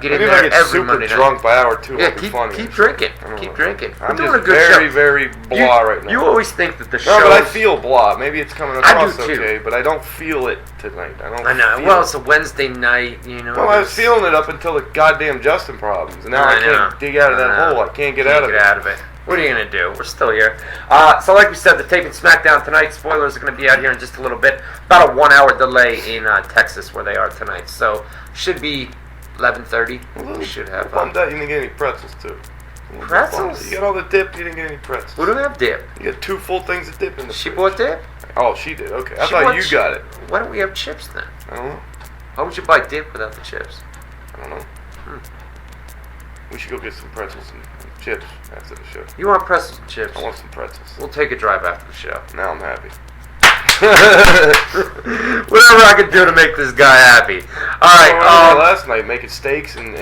Get in there every Monday night. Super drunk by hour 2. Yeah, keep drinking. Keep drinking. I'm doing a good show. Very blah right now. You always think that the show. No, but I feel blah. Maybe it's coming across okay, but I don't feel it tonight. I know. Well, it's a Wednesday night, you know. Well, I was feeling it up until the goddamn Justin problems, and now I can't dig out of that hole. I can't get out of it. What are you going to do? We're still here. So like we said, the taping SmackDown tonight. Spoilers are going to be out here in just a little bit. About a 1 hour delay in Texas where they are tonight. So should be 11:30. We should have. I'm you didn't get any pretzels too. Pretzels? You got all the dip. You didn't get any pretzels. We don't have dip. You got 2 full things of dip in the. She bought dip. Oh, she did. Okay, I thought you got it. Why don't we have chips then? I don't know. How would you buy dip without the chips? I don't know. We should go get some pretzels and chips after the show. You want pretzels and chips? I want some pretzels. We'll take a drive after the show. Now I'm happy. Whatever I can do to make this guy happy. All right. Last night making steaks and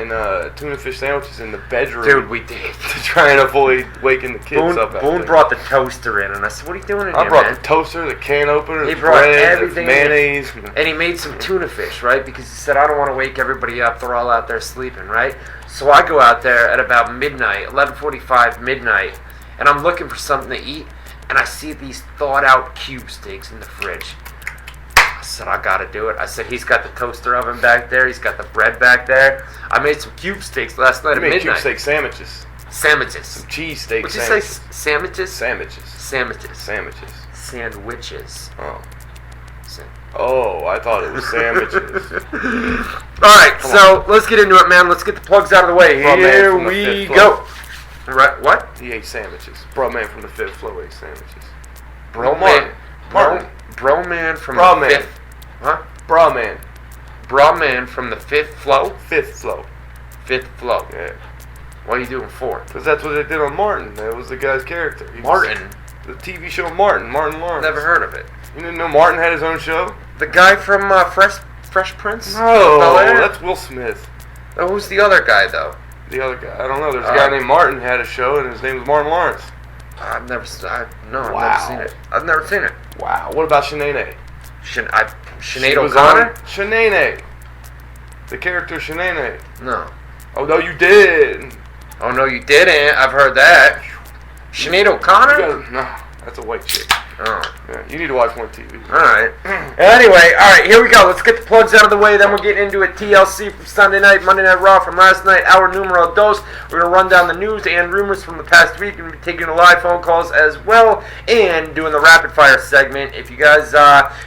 tuna fish sandwiches in the bedroom. Dude, we did. To try and avoid waking the kids up. Boone brought the toaster in, and I said, "What are you doing in here, man?" I brought the toaster, the can opener, he the brought bread, everything, the mayonnaise, and he made some tuna fish, right? Because he said, "I don't want to wake everybody up. They're all out there sleeping, right?" So I go out there at about midnight, 11:45, midnight, and I'm looking for something to eat. And I see these thawed-out cube steaks in the fridge. I said, I gotta do it. I said, he's got the toaster oven back there. He's got the bread back there. I made some cube steaks last night at midnight. You made cube steak sandwiches. Sandwiches. Some cheese steak sandwiches. What'd you say? Sandwiches? Sandwiches. Sandwiches. Sandwiches. Sandwiches. Oh. Oh, I thought it was sandwiches. Alright, so let's get into it, man. Let's get the plugs out of the way. Here we go. Right, what? He ate sandwiches. Bro man from the 5th floor ate sandwiches. Bro man from the 5th. Huh? Bro man. Bro man from the 5th floor? 5th floor. 5th floor. Yeah. What are you doing for? Because that's what they did on Martin. That was the guy's character. Martin? The TV show Martin Lawrence. Never heard of it. You didn't know Martin had his own show? The guy from Fresh Prince? No, that's Will Smith. Oh, who's the other guy, though? The other guy, I don't know. There's a guy named Martin had a show, and his name was Martin Lawrence. I've never seen it. I've never seen it. Wow. What about Shanae? Sinead O'Connor? Shanae. The character Shanae. No. Oh, no, you did. Oh, no, you didn't. I've heard that. Sinead O'Connor? No, that's a white chick. Oh. Yeah, you need to watch more TV. Alright. Anyway, alright, here we go. Let's get the plugs out of the way, then we'll get into it. TLC from Sunday night, Monday Night Raw from last night, hour numero dos. We're going to run down the news and rumors from the past week, and we'll be taking the live phone calls as well, and doing the rapid fire segment. If you guys,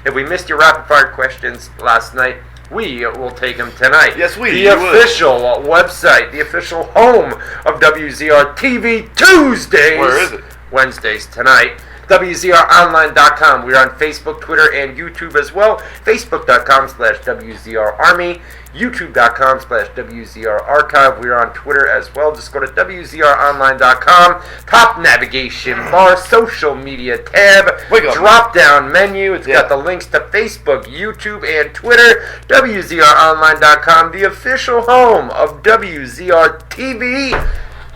if we missed your rapid fire questions last night, we will take them tonight. Yes, The official website, the official home of WZR TV Tuesdays. Where is it? Wednesdays tonight. WZROnline.com. We're on Facebook, Twitter, and YouTube as well. Facebook.com/WZRArmy. YouTube.com/WZRArchive. We're on Twitter as well. Just go to WZROnline.com. Top navigation bar, social media tab, drop down menu. It's got the links to Facebook, YouTube, and Twitter. WZROnline.com, the official home of WZR TV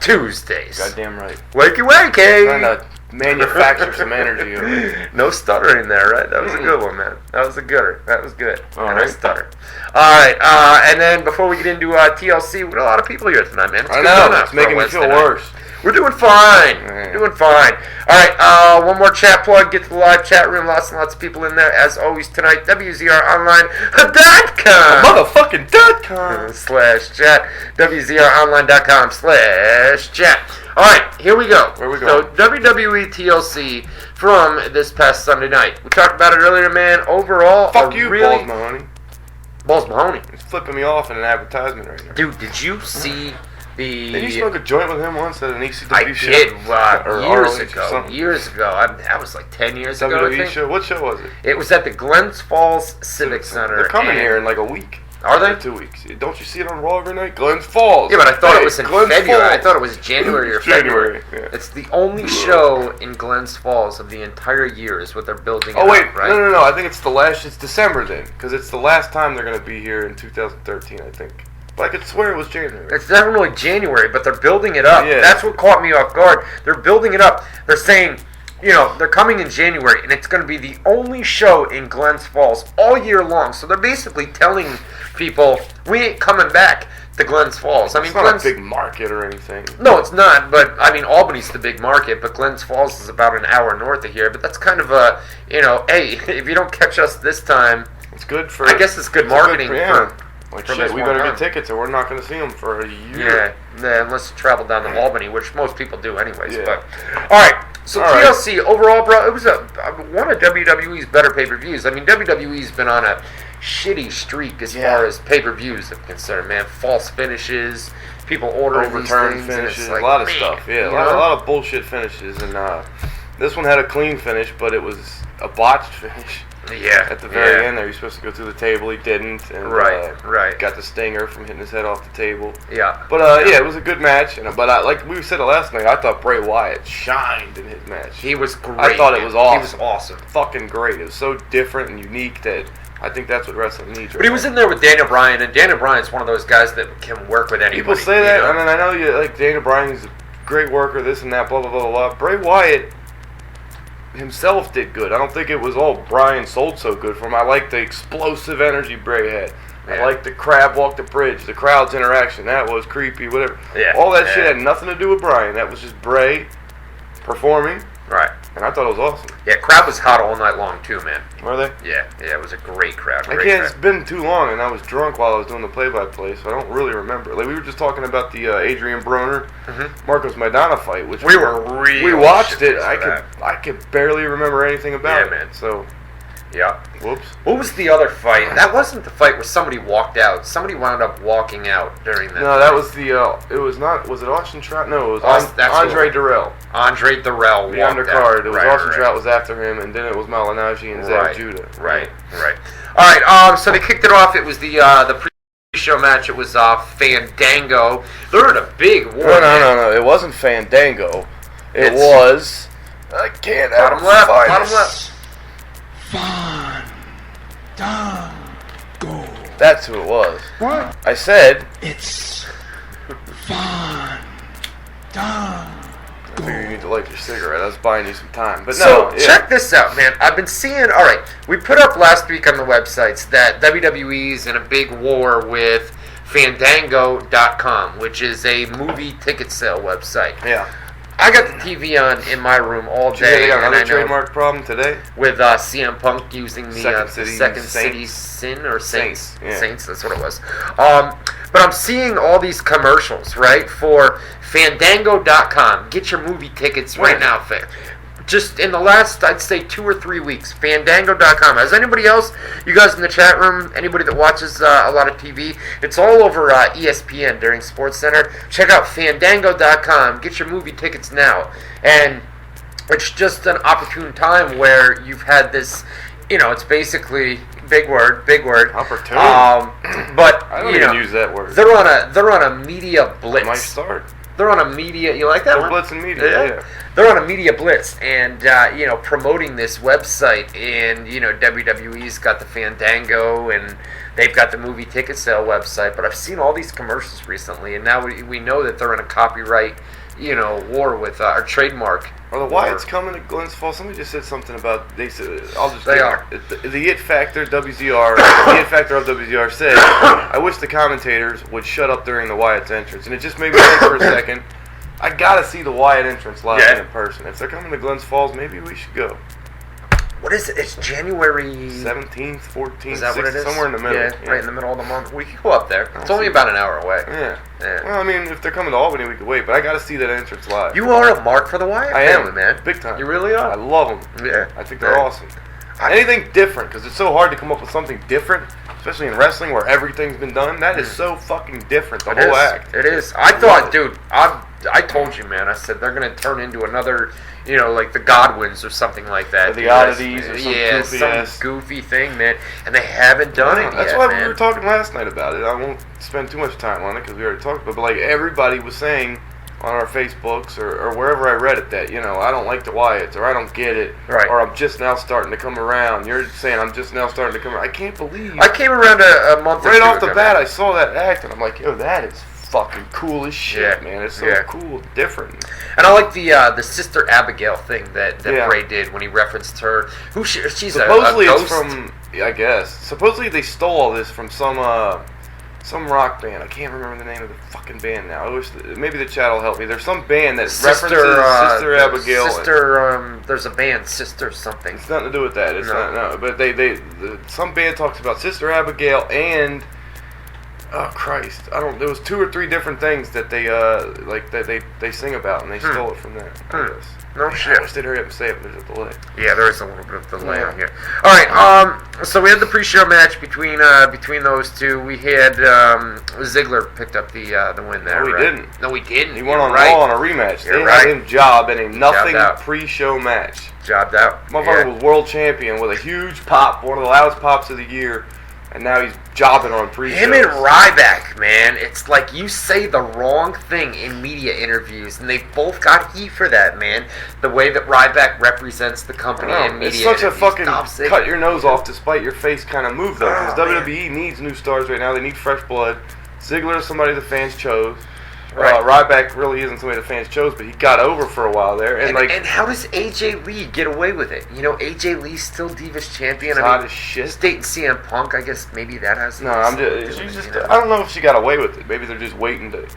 Tuesdays. Goddamn right. Wakey wakey. Trying to manufacture some energy over here. No stuttering there, right? That was a good one, man. That was a gooder. That was good. All and right. I stutter. All right, and then before we get into TLC, we got a lot of people here tonight, man. I know. It's making me feel worse. We're doing fine. We're doing fine. All right, one more chat plug. Get to the live chat room. Lots and lots of people in there. As always tonight, WZROnline.com. Motherfucking.com. /chat. WZROnline.com /chat. All right, here we go. Where we So going? WWE TLC from this past Sunday night. We talked about it earlier, man. Overall, Fuck you, really... Balls Mahoney. Balls Mahoney. He's flipping me off in an advertisement right now. Dude, did you see the... Did you smoke a joint with him once at an ECW I show? did Or years ROH or ago. something? Years ago. That was like 10 years ago, I WWE think. show? What show was it? It was at the Glens Falls Civic Center. They're coming and- here in like a week. Are they? Or 2 weeks. Don't you see it on Raw every night? Glens Falls. Yeah, but I thought Hey, it was in Glens February. I Falls. thought it was January or February. Yeah. It's the only show in Glens Falls of the entire year is what they're building Oh it wait, up, right? no. I think it's It's December then, because it's the last time they're going to be here in 2013, I think. But I could swear it was January. It's definitely January, but they're building it up. Yeah. That's what caught me off guard. They're building it up. They're saying, they're coming in January, and it's going to be the only show in Glens Falls all year long. So they're basically telling people, we ain't coming back to Glens Falls. I mean, It's not Glens... a big market or anything. No, it's not, but, I mean, Albany's the big market, but Glens Falls is about an hour north of here. But that's kind of a, hey, if you don't catch us this time... It's good for... I guess it's good marketing for... Like, for shit, this we one better time. get tickets or we're not going to see them for a year. Yeah, unless you travel down to Albany, which most people do anyways. Yeah. But all right, so All right. TLC overall, bro, it was one of WWE's better pay-per-views. I mean, WWE's been on a shitty streak as far as pay-per-views are concerned, man. False finishes, people ordering Overturned these things, finishes, and it's like, a lot of man, stuff. Yeah, you a know? lot of bullshit finishes. And this one had a clean finish, but it was a botched finish. Yeah, At the very end there, you're supposed to go through the table. He didn't. And, Right. Got the stinger from hitting his head off the table. Yeah. But, it was a good match. But like we said it last night, I thought Bray Wyatt shined in his match. He was great. I thought it was awesome. He was awesome. Fucking great. It was so different and unique that I think that's what wrestling needs. But he was in there with Daniel Bryan, and Daniel Bryan's one of those guys that can work with anybody. People say that. you know? I mean, I know you like Daniel Bryan is a great worker, this and that, blah blah blah blah. Bray Wyatt himself did good. I don't think it was all Bryan sold so good for him. I like the explosive energy Bray had. I like the crab walk the bridge, the crowd's interaction. That was creepy, whatever. Yeah. All that shit had nothing to do with Bryan. That was just Bray performing, Right. and I thought it was awesome. Yeah, crowd was hot all night long too, man. Were they? Yeah, it was a great crowd. I Great can't. crowd. It's been too long, and I was drunk while I was doing the play-by-play, so I don't really remember. Like we were just talking about the Adrian Broner, Marcos Maidana fight, which We were really we watched it. shit I could barely remember anything about Yeah, it. man. So Yeah. whoops. What was the other fight? That wasn't the fight where somebody walked out. Somebody wound up walking out during that. No, that was the. It was not. Was it Austin Trout? No, it was That's Andre what- Durrell. Andre Durrell The walked undercard. out. It was Right, Austin right. Trout was after him, and then it was Malinaji and Zack Judah. Right. All right. So they kicked it off. It was the pre-show match. It was Fandango. They're in a big war. No. It wasn't Fandango. It It's- was. I can't. Bottom left. That's who it was. What? I said. It's I figure you need to light your cigarette. I was buying you some time, but So no. Yeah. check this out, man. I've been seeing. All right, we put up last week on the websites that WWE's in a big war with Fandango.com, which is a movie ticket sale website. Yeah. I got the TV on in my room all Did you say day, they got and another I know trademark problem today? with CM Punk using the Second Second City City Sin or Saints. Yeah. Saints, that's what it was. But I'm seeing all these commercials, right, for Fandango.com. Get your movie tickets right When? now. Just in the last, I'd say, 2 or 3 weeks. Fandango.com. Has anybody else, you guys in the chat room, anybody that watches a lot of TV, it's all over ESPN during SportsCenter. Check out Fandango.com. Get your movie tickets now. And it's just an opportune time where you've had this, it's basically big word. Opportunity. But I don't even use that word. They're on a media blitz. I might start. They're on a media. You like that They're one? blitzing media. Yeah. They're on a media blitz, and promoting this website. And WWE's got the Fandango, and they've got the movie ticket sale website. But I've seen all these commercials recently, and now we know that they're in a copyright, war with our trademark. Are the Wyatts coming to Glens Falls? Somebody just said something about they are. The It Factor WZR, the It Factor of WZR said, I wish the commentators would shut up during the Wyatt's entrance, and it just made me think for a second. I gotta see the Wyatt entrance live and in person. If they're coming to Glens Falls, maybe we should go. What is it? It's January 17th, 14th, is that 16th, what it is? somewhere in the middle. Yeah, right in the middle of the month. We could go up there. It's only about an hour away. Yeah. Yeah. Well, I mean, if they're coming to Albany, we could wait. But I got to see that entrance live. You are a mark for the Wyatt I family, am, man. big time. You really are. I love them. Yeah. I think they're awesome. Anything different, because it's so hard to come up with something different, especially in wrestling where everything's been done. That is so fucking different. The whole act. It is. I thought, dude. I told you, man. I said they're gonna turn into another, like the Godwins or something like that. Or the Oddities or some goofy thing, man. And they haven't done it That's yet, why man. we were talking last night about it. I won't spend too much time on it because we already talked about it. But like everybody was saying on our Facebooks or wherever I read it that, I don't like the Wyatts or I don't get it. Right. Or I'm just now starting to come around. You're saying I'm just now starting to come around. I can't believe. I came around a month or right two off the ago, bat, man. I saw that act and I'm like, yo, that is fucking cool as shit, man. It's so cool, different. And I like the Sister Abigail thing that Bray did when he referenced her. She's supposedly a ghost. It's from, I guess. Supposedly they stole all this from some rock band. I can't remember the name of the fucking band now. I wish maybe the chat will help me. There's some band that references Sister Abigail. There's a band, Sister something. It's nothing to do with that. It's not. But some band talks about Sister Abigail and. Oh Christ! There was 2 or 3 different things that they sing about, and they stole it from there. I guess. No shit. I wish they'd hurry up and say it, but there's a delay. Yeah, there is a little bit of delay on here. All right. So we had the pre-show match between those two. We had Ziggler picked up the win there. No, he didn't. No, he didn't. He went on Raw on a rematch. They had him job in a nothing pre-show match. Jobbed out. Motherfucker was world champion with a huge pop, one of the loudest pops of the year. And now he's jobbing on pre-shows. Him and Ryback, man, it's like you say the wrong thing in media interviews, and they both got heat for that, man. The way that Ryback represents the company in media interviews. It's such a fucking interviews. cut your nose off to spite your face kind of move, though. Because WWE needs new stars right now. They need fresh blood. Ziggler is somebody the fans chose. Right. Ryback really isn't somebody the fans chose, but he got over for a while there. And how does AJ Lee get away with it? AJ Lee's still Divas champion. Hot as shit. State CM Punk, I guess maybe that has. No, I don't know if she got away with it. Maybe they're just waiting to,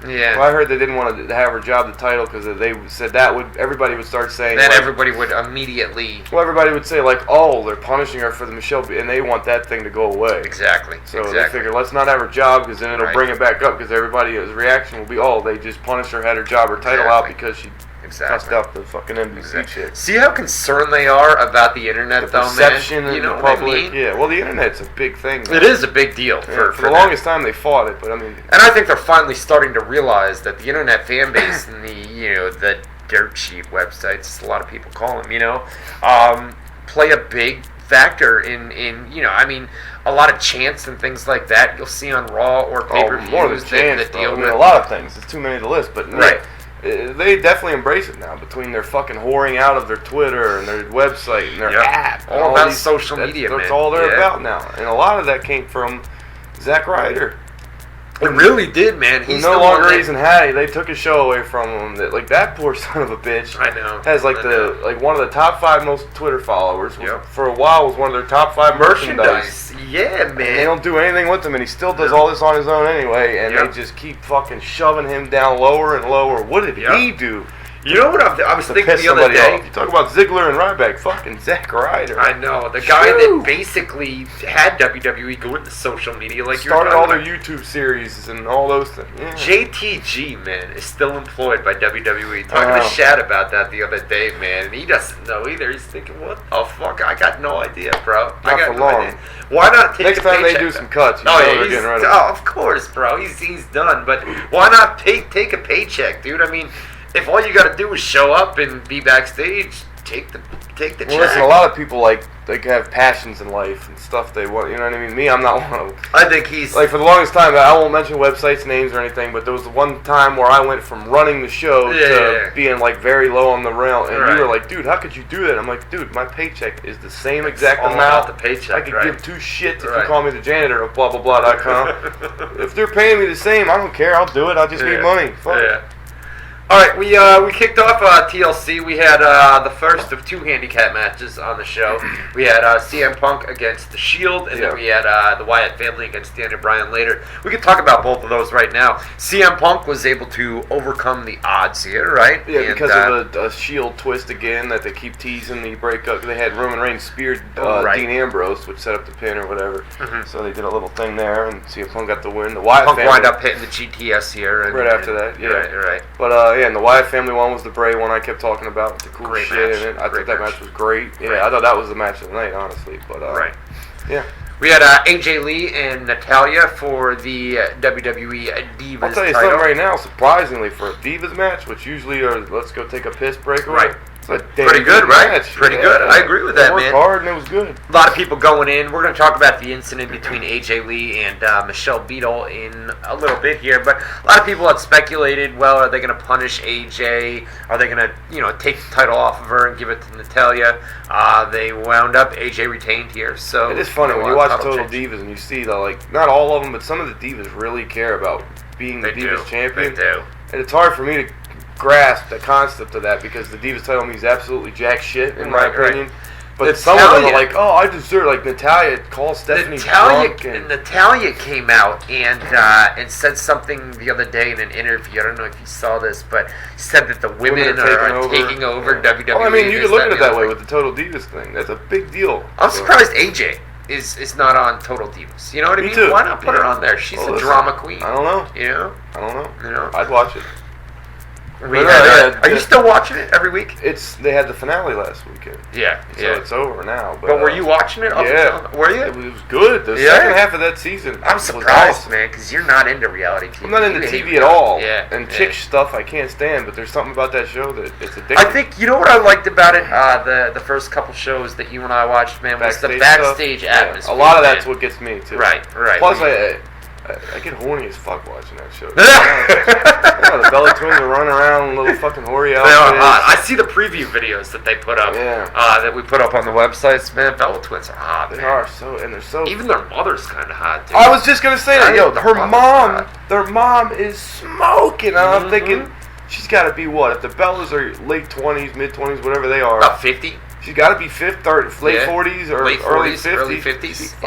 Yeah. Well, I heard they didn't want to have her job the title because they said everybody would start saying. Then everybody would immediately. Well, everybody would say they're punishing her for the Michelle, and they want that thing to go away. Exactly. So they figure let's not have her job because then it'll bring it back up because everybody's reaction will be they just punished her, had her job, her title out because she cussed out the fucking NBC shit. See how concerned they are about the internet, though, perception man. In the public. What I mean? Yeah. Well, the internet's a big thing. It is a big deal for the longest time they fought it, but I mean. And I think they're finally starting to realize that the internet fan base and the dirt sheet websites, a lot of people call them, play a big factor in a lot of chants and things like that you'll see on Raw or pay-per-views. More than chants, deal with a lot of things. It's too many to list, but right. They definitely embrace it now between their fucking whoring out of their Twitter and their website and their app. All about social media, man. That's all they're about now. And a lot of that came from Zack Ryder. It really did, man. He's no longer reason Hattie. They took his show away from him. That poor son of a bitch. I know. Has one of the top 5 most Twitter followers. Yep. For a while was one of their top 5 merchandise. Yeah, man. And they don't do anything with him, and he still does all this on his own anyway. And they just keep fucking shoving him down lower and lower. What did he do? You know what I was thinking the other day? You talk about Ziggler and Ryback, fucking Zack Ryder. I know, the guy that basically had WWE go into social media, like started all their YouTube series and all those things. Yeah. JTG, man, is still employed by WWE. Talking to Shad about that the other day, man, and he doesn't know either. He's thinking, "What the fuck? I got no idea, bro. I got no idea. Why not take next a time paycheck, they do some cuts? they're getting rid of of course, bro. He's done, but why not take a paycheck, dude? I mean. if all you got to do is show up and be backstage, take the check. Well, listen, a lot of people like have passions in life and stuff they want. You know what I mean? Me, I'm not one of them. I think he's like, for the longest time, I won't mention websites, names, or anything, but there was one time where I went from running the show to being like very low on the rail, and you were like, "Dude, how could you do that?" I'm like, "Dude, my paycheck is the same exact amount. About the paycheck. I could give two shits if you call me the janitor of blah blah blah.com. If they're paying me the same, I don't care. I'll do it. I just need money. Fuck. Yeah. All right, we kicked off TLC. We had the first of two handicap matches on the show. We had CM Punk against The Shield, and then we had the Wyatt family against Daniel Bryan later. We could talk about both of those right now. CM Punk was able to overcome the odds here, right? Yeah, and because of a Shield twist again that they keep teasing the breakup. They had Roman Reigns speared Dean Ambrose, which set up the pin or whatever. So they did a little thing there, and CM Punk got the win. The Wyatt family wound up hitting the GTS here. And, right after that, Right. But and the Wyatt family one was the Bray one I kept talking about. With the cool great shit match. in it. I thought that match was great. Yeah, I thought that was the match of the night, honestly. But yeah. We had AJ Lee and Natalya for the WWE Divas I'll tell you title. something right now, surprisingly, for a Divas match, which usually are let's go take a piss break away. Right. It's pretty good, right? Pretty good. I agree with that, man. Worked hard and it was good. A lot of people going in. We're going to talk about the incident between AJ Lee and Michelle Beadle in a little bit here, but a lot of people had speculated, well, are they going to punish AJ? Are they going to, take the title off of her and give it to Natalya? They wound up, AJ retained here. So it is funny when you watch Total Divas and you see that, not all of them, but some of the Divas really care about being the Divas champion. They do. And it's hard for me to grasp the concept of that because the Divas title means absolutely jack shit, in my opinion. But some of them are like, oh, I deserve. Like Natalya called Stephanie drunk. Natalya came out and said something the other day in an interview. I don't know if you saw this, but said that the women are taking over WWE. Well, I mean, you can look at it that way with the Total Divas thing. That's a big deal. I'm surprised AJ is not on Total Divas. You know what I mean? Too. Why not put her on there? She's a drama queen. I don't know. I don't know. I'd watch it. Are you still watching it every week? They had the finale last weekend. Yeah. So it's over now. But were you watching it? Were you? It was good. The second half of that season. I'm surprised, man, because you're not into reality TV. I'm not into TV at all. Yeah. And chick stuff I can't stand, but there's something about that show that it's addictive. I think, you know what I liked about it? The first couple shows that you and I watched, man, was the backstage atmosphere. A lot of that's what gets me, too. Right. Plus, I get horny as fuck watching that show. The Bella Twins are running around in little fucking hoary outfits. They are hot. I see the preview videos that they put up. That we put up on the websites. Man, Bella Twins are hot. They are they're so. Even their mother's kind of hot, dude. I was just gonna say that. Yo, their mom is smoking. I'm thinking she's got to be what? If the Bellas are late 20s, mid 20s, whatever they are. About 50. She's got to be late 40s or early 50s. Early 50s.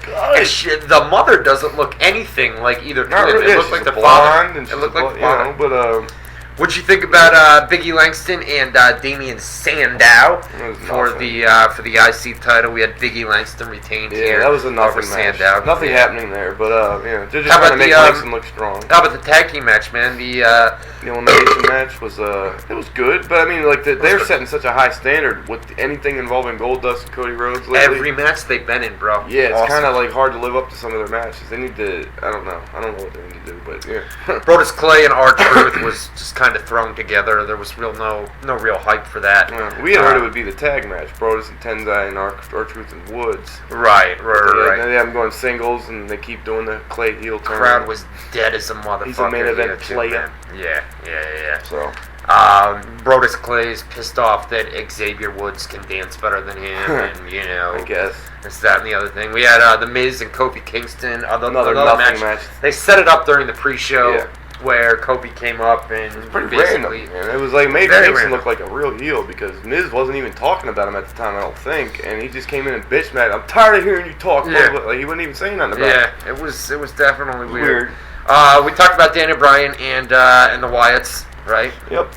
Good. The mother doesn't look anything like either twin. Really, it looked like the blonde, father. And it looked like the father. But what'd you think about Biggie Langston and Damian Sandow for the IC title? We had Biggie Langston retained here. Yeah, that was a nothing match. Sandow. Nothing happening there, but they're just trying to make Langston look strong. How about the tag team match, man? The elimination match was it was good, but I mean, like they're setting such a high standard with anything involving Goldust and Cody Rhodes lately. Every match they've been in, bro. Yeah, it's kind of like hard to live up to some of their matches. They need to. I don't know what they need to do, but yeah. Brodus Clay and R-Truth was just kind of thrown together. There was no real hype for that. Yeah, we had heard it would be the tag match, Brodus and Tenzai and R-Truth and Woods. Right. They have them going singles, and they keep doing the Clay heel turn. Crowd was dead as a motherfucker. He's a main event player. Yeah. So, Brodus Clay is pissed off that Xavier Woods can dance better than him, and I guess it's that and the other thing. We had the Miz and Kofi Kingston. Another nothing match. They set it up during the pre-show where Kofi came up and it was pretty random. Man. It was like made Kingston look like a real heel because Miz wasn't even talking about him at the time, I don't think, and he just came in and bitched mad. I'm tired of hearing you talk. Like he wasn't even saying nothing about it. Yeah, it was definitely weird. We talked about Daniel Bryan and the Wyatts, right? Yep.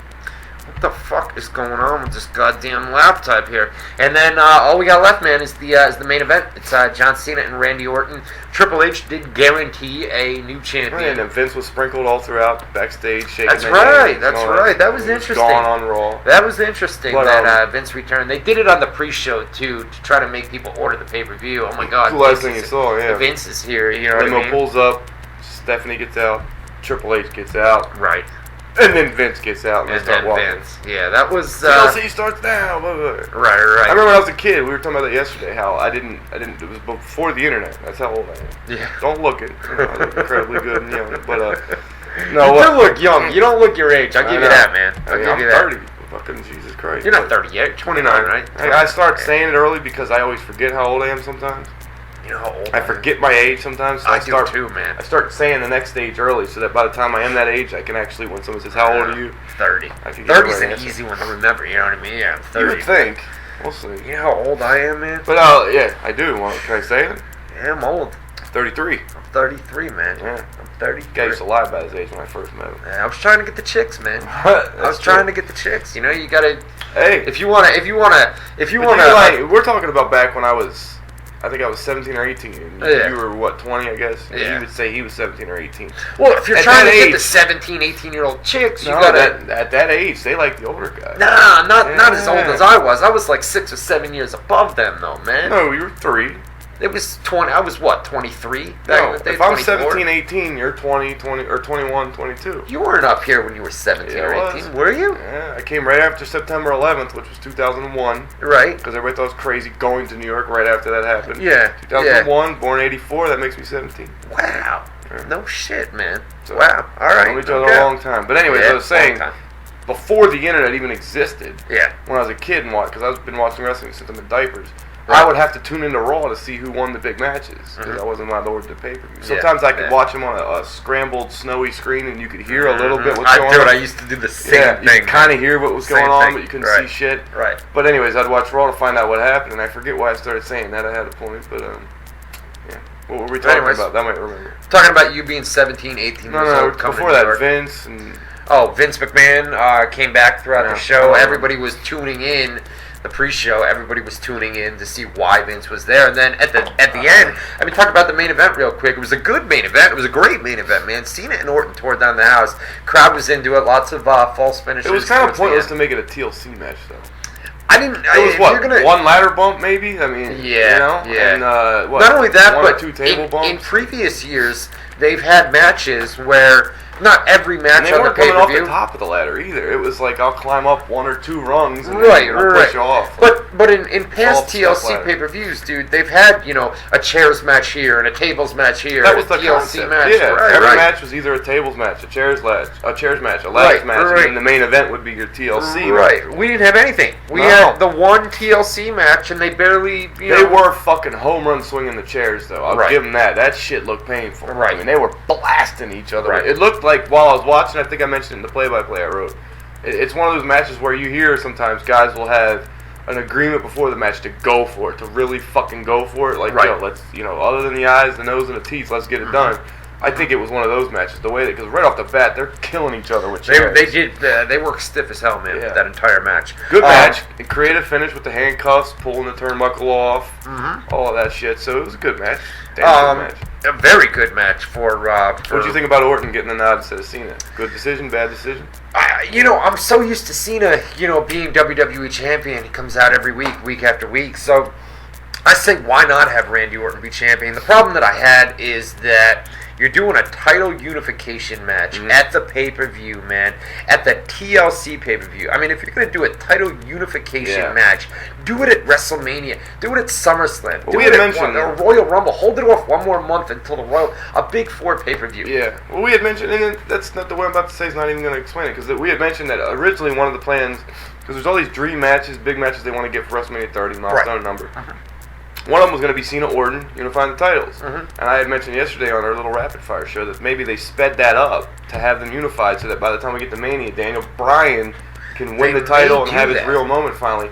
What the fuck is going on with this goddamn laptop here? And then all we got left, man, is the main event. It's John Cena and Randy Orton. Triple H did guarantee a new champion. Right, and Vince was sprinkled all throughout backstage, shaking. That's right. That was interesting. Gone on Raw. That was interesting that Vince returned. They did it on the pre-show too to try to make people order the pay-per-view. Oh my God! The last thing you saw, Vince is here. You know what I mean? Limo pulls up. Stephanie gets out. Triple H gets out. Right. And then Vince gets out and they And start then walking. Vince. Yeah, that was. TLC starts now. Blah, blah, blah. Right. I remember when I was a kid, we were talking about that yesterday, how I didn't, it was before the internet. That's how old I am. Yeah. Don't look it. I look incredibly good and young. But, You do look young. You don't look your age. I'll give you that, man. I'll give I'm you that. 30. Fucking Jesus Christ. You're not 30 yet. You're 29, right? I start saying it early because I always forget how old I am sometimes. You know how old I forget my age sometimes. So I do too, man. I start saying the next age early so that by the time I am that age, I can actually, when someone says, how old are you? 30. I can get 30's right an answer. easy one to remember, you know what I mean? Yeah, I'm 30. You would think. We'll see. You know how old I am, man? But, yeah, I do. Well, can I say it? Yeah, I'm old. 33. I'm 33, man. Yeah. I'm 33. Guy used to lie about his age when I first met him. Yeah, I was trying to get the chicks, man. I was trying to get the chicks. You know, you gotta. Hey. If you wanna. Like, we're talking about back when I think I was 17 or 18. And Yeah. you were, what, 20, I guess? And Yeah. he would say he was 17 or 18. Well, if you're At trying that to get age- the 17, 18-year-old chicks, you No, gotta. at that age, they like the older guys. Nah, not as old Yeah. as I was. I was like 6 or 7 years above them, though, man. No, you were 3. It was 20. I was what, 23? No, Back in the day, if I'm 24? 17, 18, you're 20, or 21, 22. You weren't up here when you were 17 Yeah, or I 18, was. were you? Yeah, I came right after September 11th, which was 2001, Right. because everybody thought it was crazy going to New York right after that happened. Yeah. 2001, born 84, that makes me 17. Wow. Yeah. No shit, man. So, Wow. All right. Known each other Okay. a long time. But anyways, Yeah, I was saying, long time. before the internet even existed, Yeah. when I was a kid and because I've been watching wrestling since I'm in diapers, Right. I would have to tune into Raw to see who won the big matches because I wasn't allowed to order the pay-per-view. Sometimes I could watch them on a scrambled, snowy screen and you could hear a little bit what's going on. I used to do the same Yeah, thing. you could kind of hear what was Same going on, thing. but you couldn't Right. see shit. Right. But anyways, I'd watch Raw to find out what happened, and I forget why I started saying that. I had a point, but yeah. What were we talking Anyways. about? That might remember. Talking about you being 17, 18 years No, old. coming before to New that, York. Vince and Oh, Vince McMahon came back throughout Yeah. the show. Everybody was tuning in. The pre-show, everybody was tuning in to see why Vince was there, and then at the end, I mean, talk about the main event real quick. It was a good main event. It was a great main event, man. Cena and Orton tore down the house. Crowd was into it. Lots of false finishes. it was kind of towards the pointless end. to make it a TLC match, though. I didn't. It was if what, you're gonna, one ladder bump maybe? I mean, Yeah, you know? yeah. And what? Not only that, one or but two table bumps. in previous years, they've had matches where not every match and they on the weren't coming off the pay-per-view. top of the ladder either. It was like I'll climb up one or two rungs and Right, then we'll right. push you off. But in all past the TLC step ladder. pay-per-views, dude, they've had, you know, a chairs match here and a tables match here. That and was the a TLC concept. match. Yeah, right, every right. match was either a tables match, a chairs match, a ladders match, Right, and right. then the main event would be your TLC. Right. match. We didn't have anything. We No. had the one TLC match, and they barely, you They know. were fucking home run swinging the chairs, though. I'll Right. give them that. That shit looked painful. Right. I mean, they were blasting each other. Right. It looked like while I was watching, I think I mentioned it in the play-by-play I wrote. It's one of those matches where you hear sometimes guys will have an agreement before the match to go for it, to really fucking go for it. Like, Right. yo, let's, other than the eyes, the nose, and the teeth, let's get it done. I think it was one of those matches. The way that, because right off the bat, they're killing each other with chairs. They did. They worked stiff as hell, man. Yeah. That entire match. Good match. A creative finish with the handcuffs, pulling the turnbuckle off, all of that shit. So it was a good match. Damn good match. A very good match for. What do you think about Orton getting the nod instead of Cena? Good decision, bad decision? I'm so used to Cena, being WWE champion. He comes out every week after week. So I say, why not have Randy Orton be champion? The problem that I had is that you're doing a title unification match at the pay-per-view, man. At the TLC pay-per-view. I mean, if you're going to do a title unification match, do it at WrestleMania. Do it at SummerSlam. Well, do we it had at mentioned- a Royal Rumble. Hold it off one more month until a Big Four pay-per-view. Yeah. Well, we had mentioned, and that's not the way I'm about to say is not even going to explain it, because we had mentioned that originally one of the plans, because there's all these dream matches, big matches they want to get for WrestleMania 30, milestone number. One of them was going to be Cena Orton unifying the titles. And I had mentioned yesterday on our little rapid fire show that maybe they sped that up to have them unified so that by the time we get to Mania, Daniel Bryan can win They the title may and have do his that. real moment finally.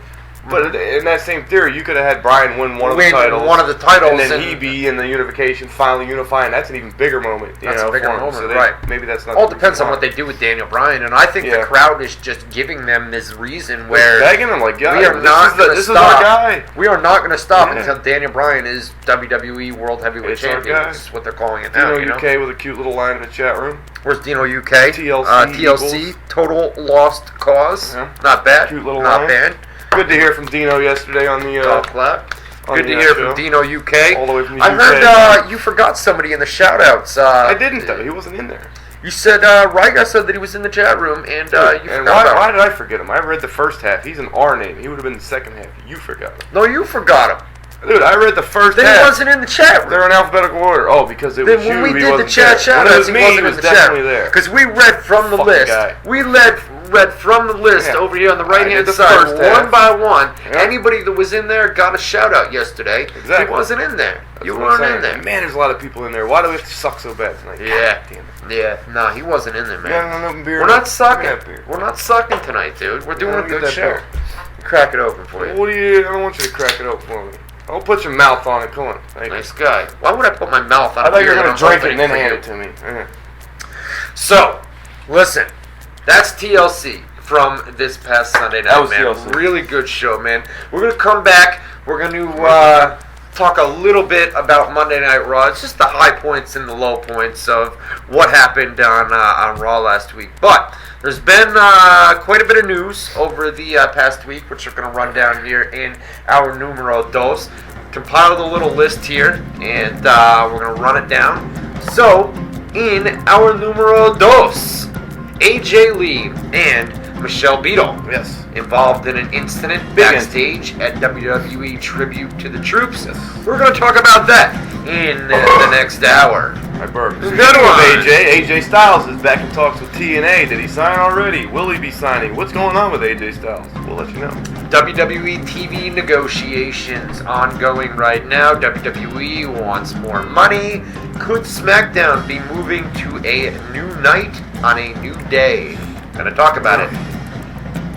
But in that same theory, you could have had Bryan win one of the titles, and then he be in the unification, finally unifying. That's an even bigger moment. That's a bigger for him. moment, So right. Maybe that's not. All the depends reason on why. what they do with Daniel Bryan, and I think the Yeah. crowd is just giving them this reason They're where begging him like, yeah, we are not going to this stop. is our guy. We are not going to stop Yeah. until Daniel Bryan is WWE World Heavyweight It's our Champion. guy. This is what they're calling it now. Dino UK with a cute little line in the chat room. Where's Dino UK? TLC TLC, Total Lost Cause. Yeah. Not bad. Cute little not line. bad. Good to hear from Dino yesterday on the Golf clap. on Good to the hear show. from Dino UK. All the way from the I UK. heard you forgot somebody in the shoutouts. I didn't though. He wasn't in there. You said Rygar said that he was in the chat room, and you forgot about why him. did I forget him? I read the first half. He's an R name. He would have been the second half. You forgot him. No, you forgot him. Dude, I read the first Then half. he wasn't in the chat room. They're in alphabetical order. Oh, because it Then was when you, we he did the wasn't chat there. shout When it outs, was he me, wasn't he in was the chat definitely room. there. Because we read from the Fucking list. guy. We read from the list Yeah. over here on the right hand did the side, first half. one by one. Yeah. Anybody that was in there got a shout out yesterday. Exactly. He wasn't in there. That's You what I'm weren't saying. in there. Man, there's a lot of people in there. Why do we have to suck so bad tonight? Yeah. God damn it. Yeah, no, he wasn't in there, man. Yeah, no beer. We're not sucking. Give me that beer. We're not sucking tonight, dude. We're doing Yeah, a get good that show. beer. Crack it open for you. What do you? I don't want you to crack it open for me. Don't put your mouth on it. Come on. Thank you. Nice guy. Why would I put my mouth on I a thought you beer were that going I'm to drink it and then opening hand for it you? to me. So, listen. That's TLC from this past Sunday night, That was man. TLC. Really good show, man. We're going to come back. We're going to talk a little bit about Monday Night Raw. It's just the high points and the low points of what happened on Raw last week. But there's been quite a bit of news over the past week, which we're going to run down here in our numero dos. Compiled a little list here, and we're going to run it down. So, in our numero dos, AJ Lee and Michelle Beadle Yes. involved in an incident Big backstage at WWE Tribute to the Troops. We're going to talk about that in the next hour. My burp. Good Speaking one. of AJ Styles is back in talks with TNA. Did he sign already? Will he be signing? What's going on with AJ Styles? We'll let you know. WWE TV negotiations ongoing right now. WWE wants more money. Could SmackDown be moving to a new night on a new day? Gonna talk about it.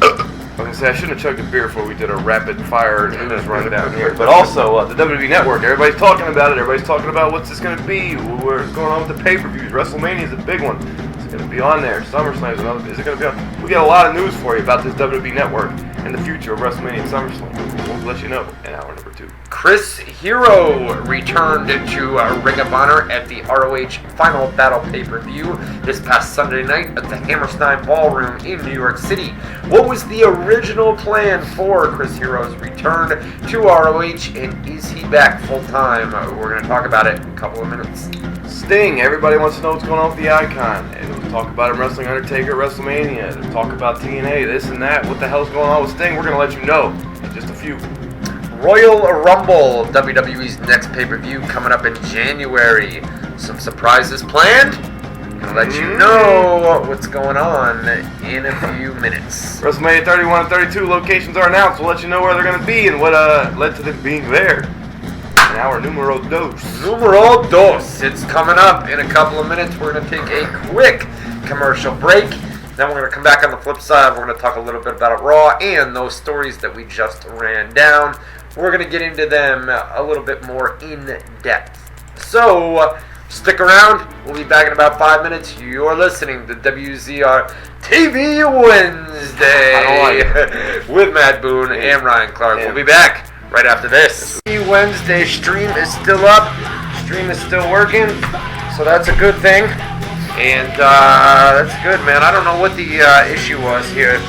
I was going to say, I shouldn't have chugged a beer before we did a rapid fire news rundown here. But also, the WWE Network, everybody's talking about it. Everybody's talking about what's this going to be, what's going on with the pay-per-views. WrestleMania is a big one. It's going to be on there. SummerSlam is another. Is it going to be on? We got a lot of news for you about this WWE Network and the future of WrestleMania and SummerSlam. We'll let you know in hour number 2. Chris Hero returned to Ring of Honor at the ROH Final Battle pay-per-view this past Sunday night at the Hammerstein Ballroom in New York City. What was the original plan for Chris Hero's return to ROH, and is he back full-time? We're going to talk about it in a couple of minutes. Sting. Everybody wants to know what's going on with the Icon. And we'll talk about him wrestling Undertaker at WrestleMania. We'll talk about TNA, this and that. What the hell's going on with Sting? We're going to let you know in just a few. Royal Rumble, WWE's next pay-per-view coming up in January. Some surprises planned. Gonna let you know what's going on in a few minutes. WrestleMania 31 and 32 locations are announced. We'll let you know where they're going to be and what led to them being there. In our numero dos. Numero dos. It's coming up in a couple of minutes. We're going to take a quick commercial break. Then we're going to come back on the flip side. We're going to talk a little bit about Raw and those stories that we just ran down. We're going to get into them a little bit more in depth. So, stick around. We'll be back in about 5 minutes. You're listening to WZR TV Wednesday with Matt Boone and Ryan Clark. We'll be back right after this. Wednesday stream is still up. Stream is still working. So that's a good thing. And that's good, man. I don't know what the issue was here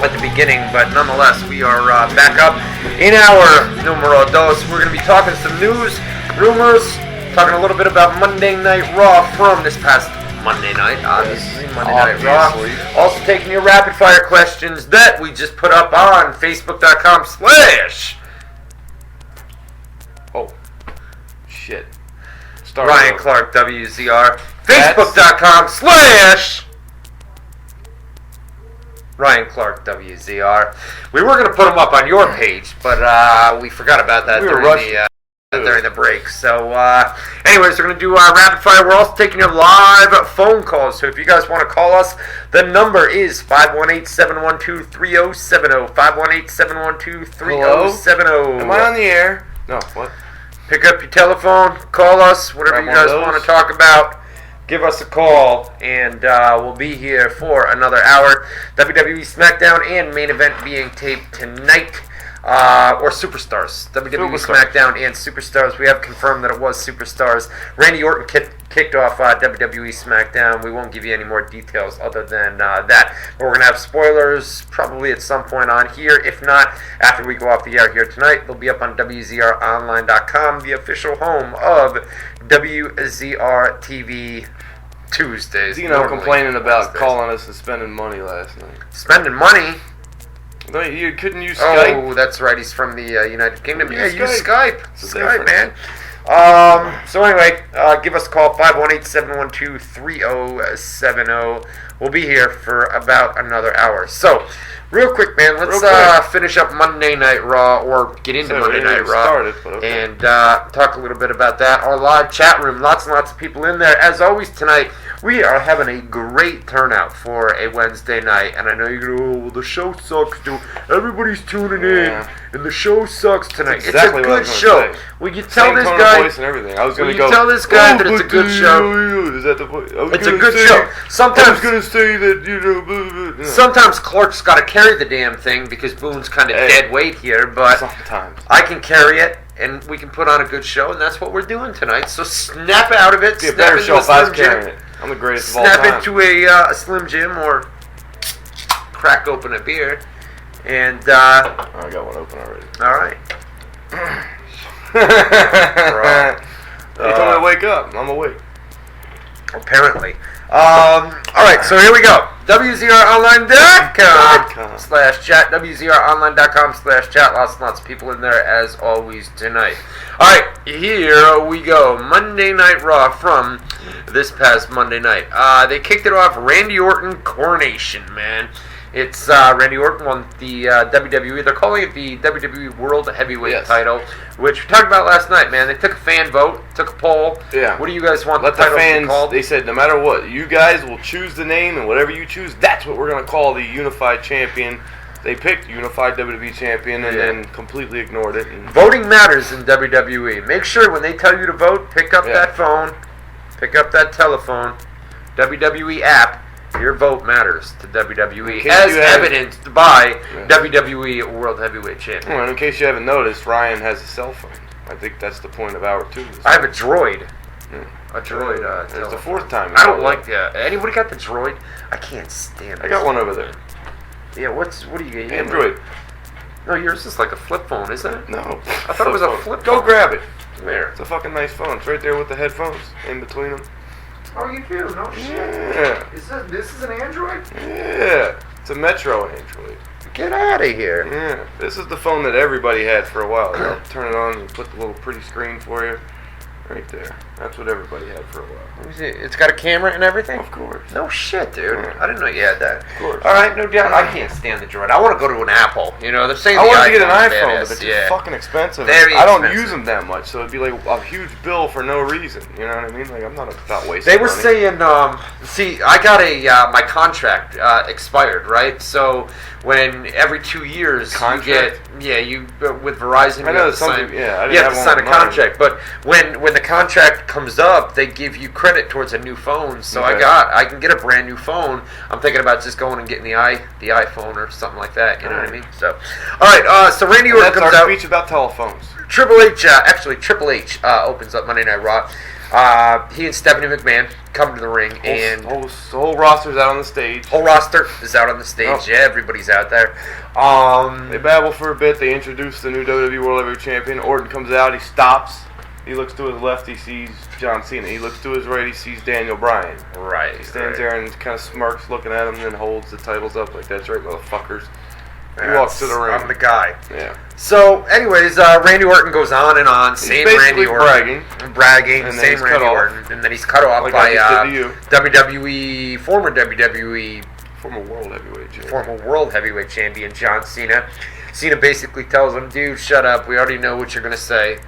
at the beginning, but nonetheless, we are back up in our numero dos. We're going to be talking some news, rumors, talking a little bit about Monday Night Raw from this past Monday night, obviously. Monday Night Raw. Also taking your rapid fire questions that we just put up on Facebook.com/ Oh, shit. Ryan Clark WZR. Facebook.com/ Ryan Clark WZR. We were going to put them up on your page, but we forgot about that during the break. So, anyways, we're going to do rapid fire. We're also taking your live phone calls. So if you guys want to call us, the number is 518-712-3070. 518-712-3070. Am I on the air? No, what? Pick up your telephone, call us, whatever you guys want to talk about. Give us a call, and we'll be here for another hour. WWE SmackDown and main event being taped tonight. Or Superstars. WWE SmackDown and Superstars. We have confirmed that it was Superstars. Randy Orton kicked off WWE SmackDown. We won't give you any more details other than that. But we're going to have spoilers probably at some point on here. If not, after we go off the air here tonight, they'll be up on WZROnline.com, the official home of WZR TV Tuesdays. Zeno normally complaining about Wednesdays. calling us and spending money last night. Spending money? No, you couldn't use Skype. Oh, that's right. He's from the United Kingdom. Yeah, Use use Skype. Skype. It's a Skype, difference. man. So anyway, give us a call, 518-712-3070. We'll be here for about another hour. So, real quick, man, let's finish up Monday Night Raw, or get into Monday Night Raw, and talk a little bit about that. Our live chat room, lots and lots of people in there. As always tonight, we are having a great turnout for a Wednesday night, and I know you're going to go, well, the show sucks, dude. Everybody's tuning in, and the show sucks tonight. Exactly it's a good show. Will you tell this guy? Voice and everything. I was going to go, tell this guy that it's a good show? Is that the point? It's a good show. Sometimes I was going to say that, you know, blah, blah, blah. Sometimes Clark's got to carry the damn thing because Boone's kind of dead weight here, but sometimes I can carry it, and we can put on a good show, and that's what we're doing tonight. So snap out of it. Be a better show if I was carrying it. I'm the greatest of all time. Snap into a Slim Jim or crack open a beer, and I got one open already. All right. They told me to wake up. I'm awake. Apparently. All right, so here we go. WZROnline.com/chat. WZROnline.com/chat. Lots and lots of people in there as always tonight. All right, here we go. Monday Night Raw from this past Monday night. They kicked it off. Randy Orton coronation, man. It's Randy Orton won the WWE. They're calling it the WWE World Heavyweight title, which we talked about last night, man. They took a fan vote, took a poll. Yeah. What do you guys want Let the title fans, to be called? they said no matter what, you guys will choose the name, and whatever you choose, that's what we're going to call the Unified Champion. They picked Unified WWE Champion and then completely ignored it. And voting matters in WWE. Make sure when they tell you to vote, pick up that phone, pick up that telephone, WWE app. Your vote matters to WWE, as evidenced by WWE World Heavyweight Champion. Well, in case you haven't noticed, Ryan has a cell phone. I think that's the point of hour 2. I have a droid. A droid. It's the 4th time. I don't like that. Anybody got the droid? I can't stand it. I got one over there. Yeah, what do you get? Android. No, yours is like a flip phone, isn't it? No. I thought it was a flip phone. Go grab it. Where? It's a fucking nice phone. It's right there with the headphones in between them. Oh, you do? No shit. Yeah. This is an Android? Yeah. It's a Metro Android. Get out of here. Yeah. This is the phone that everybody had for a while. They'll turn it on and put the little pretty screen for you. Right there. That's what everybody had for a while. Let me see. It's got a camera and everything? Of course. No shit, dude. Yeah. I didn't know you had that. Of course. Alright, no doubt. I can't stand the droid. I want to go to an Apple. You know, they're saying I the wanted to get an iPhone's iPhone, badass. but they're fucking expensive. Very I don't expensive. use them that much, so it'd be like a huge bill for no reason. You know what I mean? Like, I'm not about wasting They were money. saying, see, I got my contract expired, right? So when every 2 years Contract? you with Verizon, I you know have to something. sign, Yeah, I you didn't have to have sign a one with mine. contract. But when the contract comes up, they give you credit towards a new phone. So Okay. I can get a brand new phone. I'm thinking about just going and getting the iPhone or something like that. You know what I mean? So, all right. So Randy Orton That's comes our out. speech about telephones. Triple H opens up Monday Night Raw. He and Stephanie McMahon come to the ring, and the whole roster's out on the stage. whole roster is out on the stage. Oh. Yeah, everybody's out there. They babble for a bit. They introduce the new WWE World Heavyweight Champion. Orton comes out. He stops. He looks to his left. He sees John Cena. He looks to his right. He sees Daniel Bryan. Right. He stands there and kind of smirks, looking at him, and then holds the titles up like, "That's right, motherfuckers." He walks to the ring. I'm the guy. Yeah. So, anyways, Randy Orton goes on and on. He's Same basically Randy Orton. Bragging. And then Same he's cut Randy off. Orton. And then he's cut off Like by I just did to you. former WWE Former World Heavyweight Champion. former World Heavyweight Champion John Cena. Cena basically tells him, dude, shut up. We already know what you're going to say.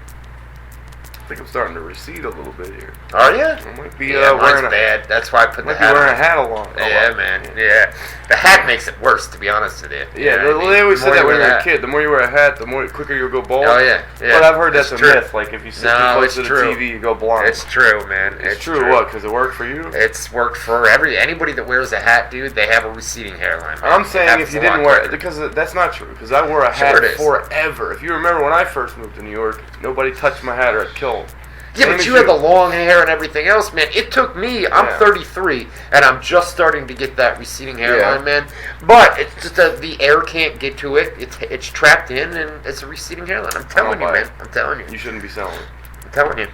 I think I'm starting to recede a little bit here. Are you? I might be Yeah, mine's wearing a bad. That's why I put the might be hat wearing a on. hat along. Yeah, man. Yeah. The hat makes it worse, to be honest with you. Yeah, You know what I they mean? always The said more that when wear you were a kid. The more you wear a hat, the more quicker you'll go bald. Oh, yeah. Yeah. But I've heard that's a true. myth. Like, if you sit too No, close it's to the true. TV, you go blind. It's true, man. It's true. What? Because it worked for you? It's worked for anybody that wears a hat, dude. They have a receding hairline. Man. I'm saying if you didn't wear it, quicker. because that's not true. Because I wore a Sure hat it is. forever. If you remember when I first moved to New York, nobody touched my hat or I'd kill them. Yeah, Same but as you had the long hair and everything else, man. It took me. I'm Yeah. 33, and I'm just starting to get that receding hairline, man. But it's just the air can't get to it. It's trapped in, and it's a receding hairline. I'm telling you, buy man. it. I'm telling you. You shouldn't be selling it. I'm telling you.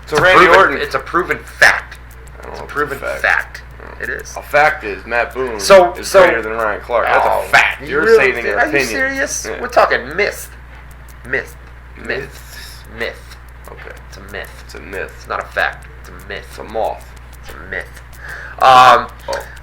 So Randy Orton. It's a proven fact. It's a proven fact. It is. A fact is Matt Boone is So- greater than Ryan Clark. That's a fact. You're really, stating an are opinion. you serious? Yeah. We're talking myth. Myth. Okay. It's a myth. It's a myth. It's not a fact. It's a myth. It's a moth. It's a myth.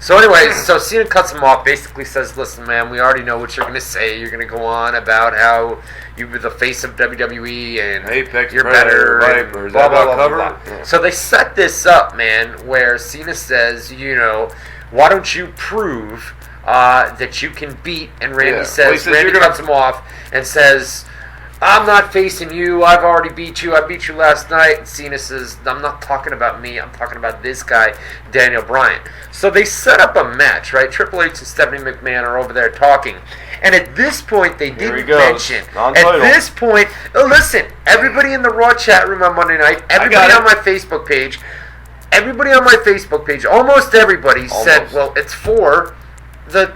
So anyways, so Cena cuts him off, basically says, listen, man, we already know what you're going to say. You're going to go on about how you were the face of WWE and Apex you're Predator, better. Viper. And Is blah, that blah, about blah, cover? blah, blah. Yeah. So they set this up, man, where Cena says, you know, why don't you prove that you can beat? And Randy Yeah. says, Well, he says, Randy you're gonna- cuts him off and says, I'm not facing you. I've already beat you. I beat you last night. And Cena says, I'm not talking about me. I'm talking about this guy, Daniel Bryan. So they set up a match, right? Triple H and Stephanie McMahon are over there talking. And at this point, they Here didn't he goes. mention. Non-title. At this point, listen, everybody in the Raw chat room on Monday night, everybody it. on my Facebook page, almost everybody said, well, it's for the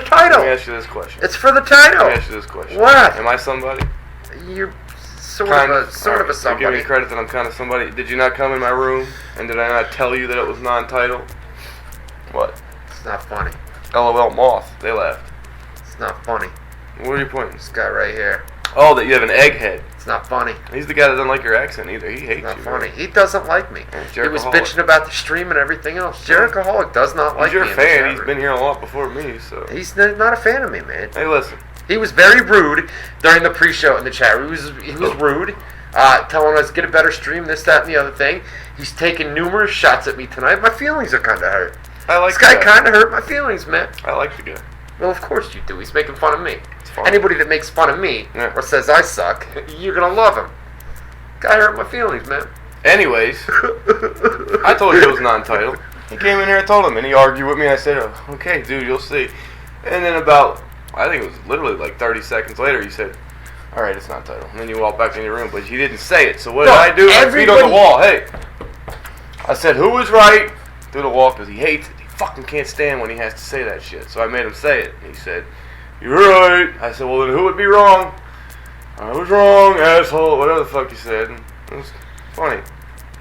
title. Let me ask you this question. It's for the title. Let me ask you this question. What? Am I somebody? You're sort Kind of a Alright, You're somebody. giving me credit that I'm kind of somebody. Did you not come in my room and did I not tell you that it was non-title? What? It's not funny. LOL moth. They laughed. It's not funny. What are you pointing? This guy right here. Oh, that you have an egghead. It's not funny. He's the guy that doesn't like your accent either. He hates It's not you. funny. man. He doesn't like me. He was Jerichoholic. bitching about the stream and everything else. Jerichoholic does not like He's your me. in the fan. chat He's room. been here a lot before me, so. He's not a fan of me, man. Hey, listen. He was very rude during the pre-show in the chat room. He was rude, telling us get a better stream, this, that, and the other thing. He's taken numerous shots at me tonight. My feelings are kind of hurt. I like This guy the kind of hurt my feelings, man. I like the guy. Well, of course you do. He's making fun of me. fine. Anybody that makes fun of me Yeah. or says I suck, you're gonna love him. Guy hurt my feelings, man. Anyways, I told you it was non-title. He came in here, I told him, and he argued with me. I said, oh, okay, dude, you'll see. And then about, I think it was literally like 30 seconds later, he said, all right, it's non-title. And then you walked back in your room, but you didn't say it. So what did I do? I beat on the wall. Hey, I said, who was right? Through the wall, because he hates it. He fucking can't stand when he has to say that shit. So I made him say it. And he said, you're right. I said, well, then who would be wrong? I was wrong, asshole. Whatever the fuck you said. And it was funny.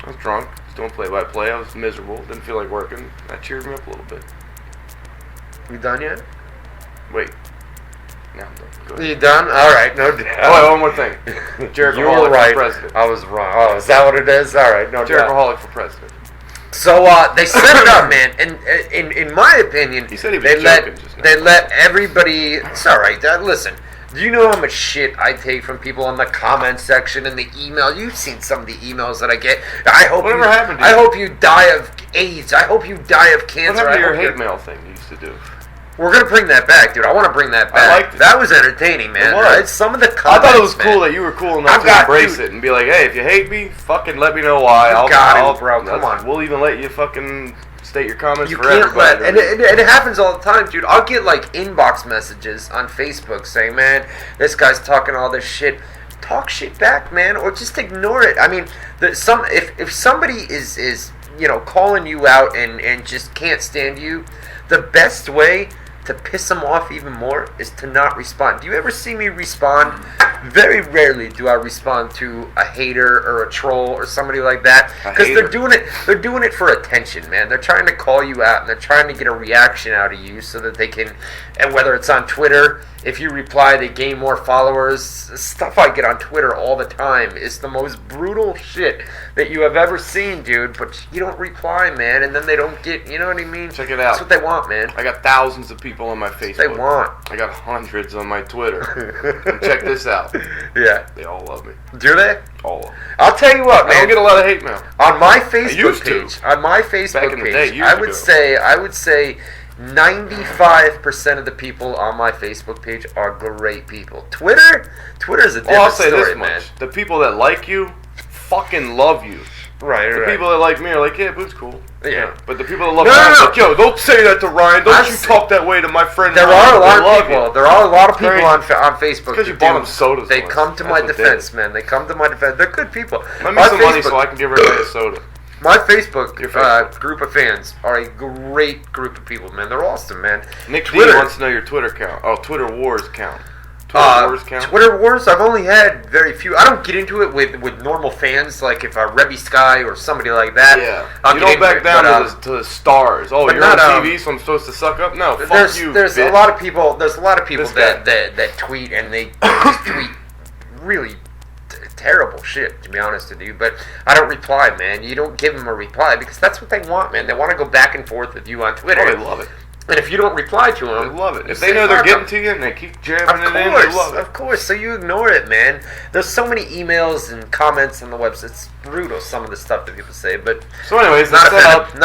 I was drunk. I was doing play-by-play. I was miserable. Didn't feel like working. That cheered me up a little bit. You done yet? Wait. Now I'm done. Go ahead. You done? All right, no doubt. Oh, wait, one more thing. Jericho You were Holic right. for president. I was wrong. Oh, is that what it is? All right, no Jericho doubt. Holic for president. So they set it up, man, and in my opinion, He said he was they joking just now. they let everybody. It's all right. Listen, do you know how much shit I take from people in the comment section and the email? You've seen some of the emails that I get. I hope Whatever you, happened to I you? hope you die of AIDS. I hope you die of What cancer. happened to I your hope hate mail thing you used to do? We're gonna bring that back, dude. I want to bring that back. liked it. That was entertaining, man. It was. Right? Some of the I comments, thought it was man. cool that you were cool enough I've to got- embrace dude. it and be like, hey, if you hate me, fucking let me know why. You I'll got it, bro. Come on. We'll even let you fucking state your comments You for can't everybody. let, and it happens all the time, dude. I'll get like inbox messages on Facebook saying, "Man, this guy's talking all this shit." Talk shit back, man, or just ignore it. I mean, if somebody is calling you out and just can't stand you, the best way to piss them off even more is to not respond. Do you ever see me respond? Very rarely do I respond to a hater or a troll or somebody like that, because they're doing it for attention, man. They're trying to call you out and they're trying to get a reaction out of you so that they can, and whether it's on Twitter, if you reply they gain more followers. Stuff I get on Twitter all the time is the most brutal shit that you have ever seen, dude, but you don't reply, man, and then they don't get, you know what I mean? Check it out. That's what they want, man. I got thousands of people on my Facebook. They want. I got hundreds on my Twitter. And check this out. Yeah. They all love me. Do they? All of them. I'll tell you what, I man. don't get a lot of hate mail. On my Facebook used to. page, on my Facebook Back in the day, page, years I would ago. say 95% of the people on my Facebook page are great people. Twitter's a different I'll say story, this man. much. The people that like you fucking love you. Right, The people that like me are like, yeah, Boone's cool. Yeah. But the people that love No, Ryan no, are no. like, yo, don't say that to Ryan. Don't I've you seen- talk that way to my friend There Ryan. are a lot They love of people. you. There are a lot of people Crazy. on Facebook. Because you that bought do- them sodas They once. come to That's my what did defense, it. man. They come to my defense. They're good people. Let me My some money Facebook- so I can give everybody a soda. My Facebook, Your Facebook. group of fans are a great group of people, man. They're awesome, man. Nick D Twitter. wants to know your Twitter count. Oh, Twitter Wars count. Twitter wars count? Twitter wars, I've only had very few. I don't get into it with normal fans, like if Rebby Sky or somebody like that. Yeah. You don't back down to the stars. Oh, you're on TV, so I'm supposed to suck up? No, fuck you, There's bitch. a lot of people that tweet, and they just tweet really terrible shit, to be honest with you. But I don't reply, man. You don't give them a reply, because that's what they want, man. They want to go back and forth with you on Twitter. Oh, they love it. And if you don't reply to them, they love it. If they know they're getting to you and they keep jamming it in, they love it. Of course, so you ignore it, man. There's so many emails and comments on the website. It's brutal, some of the stuff that people say. But so, anyways, not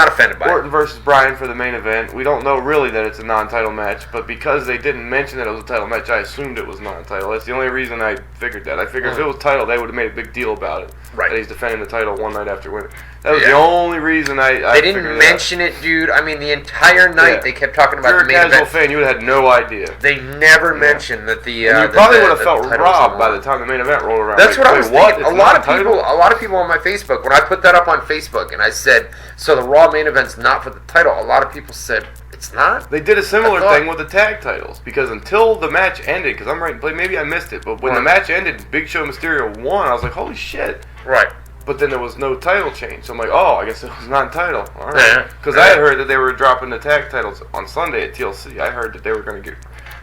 offended by it. Orton versus Bryan for the main event. We don't know really that it's a non-title match, but because they didn't mention that it was a title match, I assumed it was non-title. That's the only reason I figured that. I figured if it was title, they would have made a big deal about it. Right. That he's defending the title one night after winning. That was the only reason I They didn't mention it, dude. I mean, the entire night they kept talking about the main event. If you're a casual fan, you would have had no idea. They never mentioned that the. And you probably would have felt robbed by the time the main event rolled around. That's what I was thinking. A lot of people on my Facebook, when I put that up on Facebook, and I said, "So the Raw main event's not for the title." A lot of people said it's not. They did a similar thing with the tag titles, because until the match ended, because I'm right, maybe I missed it, but when the match ended, Big Show and Mysterio won. I was like, "Holy shit!" Right. But then there was no title change. So I'm like, oh, I guess it was non-title. All right. Because I had heard that they were dropping the tag titles on Sunday at TLC. I heard that they were going to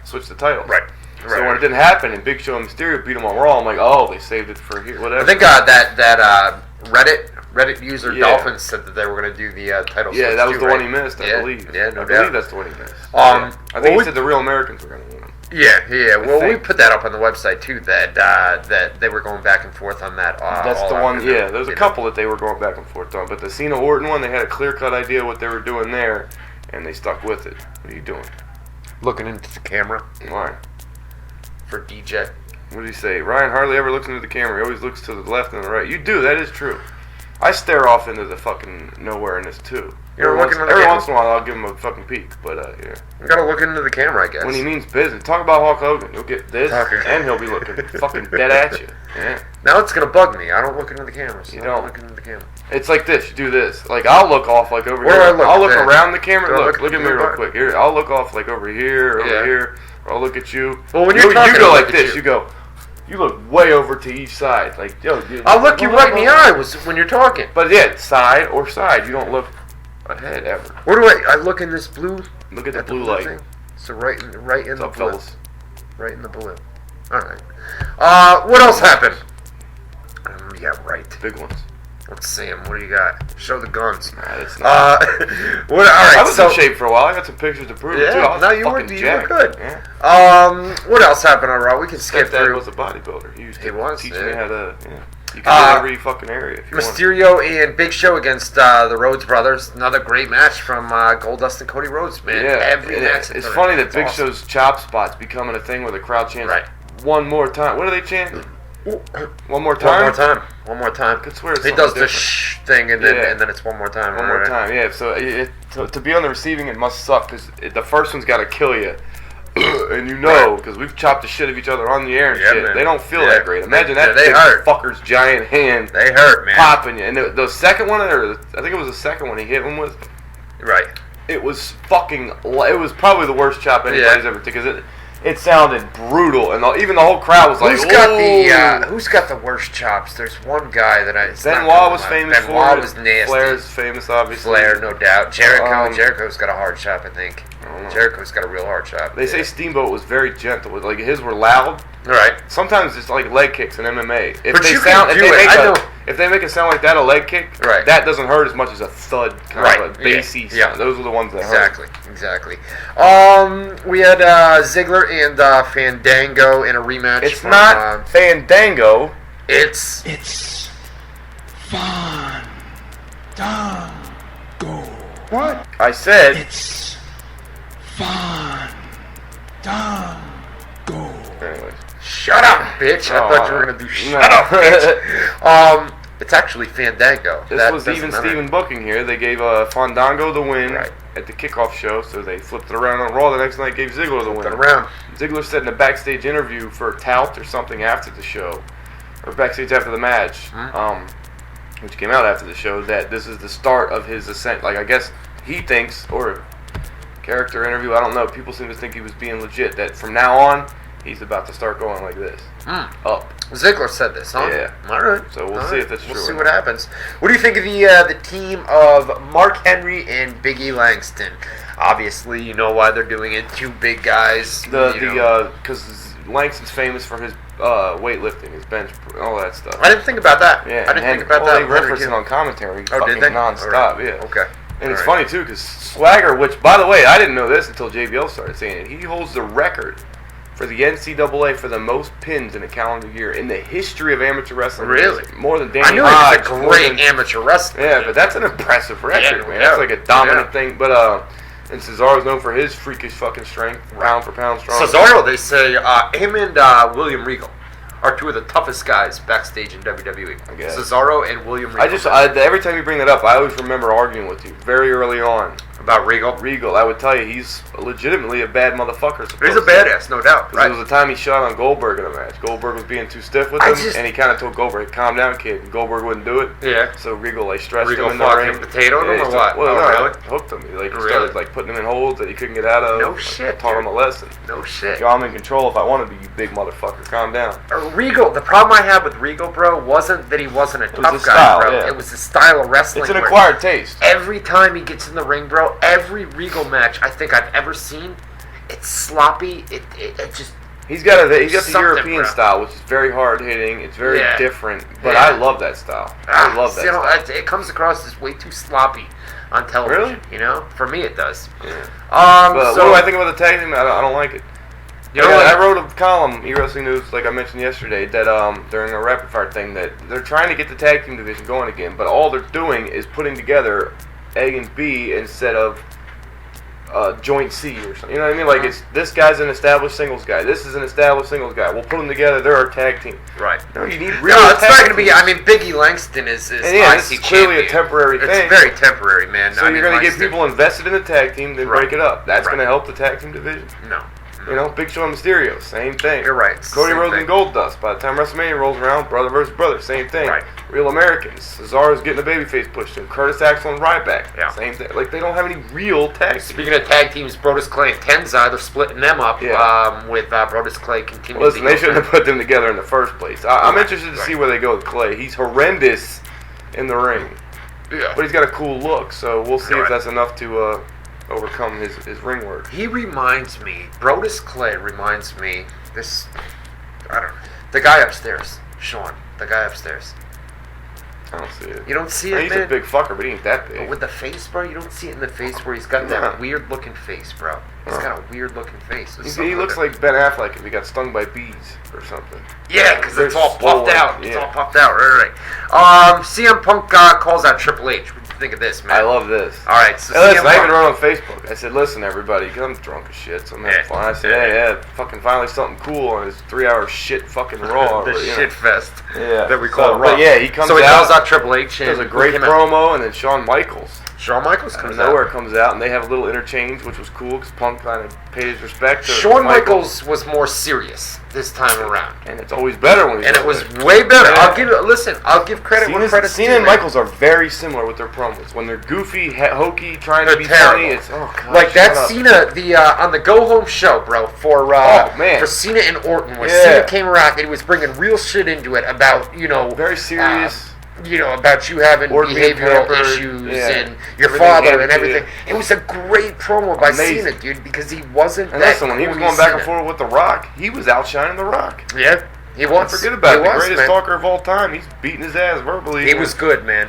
switch the titles. Right. So when it didn't happen and Big Show and Mysterio beat them on Raw, I'm like, oh, they saved it for here, whatever. I think that Reddit user Dolphins said that they were going to do the title switch. Yeah, that was the one he missed, I believe. Yeah, no doubt. I believe that's the one he missed. I think he said the Real Americans were going to win them. Yeah. Well, we put that up on the website too. That they were going back and forth on that. That's the one. Yeah, there's a couple that they were going back and forth on, but the Cena Orton one, they had a clear-cut idea what they were doing there, and they stuck with it. What are you doing? Looking into the camera. Why? For DJ. What did he say? Ryan hardly ever looks into the camera. He always looks to the left and the right. You do. That is true. I stare off into the fucking nowhere-ness too. Every once in a while, I'll give him a fucking peek, but yeah. You gotta look into the camera, I guess. When he means business. Talk about Hulk Hogan. He'll get this, and he'll be looking fucking dead at you. Yeah. Now it's gonna bug me. I don't look into the camera. So you don't look into the camera. It's like this. You do this. Like, I'll look off like over here. I'll look around the camera. Look at me real quick. Here, I'll look off like over here, here. Or I'll look at you. Well, when you're talking, you go like this. You go. You look way over to each side. Like, yo, I'll look you right in the eye when you're talking. But yeah, side or side. You don't look ahead ever. Where do I look in this blue? Look at the blue light. Thing? So right in the blue. Fellas? Right in the blue. All right. What else happened? Yeah, right. Big ones. Let's see them. What do you got? Show the guns. Nah, that's not. All right. I was in shape for a while. I got some pictures to prove it too. No, you were good. Yeah. What else happened on Raw? We can skip through. Dad was a bodybuilder. He used to teach me how to. Yeah. You can do every fucking area if you Mysterio and Big Show against the Rhodes brothers. Another great match from Goldust and Cody Rhodes, man. Yeah. Every match. It's funny that Big Show's chop spot's becoming a thing where the crowd chants one more time. What are they chanting? One more time? One more time. I could swear it's he does the shh thing, and then it's one more time. One more time, yeah. So to be on the receiving end must suck, because the first one's got to kill you. And you know, because we've chopped the shit of each other on the air and shit. Man. They don't feel that great. Imagine that big fucker's giant hand. They hurt, man. Popping you. And the second one, or I think it was the second one he hit him with. Right. It was fucking. It was probably the worst chop anybody's ever taken. Because it sounded brutal, and even the whole crowd was like, who's got the worst chops? There's one guy that Benoit was famous for. Benoit was nasty. Flair's famous, obviously. Flair, no doubt. Jericho's got a hard chop, I think. Jericho's got a real hard chop. They say Steamboat was very gentle. Like, his were loud. Right. Sometimes it's like leg kicks in MMA. If they make it sound like that, a leg kick, that doesn't hurt as much as a thud, kind of a bassy sound. Yeah. Those are the ones that hurt. Exactly. We had Ziggler and Fandango in a rematch. It's not Fandango. It's Fandango. What? I said it's Fandango. Anyways. Shut up, bitch! I thought you were gonna do shut up, bitch. It's actually Fandango. This was even Steven booking here. They gave Fandango the win at the kickoff show, so they flipped it around on Raw the next night. Gave Ziggler the win. Ziggler said in a backstage interview for Tout or something after the show, or backstage after the match, which came out after the show, that this is the start of his ascent. Like, I guess he thinks, or character interview, I don't know. People seem to think he was being legit. That from now on, he's about to start going like this. Up. Ziggler said this, huh? Yeah. All right. So we'll see if that's true. We'll see what happens. What do you think of the team of Mark Henry and Big E Langston? Obviously, you know why they're doing it. Two big guys. Because Langston's famous for his weightlifting, his bench, all that stuff. I didn't think about that. Yeah. I didn't think about that. They reference it on commentary. Oh, did they? Nonstop. Right. Yeah. Okay. And it's funny too, because Swagger, which by the way I didn't know this until JBL started saying it, he holds the record for the NCAA for the most pins in a calendar year in the history of amateur wrestling. Really? More than Danny I knew Hodge. he was a great amateur wrestler. Yeah, but that's an impressive record, Yeah, man. yeah. That's like a dominant thing. But and Cesaro's known for his freakish fucking strength, pound for pound strong. Cesaro, they say, him and William Regal are two of the toughest guys backstage in WWE. I guess. Cesaro and William Regal. Every time you bring that up, I always remember arguing with you very early on. About Regal? Regal, I would tell you, he's legitimately a bad motherfucker. He's a badass, no doubt. Right? There was a time he shot on Goldberg in a match. Goldberg was being too stiff with him, and he kind of told Goldberg, "Calm down, kid." And Goldberg wouldn't do it. Yeah. So Regal stretched Regal him in the ring. potatoed him or what? Well, really? Hooked him. He started putting him in holds that he couldn't get out of. No shit. Taught him a lesson. No shit. Yo, I'm in control if I want to be, you big motherfucker. Calm down. Regal, the problem I had with Regal, bro, wasn't that he wasn't a tough guy, style, bro. yeah. It was the style of wrestling. It's an acquired taste. Every time he gets in the ring, bro, every Regal match I think I've ever seen, it's sloppy. It just. He's got the European bro. style, which is very hard hitting. It's very different, but Yeah. I love that style. I love that style. It comes across as way too sloppy on television. Really? You know, for me it does. Yeah. So what do I think about the tag team? I don't like it. You know what? I wrote a column, eWrestling News, like I mentioned yesterday, that during a rapid fire thing, that they're trying to get the tag team division going again, but all they're doing is putting together A and B instead of joint C or something. You know what I mean? Like, it's this guy's an established singles guy. This is an established singles guy. We'll put them together. They're our tag team. Right. No, you need real. No, it's tag not going to be. teams. I mean, Biggie Langston is And yeah, IC it's clearly champion. a temporary thing. It's very temporary, man. So you're going to get people invested in the tag team, then break it up. That's going to help the tag team division. No. You know, Big Show and Mysterio, same thing. You're right. Cody Same Rhodes thing. and Goldust. By the time WrestleMania rolls around, brother versus brother, same thing. Right. Real Americans. Cesaro's getting a babyface pushed to him. Curtis Axel and Ryback. Yeah. Same thing. Like, they don't have any real tag teams. Speaking of tag teams, Brodus Clay and Tenzai, they're splitting them up with Brodus Clay continuing Listen, to they shouldn't have put them together in the first place. I'm interested to see where they go with Clay. He's horrendous in the ring. Yeah. But he's got a cool look, so we'll see You're if right. that's enough to overcome his ring work. He reminds me, Brodus Clay reminds me, I don't know, the guy upstairs, Sean, the guy upstairs. I don't see it. You don't see I it, mean, he's man? a big fucker, but he ain't that big. But with the face, bro, you don't see it in the face where he's got that weird looking face, bro. He's got a weird looking face. He looks like Ben Affleck if he got stung by bees or something. Yeah, because it's all swollen, puffed out. yeah. It's all puffed out. Right. CM Punk calls out Triple H. What do you think of this, man? I love this. All right, so Hey, listen, CM I Punk. even wrote on Facebook. I said, listen, everybody, 'cause I'm drunk as shit, so I'm having fun. I said, hey, fucking finally something cool on his 3-hour shit fucking Raw. The you know. shit fest. Yeah. That we call it Raw. But yeah, he comes So he out. calls out Triple H. And Does a great came out. promo, and then Shawn Michaels. Shawn Michaels Out comes of out. nowhere comes out, and they have a little interchange, which was cool because Punk kind of paid his respect to Shawn Michaels was more serious this time around. and it's always better when he's And out it was there. way better. Yeah. I'll give credit where credit's due. Cena and man. Michaels are very similar with their promos. When they're goofy, hokey, trying They're to be terrible. funny, it's God, Like that shut up. Cena, on the Go Home show, bro, for man. for Cena and Orton, when Yeah. Cena came around, and he was bringing real shit into it about very serious. About you having Or being behavioral pampered, issues yeah. and your Everything father and handed to everything. you. It was a great promo by Amazing. Cena, dude, because he wasn't. And that listen, when he was corny going back and Cena. forth with The Rock, he was outshining The Rock. Yeah, he was. Forget about He it. The was, greatest man. talker of all time. He's beating his ass verbally. He was good, man.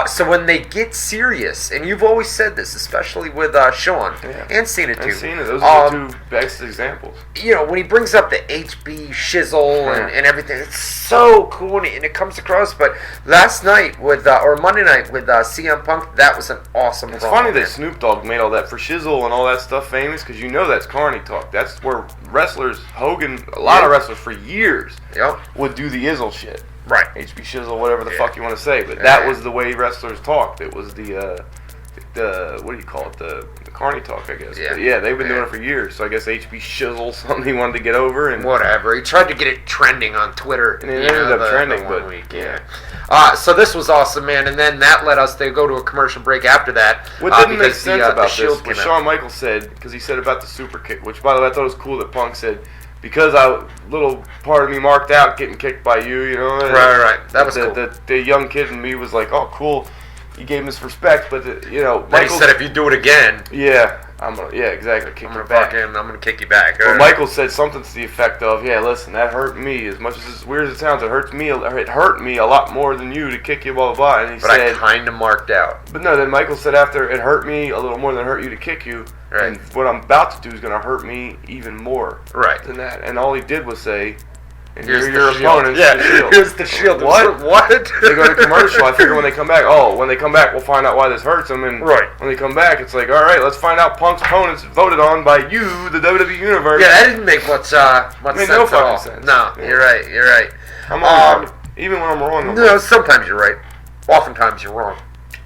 So when they get serious, and you've always said this, especially with Sean and Cena too. And Cena, those are the two best examples. When he brings up the HB shizzle and everything, it's so cool and it comes across. But last night or Monday night with CM Punk, that was an awesome. It's promo, funny man. that Snoop Dogg made all that for Shizzle and all that stuff famous because that's carny talk. That's where wrestlers, Hogan, a lot of wrestlers for years would do the Izzle shit. Right. HB Shizzle, whatever the fuck you want to say. But that was the way wrestlers talked. It was the what do you call it? The carny talk, I guess. Yeah. But yeah, they've been doing it for years. So I guess HB Shizzle, something he wanted to get over. And whatever. He tried to get it trending on Twitter. And it ended up trending, one but week, so this was awesome, man. And then that led us to go to a commercial break after that. What didn't make because sense the about Shield this, what came out. Shawn Michaels said, because he said about the super kick, which, by the way, I thought it was cool that Punk said, because little part of me marked out getting kicked by you, you know. Right. That was cool. The young kid in me was like, oh, cool. He gave him his respect, but Michael said if you do it again, yeah, exactly. I'm gonna kick you back. But Michael said something to the effect of, yeah, listen, that hurt me as much as weird as it sounds. It hurt me a lot more than you to kick you, blah blah blah. And he said, I kind of marked out. But no, then Michael said after it hurt me a little more than it hurt you to kick you, and what I'm about to do is gonna hurt me even more than that. And all he did was say, and here's your opponent. Yeah, here's the shield. What? What? They go to commercial. I figure when they come back, we'll find out why this hurts them. And when they come back, it's like, all right, let's find out Punk's opponents voted on by you, the WWE Universe. Yeah, that didn't make much sense no at all. Sense. No, yeah. You're right. I'm always right. Even when I'm wrong. No, sometimes you're right. Oftentimes you're wrong.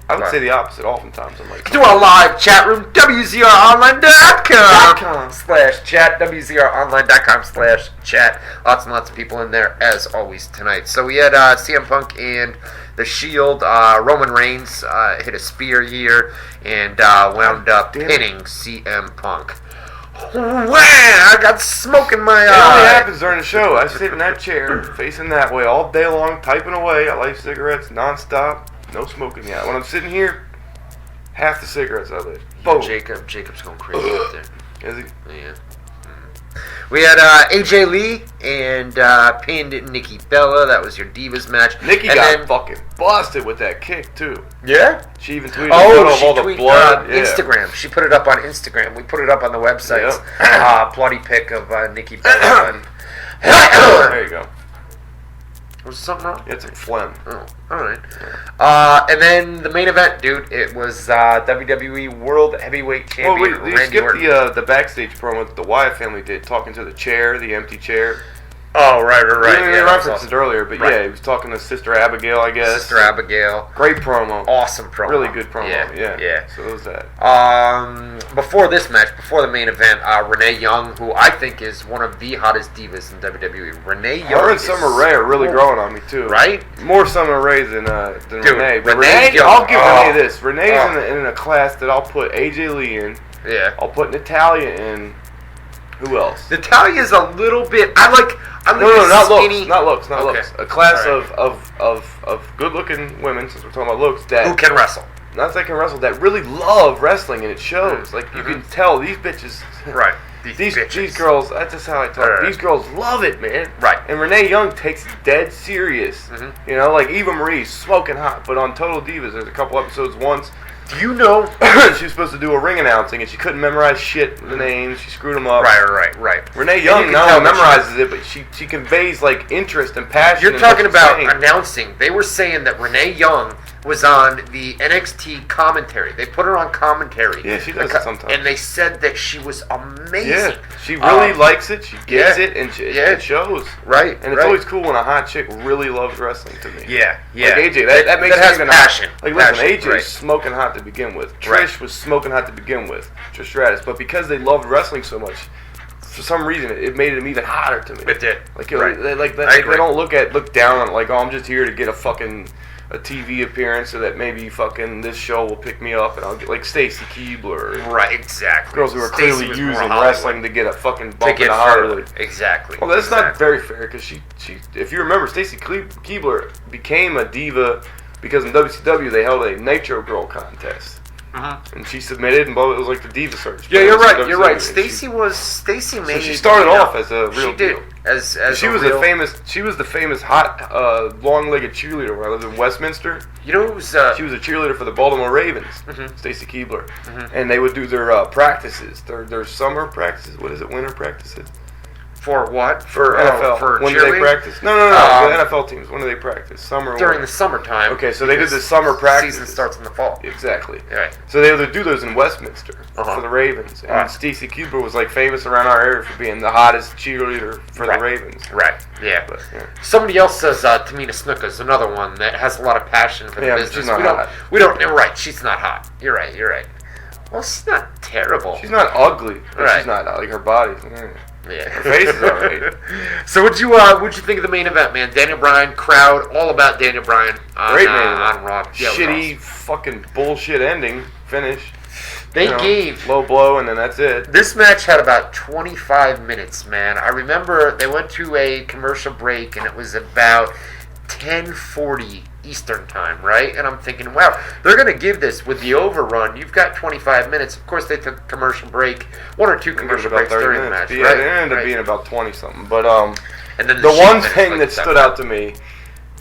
I would say the opposite. Oftentimes I'm like, do a live chat room, WZROnline.com/chat, WZROnline.com/chat. Lots and lots of people in there as always tonight. So we had CM Punk and the Shield. Roman Reigns hit a spear here and wound up pinning CM Punk. Wow, I got smoke in my eye. It only happens during the show. I sit in that chair, facing that way all day long, typing away. I light cigarettes nonstop. No smoking yet. When I'm sitting here, half the cigarettes I lit. Boom. Jacob's going crazy up there. Is he? Yeah. We had AJ Lee and pinned Nikki Bella. That was your Divas match. Nikki got fucking busted with that kick too. Yeah. She even tweeted all the blood. Instagram. She put it up on Instagram. We put it up on the website. Bloody pic of Nikki Bella. There you go. Was something wrong? It's a phlegm. Oh, alright. And then the main event, dude, it was WWE World Heavyweight Champion you Randy skipped Orton. the backstage promo that the Wyatt family did, talking to the empty chair. Oh, right. They referenced it earlier, but yeah, he was talking to Sister Abigail, I guess. Sister Abigail. Great promo. Awesome promo. Really good promo. Yeah. So it was that. Before this match, before the main event, Renee Young, who I think is one of the hottest divas in WWE. Renee Young. Her and Summer Rae are really growing on me too. Right? More Summer Rae than Renee. But Renee Young, I'll give Renee this. Renee's in a class that I'll put AJ Lee in. Yeah. I'll put Natalya in. Who else? Natalya's a little bit. I like not looks. A class of good-looking women, since we're talking about looks, that who can wrestle. Not that can wrestle, that really love wrestling, and it shows. Like you can tell these bitches. Right. These girls. That's just how I talk. Right. These girls love it, man. Right. And Renee Young takes it dead serious. Mm-hmm. You know, like Eva Marie's smoking hot, but on Total Divas, there's a couple episodes once. Do you know she was supposed to do a ring announcing and she couldn't memorize shit the names. She screwed them up. Right. Renee Young not only memorizes it, but she conveys like interest and passion. You're talking about announcing. They were saying that Renee Young was on the NXT commentary. They put her on commentary. Yeah, she does it sometimes. And they said that she was amazing. Yeah, she really likes it. She gets it, and it shows. Right. And it's always cool when a hot chick really loves wrestling to me. Yeah. Like AJ, that makes that has passion. Like listen, AJ's smoking hot to begin with. Trish was smoking hot to begin with. Trish Stratus. But because they loved wrestling so much, for some reason, it made them even hotter to me. It did. Like, they don't look down on it like, oh, I'm just here to get a TV appearance so that maybe fucking this show will pick me up and I'll get like Stacy Keibler. Right, exactly. Girls who are clearly using wrestling to get a fucking bump in Hollywood. Exactly. Well, that's not very fair because she, if you remember, Stacy Keibler became a diva because in WCW they held a Nitro Girl contest. And she submitted, and it was like the diva search. Yeah, you're right. Stacy made. So she started off as a real deal. As she was the famous hot long-legged cheerleader when I lived in Westminster. You know who's she was a cheerleader for the Baltimore Ravens. Stacy Keibler, and they would do their practices, their summer practices. What is it? Winter practices. For what? For NFL. For when do they practice? No. The NFL teams. When do they practice? Summer. During the summertime. Okay, so they did the summer practice. Season starts in the fall. Exactly. Right. So they would do those in Westminster for the Ravens. And Stacy Keibler was like famous around our area for being the hottest cheerleader for the Ravens. Right. Yeah. But somebody else says Tamina Snuka's another one that has a lot of passion for the business. She's not hot. You're right. She's not hot. You're right. Well, she's not terrible. She's not ugly. But she's not like her body. Yeah. Her face is alright. So what'd you think of the main event, man? Daniel Bryan, crowd, all about Daniel Bryan on, Great main event. on Raw. Yeah, shitty fucking bullshit finish. They gave low blow, and then that's it. This match had about 25 minutes, man. I remember they went to a commercial break, and it was about 10:40 Eastern time, right? And I'm thinking, wow, they're going to give this with the overrun. You've got 25 minutes. Of course, they took a commercial break, one or two commercial breaks during the match, yeah, right? It ended up being about 20-something. But and then the one thing that stood out to me,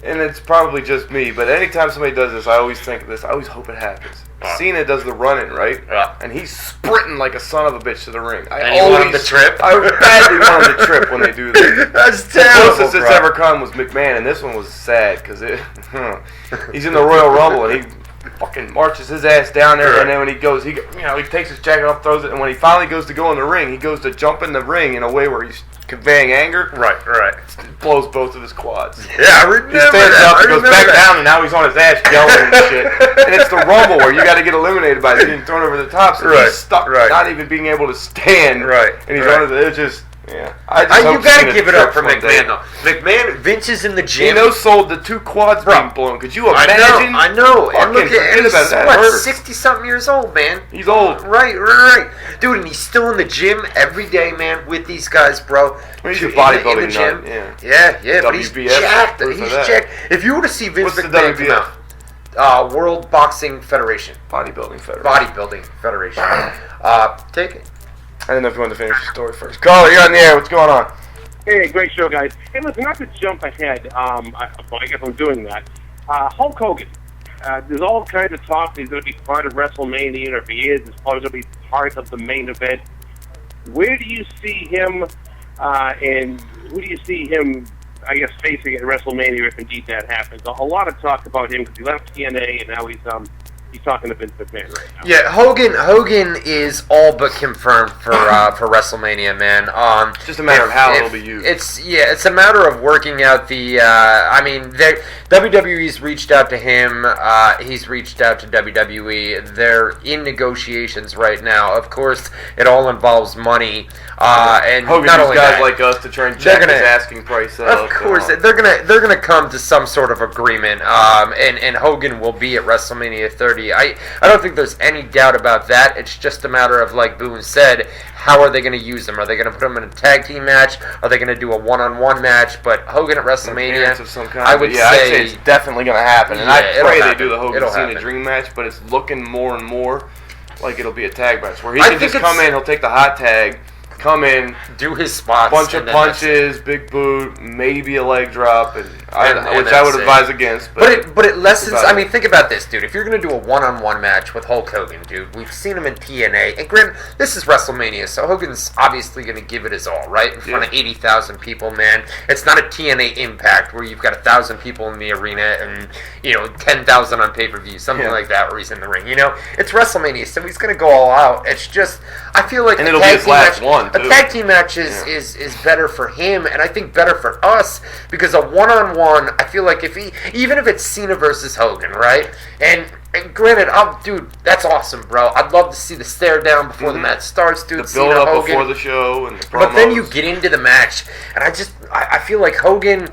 and it's probably just me, but anytime somebody does this, I always think of this. I always hope it happens. Cena does the running, right? Yeah. And he's sprinting like a son of a bitch to the ring. And you want him to trip? I badly want him to trip when they do that. That's The terrible, closest it's ever come was McMahon, and this one was sad because he's in the Royal Rumble and he fucking marches his ass down there, and then when he goes, he takes his jacket off, throws it, and when he finally goes to go in the ring, he goes to jump in the ring in a way where he's conveying anger. Right. It blows both of his quads. Yeah, I remember He stands that. up, he goes back down, and now he's on his ass yelling and shit. And it's the Rumble where you got to get eliminated by getting thrown over the top, so he's stuck, not even being able to stand. Right. And he's on it. It's just. Yeah, you gotta give it up for McMahon though. McMahon, Vince is in the gym. He sold the two quads being blown. Could you imagine? I know. And look at him. He's what, 60-something years old, man. He's old. Right. Dude, and he's still in the gym every day, man, with these guys, bro. He's a bodybuilding in the gym. Yeah, but he's jacked. If you were to see Vince McMahon come out, World Boxing Federation. Bodybuilding Federation. Take it. I don't know if you want to finish your story first. Caller, you're on the air. What's going on? Hey, great show, guys. Hey, listen, not to jump ahead, I guess I'm doing that. Hulk Hogan. There's all kinds of talk that he's going to be part of WrestleMania, or if he is, it's probably going to be part of the main event. Where do you see him, and who do you see him, I guess, facing at WrestleMania if indeed that happens? A lot of talk about him because he left TNA, and now he's talking to Vince McMahon right now. Yeah, Hogan is all but confirmed for WrestleMania, man. It's just a matter of how it'll be used. It's a matter of working out the. WWE's reached out to him. He's reached out to WWE. They're in negotiations right now. Of course, it all involves money. And Hogan not needs only guys that, like us to try and check his asking price up. Of course, they're gonna come to some sort of agreement. And Hogan will be at WrestleMania 30. I don't think there's any doubt about that. It's just a matter of, like Boone said, how are they going to use him? Are they going to put him in a tag team match? Are they going to do a one-on-one match? But Hogan at WrestleMania, of some kind. I would I'd say it's definitely going to happen. And I pray they do the Hogan Cena Dream match, but it's looking more and more like it'll be a tag match where he can just come in, he'll take the hot tag, come in, do his spots, bunch of punches, big boot, maybe a leg drop, which I would advise against. But it lessens. I mean, think about this, dude. If you're gonna do a one-on-one match with Hulk Hogan, dude, we've seen him in TNA, and granted, this is WrestleMania, so Hogan's obviously gonna give it his all, right, in front of 80,000 people, man. It's not a TNA Impact where you've got 1,000 people in the arena and 10,000 on pay-per-view, something like that, where he's in the ring. It's WrestleMania, so he's gonna go all out. It's just, I feel like it'll be his last one. A tag team match is better for him, and I think better for us, because a one-on-one, I feel like even if it's Cena versus Hogan, right? And granted, dude, that's awesome, bro. I'd love to see the stare down before the match starts, dude. The build up before the show and the promos. But then you get into the match, and I feel like Hogan.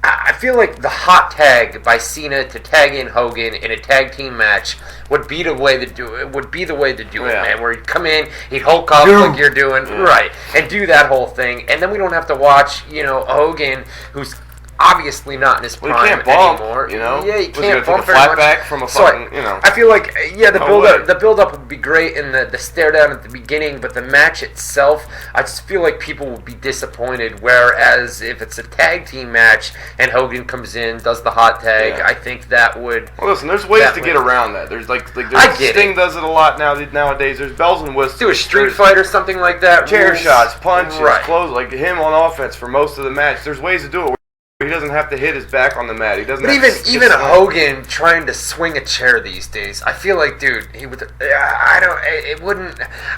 I feel like the hot tag by Cena to tag in Hogan in a tag team match would be the way to do it. Man. Where he'd come in, he'd Hulk up like you're doing, right, and do that whole thing, and then we don't have to watch, Hogan, who's obviously not in his prime anymore. Yeah, he can't bump very much. Back from a fucking, I feel like, the build up would be great and the stare down at the beginning, but the match itself, I just feel like people will be disappointed. Whereas if it's a tag team match and Hogan comes in, does the hot tag, I think that would. Well, listen, there's ways to get around that. There's Sting does it a lot nowadays. There's bells and whistles. Do a street fight or something like that. Chair shots, punches, close, like him on offense for most of the match. There's ways to do it. He doesn't have to hit his back on the mat. He doesn't. But even Hogan trying to swing a chair these days, I feel like, dude, he would. I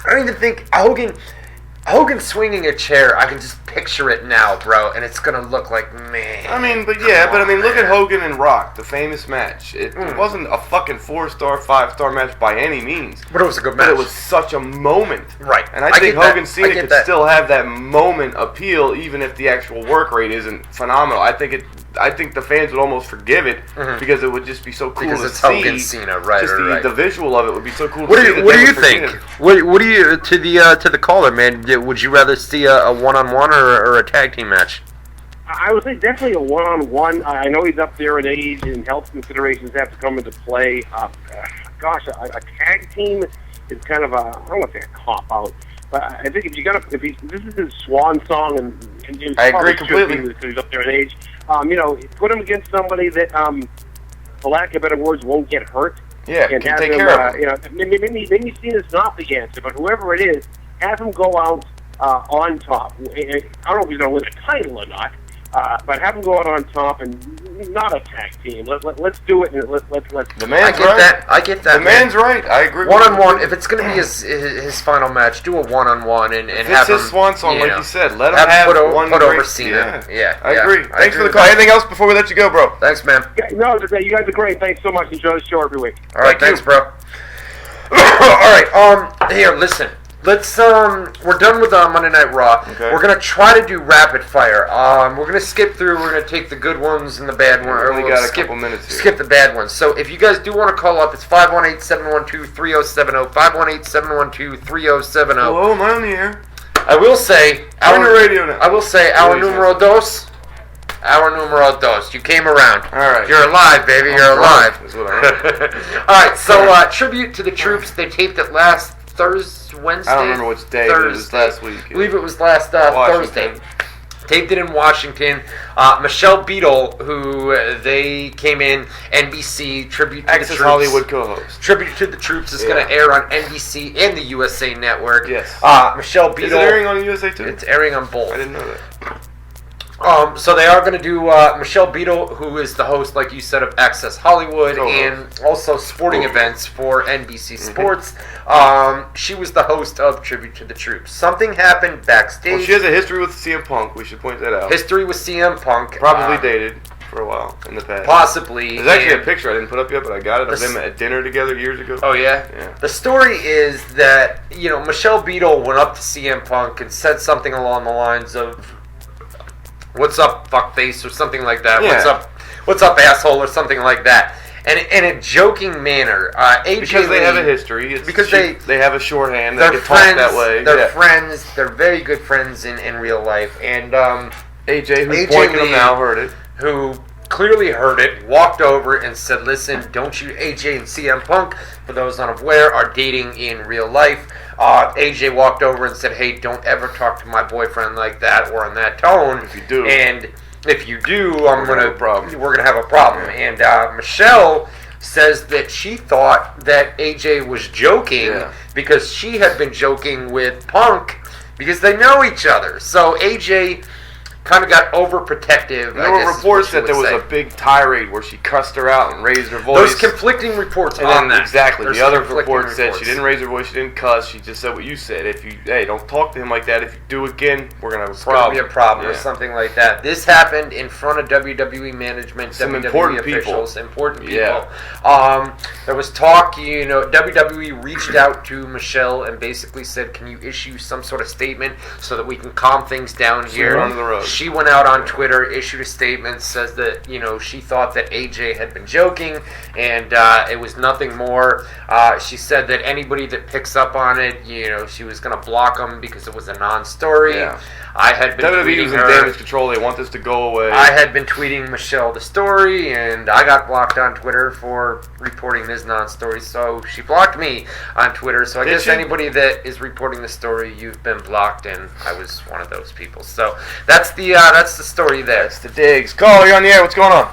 don't even think Hogan swinging a chair. I can just picture it now, bro, and it's gonna look like, man. Look at Hogan and Rock, the famous match. It wasn't a fucking 4-star, 5-star match by any means. But it was a good match. But it was such a moment, right? And I think Hogan Cena could still have that moment appeal, even if the actual work rate isn't phenomenal. I think I think the fans would almost forgive it because it would just be so cool because to it's see. Hogan Cena, right? Just right. the visual of it would be so cool. What to do see you, what do that you they think? would forgive. What do you to the caller, man? Would you rather see a one-on-one or a tag team match? I would say definitely a one-on-one. I know he's up there in age, and health considerations have to come into play. Gosh, a tag team is kind of I don't want to say a cop-out, but I think if this is his swan song, and I agree completely because he's up there in age. Put him against somebody that, for lack of better words, won't get hurt. Yeah, and can have take him, care of him. Maybe Cena's not the answer, but whoever it is, have him go out on top. I don't know if he's going to win a title or not, but have him go out on top and not a tag team. Let's do it. And let's. The man's I get that. The man's right. I agree. One-on-one. If it's going to be his final match, do a one-on-one and have him. It's his swan song, like you said. Let him have put one over Cena. Yeah, I agree. Thanks for the call. call. Anything else before we let you go, bro? Thanks, man. Yeah, no, you guys are great. Thanks so much. Enjoy the show every week. All right, thanks, bro. All right. Here, listen. Let's we're done with Monday Night Raw. Okay. We're gonna try to do rapid fire. We're gonna skip through. We're gonna take the good ones and the bad ones. We only got a couple minutes here. Skip the bad ones. So if you guys do want to call up, it's 518-712-3070. 518-712-3070. Hello, am I on the air? I will say Turn the radio now. I will say our numero dos. Our numero dos. You came around. All right. You're alive, baby. You're alive. Is what I heard. All right. So tribute to the troops. They taped it last Wednesday. I don't remember which day. But it was last week. I believe it was last Thursday. Taped it in Washington. Michelle Beadle, who they came in, NBC, tribute to the Access troops. Hollywood co-host. Tribute to the troops is going to air on NBC and the USA Network. Yes. Michelle Beadle. Is it airing on USA too? It's airing on both. I didn't know that. So they are going to do Michelle Beadle, who is the host, like you said, of Access Hollywood and also sporting events for NBC Sports. She was the host of Tribute to the Troops. Something happened backstage. Well, she has a history with CM Punk. We should point that out. History with CM Punk. Probably dated for a while in the past. Possibly. There's actually a picture I didn't put up yet, but I got it of them at dinner together years ago. Oh, yeah? Yeah. The story is that, Michelle Beadle went up to CM Punk and said something along the lines of, "What's up, fuckface?" or something like that. Yeah. What's up, asshole? Or something like that. And in a joking manner, AJ because they Lee, have a history. Because they have a shorthand. They they're can friends. talk that way. They're friends. They're very good friends in real life. And AJ, who's AJ pointing Lee, them now, heard it. Who clearly heard it, walked over and said, "Listen, don't you?" AJ and CM Punk, for those unaware, are dating in real life. AJ walked over and said, "Hey, don't ever talk to my boyfriend like that or in that tone. If you do, and if you do, we're gonna have a problem." And Michelle says that she thought that AJ was joking because she had been joking with Punk because they know each other. So AJ kind of got overprotective. There were reports that there was a big tirade where she cussed her out and raised her voice. Those conflicting reports and on that. Exactly. There's the other conflicting report said she didn't raise her voice, she didn't cuss, she just said what you said. Hey, don't talk to him like that. If you do again, we're going to have a problem. It's going to be a problem or something like that. This happened in front of WWE management, some WWE important officials, people. important people. Yeah. There was talk, WWE reached out to Michelle and basically said, "Can you issue some sort of statement so that we can calm things down here?" On the road. She went out on Twitter, issued a statement, says that, she thought that AJ had been joking and it was nothing more. She said that anybody that picks up on it, she was going to block them because it was a non-story. Yeah. I had been WWE tweeting was in her. damage control. They want this to go away. I had been tweeting Michelle the story, and I got blocked on Twitter for reporting this non-story. So she blocked me on Twitter. So I guess anybody that is reporting the story, you've been blocked, and I was one of those people. So that's the story there. That's the digs. Call, you're on the air. What's going on?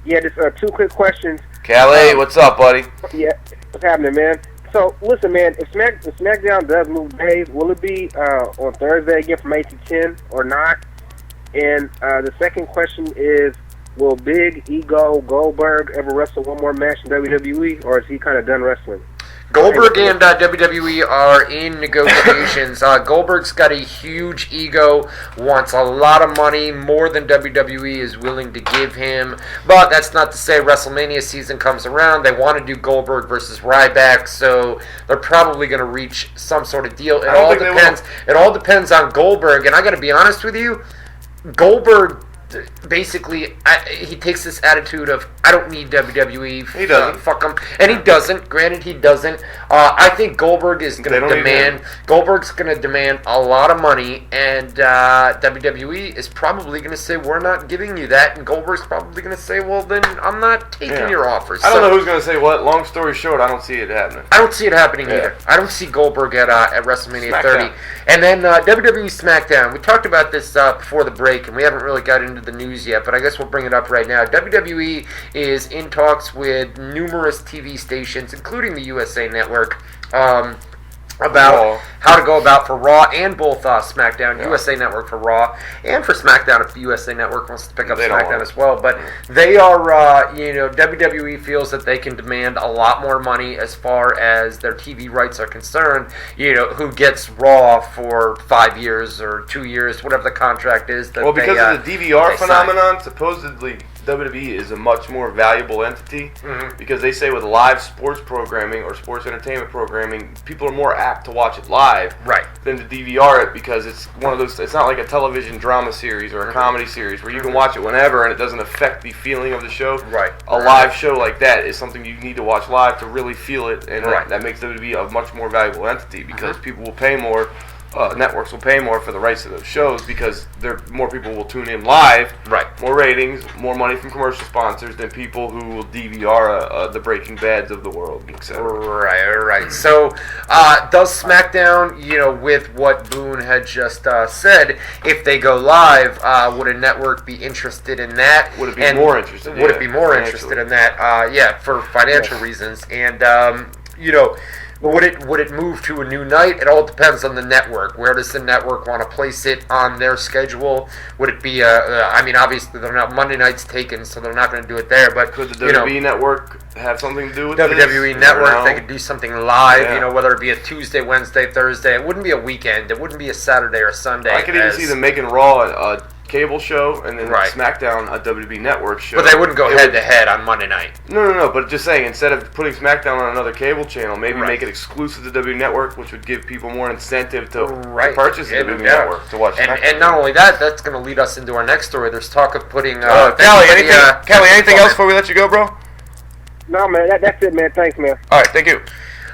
Yeah, just 2 quick questions. Calais, what's up, buddy? Yeah, what's happening, man? So, listen, man, if SmackDown does move days, will it be on Thursday again from 8 to 10 or not? And the second question is, will Big Ego Goldberg ever wrestle one more match in WWE, or is he kind of done wrestling? Goldberg and WWE are in negotiations. Goldberg's got a huge ego, wants a lot of money, more than WWE is willing to give him. But that's not to say WrestleMania season comes around. They want to do Goldberg versus Ryback, so they're probably going to reach some sort of deal. It all depends on Goldberg. And I got to be honest with you, Goldberg basically he takes this attitude of I don't need WWE. He doesn't. Fuck him, and he doesn't. Granted, he doesn't. I think Goldberg is going to demand. Goldberg's going to demand a lot of money, and WWE is probably going to say we're not giving you that, and Goldberg's probably going to say, well, then I'm not taking your offers. I don't know who's going to say what. Long story short, I don't see it happening. I don't see it happening either. I don't see Goldberg at WrestleMania 30. And then WWE SmackDown. We talked about this before the break, and we haven't really got into the news yet, but I guess we'll bring it up right now. WWE is in talks with numerous TV stations, including the USA Network, about how to go about for Raw and both SmackDown, USA Network for Raw, and for SmackDown if the USA Network wants to pick up SmackDown as well. But they are, WWE feels that they can demand a lot more money as far as their TV rights are concerned. Who gets Raw for 5 years or 2 years, whatever the contract is. That because of the DVR phenomenon, supposedly WWE is a much more valuable entity because they say with live sports programming or sports entertainment programming, people are more apt to watch it live than to DVR it because it's one of those. It's not like a television drama series or a comedy series where you can watch it whenever and it doesn't affect the feeling of the show. A live show like that is something you need to watch live to really feel it, and that makes WWE a much more valuable entity because people will pay more. Networks will pay more for the rights to those shows because more people will tune in live, more ratings, more money from commercial sponsors than people who will DVR the Breaking Bads of the world, etc. Right. So, does SmackDown, with what Boone had just said, if they go live, would a network be interested in that? Would it be more interested? Would it be more interested in that? For financial reasons, and Would it move to a new night? It all depends on the network. Where does the network want to place it on their schedule? Would it be obviously they're not Monday night's taken, so they're not going to do it there. But could the WWE network have something to do with WWE Network? They could do something live. Whether it be a Tuesday, Wednesday, Thursday. It wouldn't be a weekend. It wouldn't be a Saturday or Sunday. I could even see them making Raw a cable show and then SmackDown a WWE Network show. But they wouldn't go head to head on Monday night. No. But just saying, instead of putting SmackDown on another cable channel, maybe make it exclusive to WWE Network, which would give people more incentive to purchase the WWE Network to watch SmackDown. And not only that, that's going to lead us into our next story. There's talk of putting. Kelly, anything else before we let you go, bro? No, man. That's it, man. Thanks, man. All right, thank you.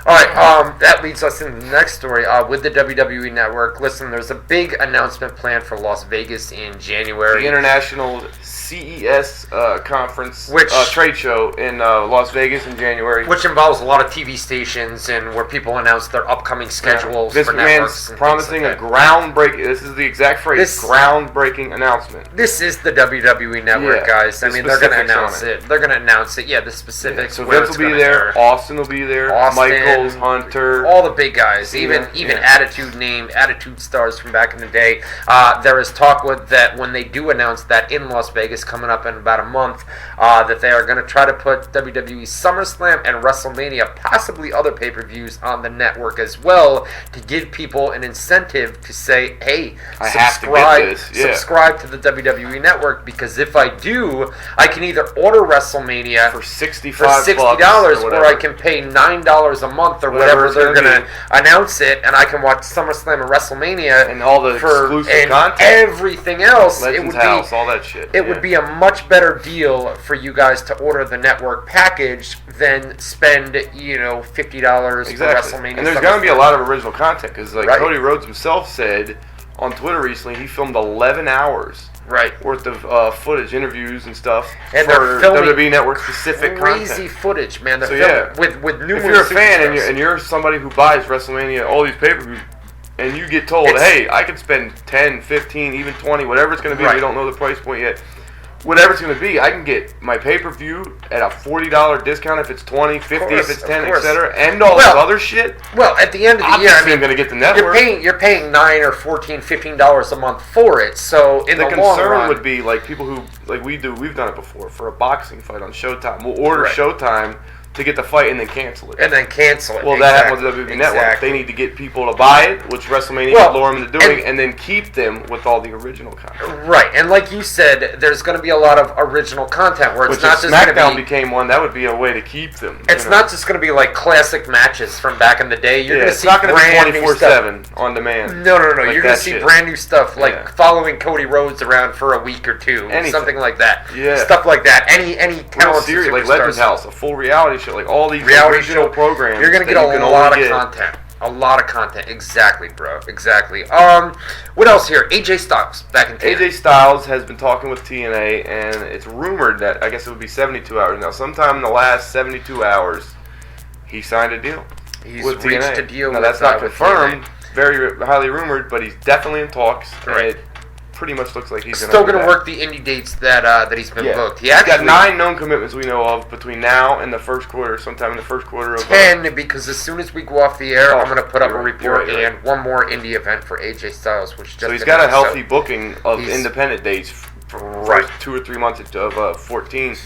All right, that leads us into the next story with the WWE Network. Listen, there's a big announcement planned for Las Vegas in January. The International CES conference, trade show in Las Vegas in January. Which involves a lot of TV stations and where people announce their upcoming schedules for networks. Vince McMahon's promising a groundbreaking, this is the exact phrase, groundbreaking announcement. This is the WWE Network, guys. They're going to announce it. They're going to announce it, the specifics. So Vince will be there, Austin will be there, Michaels, Hunter. All the big guys, even Attitude stars from back in the day. There is talk that when they do announce that in Las Vegas coming up in about a month, that they are going to try to put WWE SummerSlam and WrestleMania, possibly other pay-per-views, on the network as well to give people an incentive to say, hey, subscribe to the WWE Network, because if I do, I can either order WrestleMania for $60 or I can pay $9 a month or whatever they're going to announce it, and I can watch SummerSlam and WrestleMania and all the exclusive content, everything else. Legends House, all that shit. It would be a much better deal for you guys to order the network package than spend $50 for WrestleMania. And there's going to be a lot of original content because, Cody Rhodes himself said on Twitter recently, he filmed 11 hours. Worth of footage, interviews, and stuff, and for WWE Network specific content. Crazy footage, man. They're with numerous. If you're a fan and you're somebody who buys WrestleMania, all these pay-per-views, and you get told, hey, I could spend 10, 15, even 20, whatever it's going to be. We don't know the price point yet. Whatever it's going to be, I can get my pay-per-view at a $40 discount if it's 20, 50 if it's 10, etc., and all this other shit. Well, at the end of the year, I'm going to get the network. You're paying $9 or $14, $15 a month for it. So in the long run, concern would be people who we do. We've done it before for a boxing fight on Showtime. We'll order Showtime to get the fight and then cancel it. And then cancel it. Well, that happened with the WWE Network. They need to get people to buy it, which WrestleMania will lure them into doing, and then keep them with all the original content. Right, and like you said, there's going to be a lot of original content where it's Which not if just going to SmackDown be... became one, that would be a way to keep them. It's not just going to be like classic matches from back in the day. You're going to see not going to be brand new stuff. 24/7 on demand. No. Like You're going to see brand new stuff, like following Cody Rhodes around for a week or two, something like that. Yeah. Stuff like that. Any talented series, like superstars. Legends House, a full reality show, like all these reality programs. You're gonna get a lot of content. A lot of content. Exactly, bro. Exactly. What else here? AJ Styles back in TNA. AJ Styles has been talking with TNA, and it's rumored that I guess it would be 72 hours now. Sometime in the last 72 hours, he signed a deal. He's with reached TNA. a deal. Now with, that's not with confirmed. TNA. Very highly rumored, but he's definitely in talks. Right. And it pretty much looks like he's still going to work the indie dates that he's been booked. He's got 9 known commitments we know of between now and the first quarter, sometime in the first quarter of 10, because as soon as we go off the air, I'm going to put up a report right. and one more indie event for AJ Styles, which just so he's got a healthy booking of independent dates for right. 2 or 3 months of 14.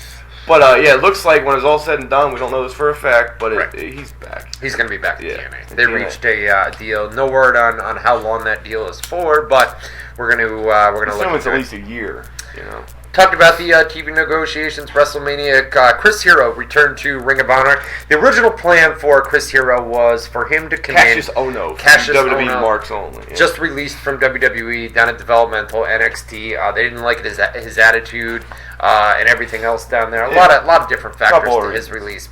But it looks like when it's all said and done, we don't know this for a fact, but he's back. He's going to be back in TNA. They reached a deal. No word on how long that deal is for, but we're going to look it's at at least a year, you know. Talked about the TV negotiations, WrestleMania. Chris Hero returned to Ring of Honor. The original plan for Chris Hero was for him to come Cassius in. Ono. Cassius WWE Ono, marks only. Yeah. Just released from WWE down at developmental NXT. They didn't like his attitude and everything else down there. A lot of different factors to his release.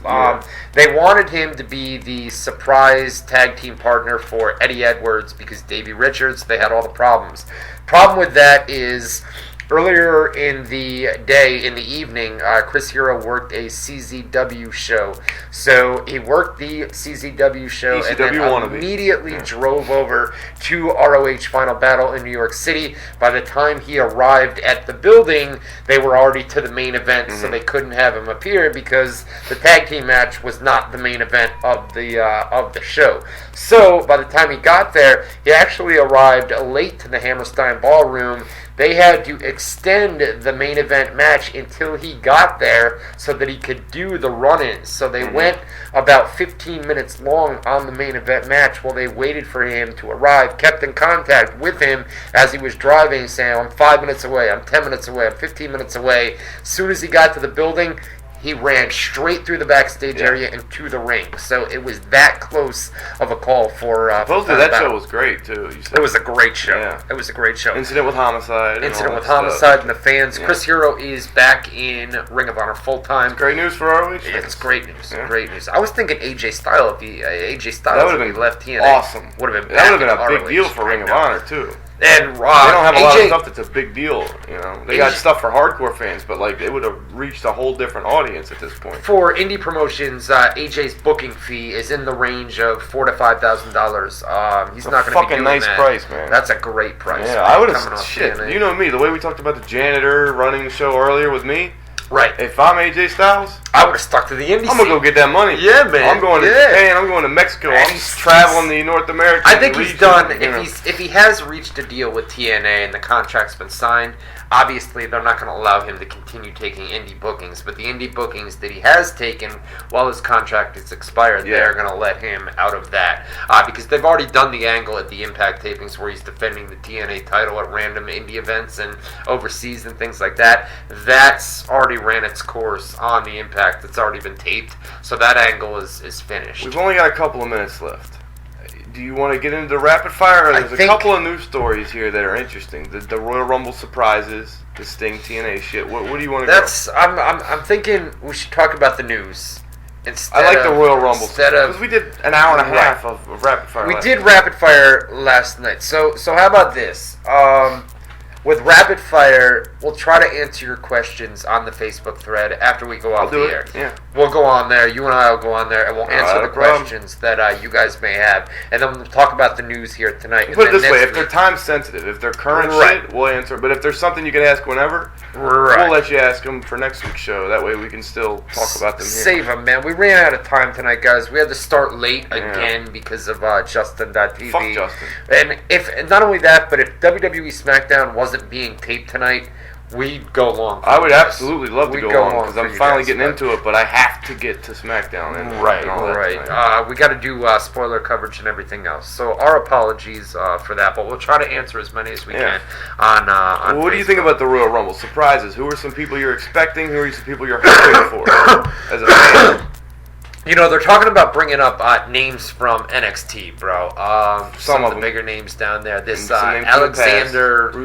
They wanted him to be the surprise tag team partner for Eddie Edwards because Davey Richards. They had all the problems. Problem with that is, earlier in the day, in the evening, Chris Hero worked a CZW show. So he worked the CZW show and then immediately drove over to ROH Final Battle in New York City. By the time he arrived at the building, they were already to the main event, so they couldn't have him appear because the tag team match was not the main event of the show. So by the time he got there, he actually arrived late to the Hammerstein Ballroom. They had to extend the main event match until he got there so that he could do the run-ins. So they went about 15 minutes long on the main event match while they waited for him to arrive, kept in contact with him as he was driving, saying, I'm 5 minutes away, I'm 10 minutes away, I'm 15 minutes away. As soon as he got to the building, he ran straight through the backstage area and to the ring. So it was that close of a call for supposedly that show was great, too. You said. It was a great show. Yeah. It was a great show. Incident with Homicide. And the fans. Yeah. Chris Hero is back in Ring of Honor full-time. It's great news for ROH. It's great news. Yeah. Great news. I was thinking AJ Styles that would have been left TNA. Awesome. Would have been that would have been a big deal for Ring of Honor, too. And they don't have a lot of stuff that's a big deal, you know. They got stuff for hardcore fans, but like they would have reached a whole different audience at this point. For indie promotions, AJ's booking fee is in the range of $4,000 to $5,000. He's not going to be doing that. Fucking nice price, man. That's a great price. Yeah, I would have. Shit, you know me. The way we talked about the janitor running the show earlier with me. Right. If I'm AJ Styles, I would have stuck to the indie. I'm gonna go get that money. Yeah, man. I'm going to Japan. I'm going to Mexico. I'm traveling the North America. I think he's done. If he has reached a deal with TNA and the contract's been signed, obviously they're not going to allow him to continue taking indie bookings. But the indie bookings that he has taken while his contract is expired, they're going to let him out of that because they've already done the angle at the Impact tapings where he's defending the TNA title at random indie events and overseas and things like that. That's already ran its course on the Impact. It's already been taped, so that angle is finished. We've only got a couple of minutes left. Do you want to get into rapid fire? There's a couple of news stories here that are interesting. The Royal Rumble surprises, the Sting TNA shit. What do you want to go? I'm thinking we should talk about the news. I like the Royal Rumble because we did an hour and a half of rapid fire. We did rapid fire last night. So how about this? With rapid fire, we'll try to answer your questions on the Facebook thread after we go off the air. Yeah. We'll go on there. You and I will go on there, and we'll answer the questions that you guys may have, and then we'll talk about the news here tonight. Put it this way: if they're time sensitive, if they're current shit, we'll answer. But if there's something you can ask whenever, we'll let you ask them for next week's show. That way we can still talk about them here. Save them, man. We ran out of time tonight, guys. We had to start late again because of Justin.tv. Fuck Justin. And if not only that, but if WWE SmackDown wasn't being taped tonight, we'd go long. I would absolutely love to We'd go go on long because for I'm you finally guys, getting but- into it, but I have to get to SmackDown. And Right, all that right. tonight. We got to do spoiler coverage and everything else. So our apologies for that, but we'll try to answer as many as we Yeah. can on. Well, what do you think about the Royal Rumble? Surprises. Who are some people you're expecting? Who are some people you're hoping for as a fan? You know, they're talking about bringing up names from NXT, bro. Some of the them. bigger names down there. This And some names from the Alexander past.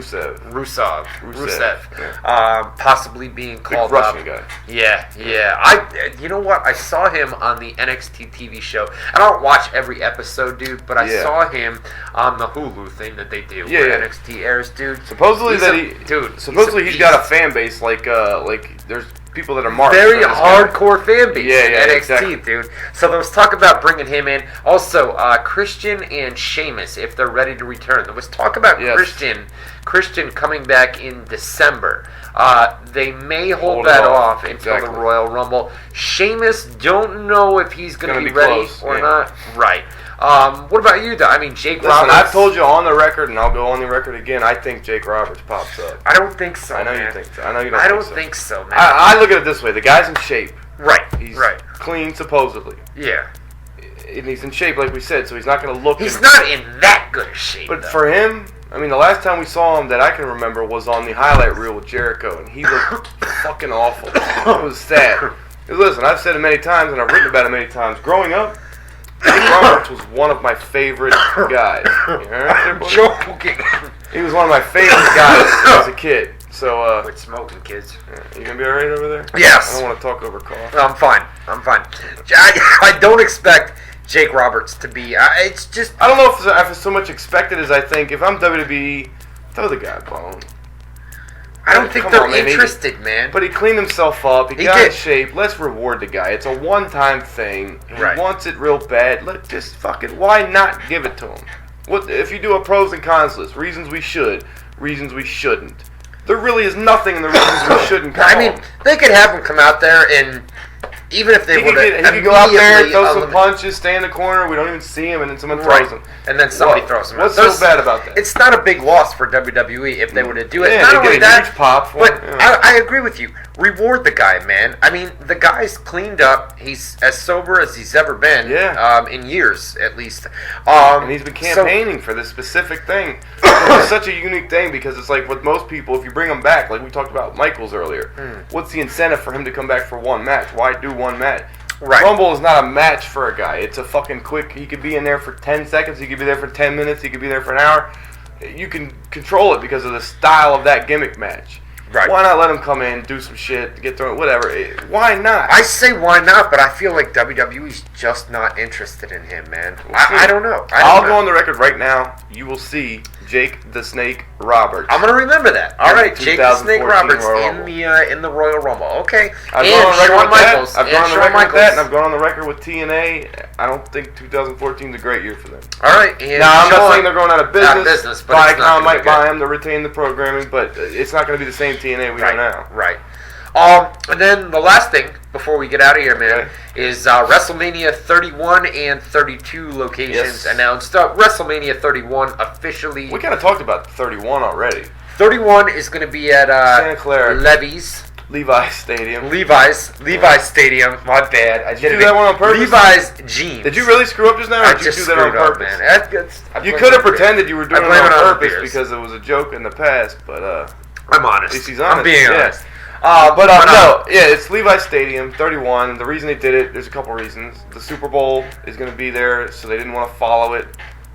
Rusev. Yeah. Possibly being called Big up. Russian guy. Yeah. You know what? I saw him on the NXT TV show. I don't watch every episode, dude, but I Yeah. saw him on the Hulu thing that they do. Yeah, where yeah. NXT airs, dude. Supposedly Dude, Supposedly he's got a fan base like there's people that are marked. very for this guy. hardcore fan base Yeah, in yeah, NXT, exactly. dude. So there was talk about bringing him in. Also, Christian and Sheamus, if they're ready to return. There was talk about Yes. Christian coming back in December. They may hold Hold it that off. off until Exactly. the Royal Rumble. Sheamus, don't know if he's going to Gonna be be ready close, or yeah. not. Right. What about you, though? I mean, Jake Listen, Roberts. I've told you on the record, and I'll go on the record again. I think Jake Roberts pops up. I don't think so, I know man. you think so. I know you don't. I don't so. think so, man. I look at it this way: the guy's in shape. right. He's right. clean, supposedly, Yeah. and he's in shape, like we said. So he's not going to look. He's not in that good a shape, But though. for him, I mean, the last time we saw him that I can remember was on the highlight reel with Jericho, and he looked fucking awful. It was sad. Listen, I've said it many times, and I've written about it many times. Growing up, Jake Roberts was one of my favorite guys. You heard that, buddy? Joking. He was one of my favorite guys as a kid. So, Quit smoking, kids. you gonna be alright over there? Yes. I don't want to talk over call. I'm fine. I don't expect Jake Roberts to be. It's just. I don't know if it's so much expected as I think. If I'm WWE, throw the guy a bone. I don't think Come they're on, man. interested, man. But he cleaned himself up. He He got did. in shape. Let's reward the guy. It's a one-time thing. He Right. wants it real bad. Just fucking. Why not give it to him? What if you do a pros and cons list? Reasons we should. Reasons we shouldn't. There really is nothing in the reasons we shouldn't. I mean, they could have him come out there and even if they he would could go out there, throw some punches, stay in the corner. We don't even see him, and then someone throws him. and then somebody What? throws him. What's out. so bad about that? It's not a big loss for WWE if they were to do it. Yeah, Not they only get a that, huge pop for but it, yeah. I agree with you. Reward the guy, man. I mean, the guy's cleaned up. He's as sober as he's ever been. Yeah. In years, at least. And he's been campaigning for this specific thing. It's such a unique thing because it's like with most people, if you bring them back, like we talked about Michaels earlier, what's the incentive for him to come back for one match? Why do one match? Right. Rumble is not a match for a guy. It's a fucking quick. He could be in there for 10 seconds. He could be there for 10 minutes. He could be there for an hour. You can control it because of the style of that gimmick match. Right. Why not let him come in, do some shit, get thrown, whatever? Why not? I say why not, but I feel like WWE's just not interested in him, man. I don't know. I'll go on the record right now. You will see Jake the Snake Roberts. I'm gonna remember that. All In right, the Jake the Snake 2014 Roberts Royal in the Royal Rumble. Okay. I've And gone on the record Shawn with Michaels. that. I've And gone on the Shawn record with that, and Michaels. I've gone on the record with TNA. I don't think 2014 is a great year for them. All right. And Now, I'm not Shawn- saying they're going out of business. Out of business, but it's not Viacom gonna might be buy good. them to retain the programming, but it's not going to be the same TNA we know now. Right. And then the last thing before we get out of here, man, Okay. is WrestleMania 31 and 32 locations Yes. announced. WrestleMania 31 officially. We kind of talked about 31 already. 31 is going to be at Santa Clara. Levi's. Levi's Stadium. Levi's Stadium. My bad. I Did you do that one on purpose? Levi's jeans. Did you really screw up just now, or I did you just do that on screwed up, purpose? man. I You blame could have it on pretended you were doing I it blame on it on the purpose beers. because it was a joke in the past, but I'm honest. At least he's honest. I'm being Yeah. honest. No, yeah, it's Levi's Stadium, 31. The reason they did it, there's a couple reasons. The Super Bowl is going to be there, so they didn't want to follow it.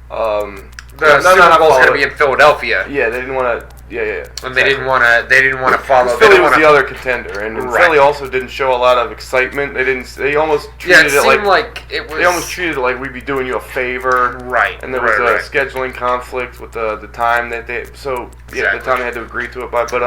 The Super Bowl's going to be in Philadelphia. Yeah, they didn't want to. Yeah. And they didn't want to. They didn't want to follow. Philly they was didn't the wanna- other contender, and Right. Philly also didn't show a lot of excitement. They didn't. They almost Yeah, treated it it seemed like. like it was. They almost treated it like we'd be doing you a favor. Right. And there was right. a scheduling conflict with the time that they. So yeah, Exactly. the time they had to agree to it by. But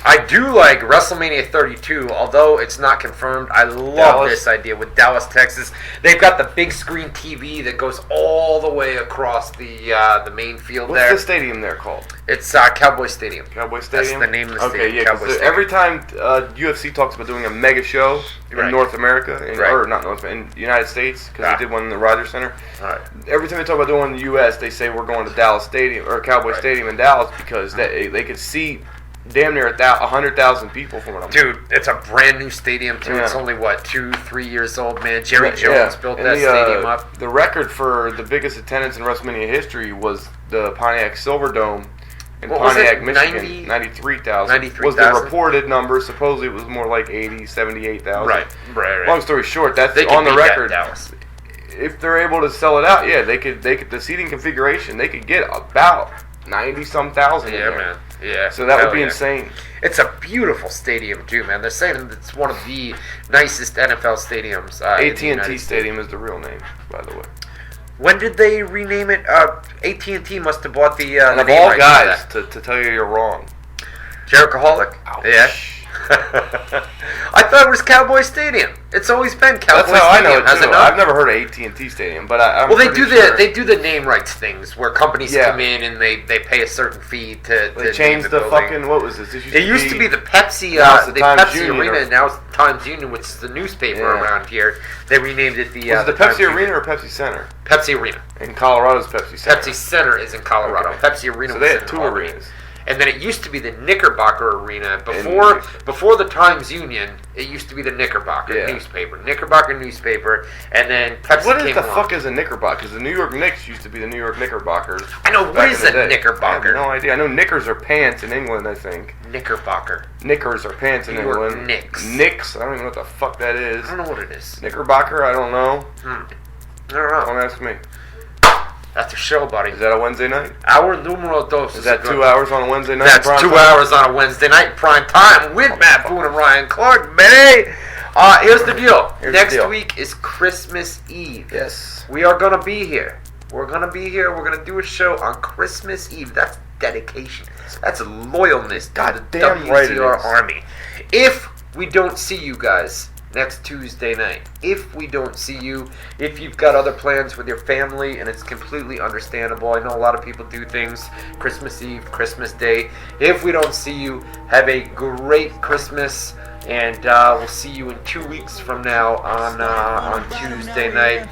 I do like WrestleMania 32, although it's not confirmed. I love Dallas. this idea with Dallas, Texas. They've got the big screen TV that goes all the way across the main field what's there. the stadium there called? It's Cowboy Stadium. Cowboy Stadium. That's the name of the Okay, stadium. yeah. Cowboy 'Cause Stadium. every time UFC talks about doing a mega show in Right. North America, Right. or not North, in the United States, because Ah. they did one in the Rogers Center. All right. Every time they talk about doing one in the U.S., they say we're going to Dallas Stadium or Cowboy Right. Stadium in Dallas because they could see damn near 100,000 people from what I'm Dude, it's a brand new stadium too. Yeah. It's only 2-3 years old, man. Jerry Jones built and that stadium up. The record for the biggest attendance in WrestleMania history was the Pontiac Silverdome in What was Pontiac, it? Michigan. 93,000 was the 93,000? reported number. Supposedly it was more like 80, 78,000. Right. Long story short, that's They on the could beat that, record. Dallas. If they're able to sell it out, yeah, they could the seating configuration, they could get about 90-some thousand in Yeah, there. man. Yeah. So that Hell would be yeah. insane. It's a beautiful stadium too, man. They're saying it's one of the nicest NFL stadiums. in the AT&T United States. Stadium is the real name, by the way. When did they rename it? AT&T must have bought the. And the of name all rights guys, for that. to tell you you're wrong. Jerichoholic? Ouch. Yeah. I thought it was Cowboy Stadium. It's always been Cowboy That's how I Stadium, know it has too. it not? I've never heard of AT&T Stadium, but I'm Well, they pretty do sure they do the name rights things where companies Yeah. come in and they pay a certain fee to. They name changed the building. fucking, what was this? It used to be the Pepsi, Now it's the the Times Pepsi Union Arena, or- and now it's Times Union, which is the newspaper Yeah. around here. They renamed it the. Was it the Times Pepsi Union. Arena or Pepsi Center? Pepsi Arena. In Colorado's Pepsi Center. Pepsi Center is in Colorado. Okay. Pepsi Arena So was they in had two Albany. arenas. And then it used to be the Knickerbocker Arena before the Times Union. It used to be the Knickerbocker newspaper, and then Pepsi What came the along. fuck is a Knickerbocker? Because the New York Knicks used to be the New York Knickerbockers. I know, what back is in the a day. Knickerbocker? I have no idea. I know knickers are pants in England, I think. Knickerbocker. Knickers are pants in New York England. Knicks. Knicks? I don't even know what the fuck that is. I don't know what it is. Knickerbocker? I don't know. I don't know. Don't ask me. That's a show, buddy. Is that a Wednesday night? Our numero dos. Is that 2 hours on a Wednesday night? That's prime 2 time? hours on a Wednesday night, prime time, with Matt Boone and Ryan Clark, baby. Here's the deal. Here's the Next deal. week is Christmas Eve. Yes. We are going to be here. We're going to be here. We're going to do a show on Christmas Eve. That's dedication. That's loyalness to the Goddamn right it WZR is. Army. If we don't see you guys next Tuesday night, if you've got other plans with your family, and it's completely understandable. I know a lot of people do things Christmas Eve, Christmas Day. If we don't see you, have a great Christmas, and we'll see you in 2 weeks from now on Tuesday night.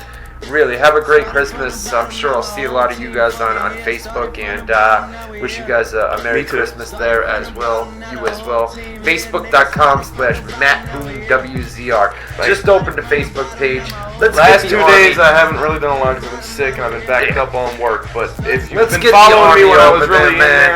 Really, have a great Christmas. I'm sure I'll see a lot of you guys on Facebook, and wish you guys a Merry Me too. Christmas there as well. You as well. Facebook.com/MattBooneWZR. Just opened the Facebook page. Let's Last get 2 the Army. days I haven't really done a lot because I've been sick and I've been backed Yeah. up on work. But if you've Let's been get the following me Army when I was over really there, in man.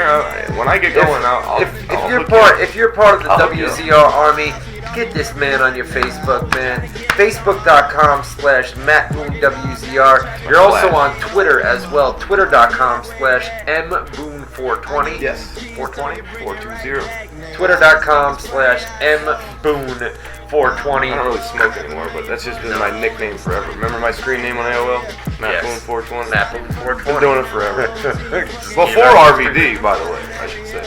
there, when I get going, I'll If you're hook part, you. if you're part of the I'll hook you up. WZR Army, get this man on your Facebook, man. Facebook.com/MattBooneWZR. You're also on Twitter as well. Twitter.com/MBoone420. Yes. 420. 420. Twitter.com/MBoone420. I don't really smoke anymore, but that's just been my nickname forever. Remember my screen name on AOL? Matt Boone 420. MattBoone420. Been doing it forever. Just, Before RVD, by the way, I should say.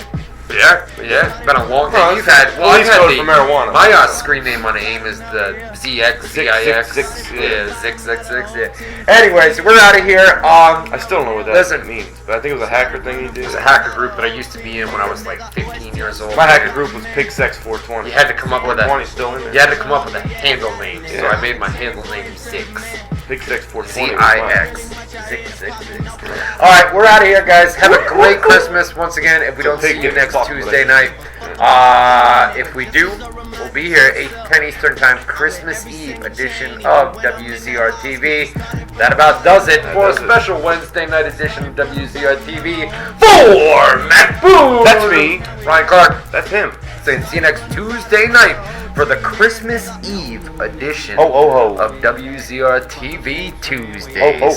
Yeah, it's been a long No, time. You've had, well, I've police had code the, for marijuana. my screen name on AIM is the ZX, ZIX. Zix, Yeah, Zix, yeah. Anyways, we're out of here. I still don't know what that Listen. means, but I think it was a hacker thing he did. It was a hacker group that I used to be in when I was like 15 years old. My hacker group was PigSex420. You had to come up with a, 420 still in there. you had to come up with a handle name, so Yeah. I made my handle name Zix. PigSex420. ZIX. Zix. Alright, we're out of here, guys. Have a great Christmas once again. If we don't see you next Tuesday night, if we do, we'll be here 8-10 Eastern Time, Christmas Eve edition of WZR TV. That about does it for a special Wednesday night edition of WZR TV for Matt Boone. That's me. Ryan Clark. That's him. Saying see you next Tuesday night for the Christmas Eve edition Ho, ho, ho. of WZR TV Tuesdays. Ho, ho,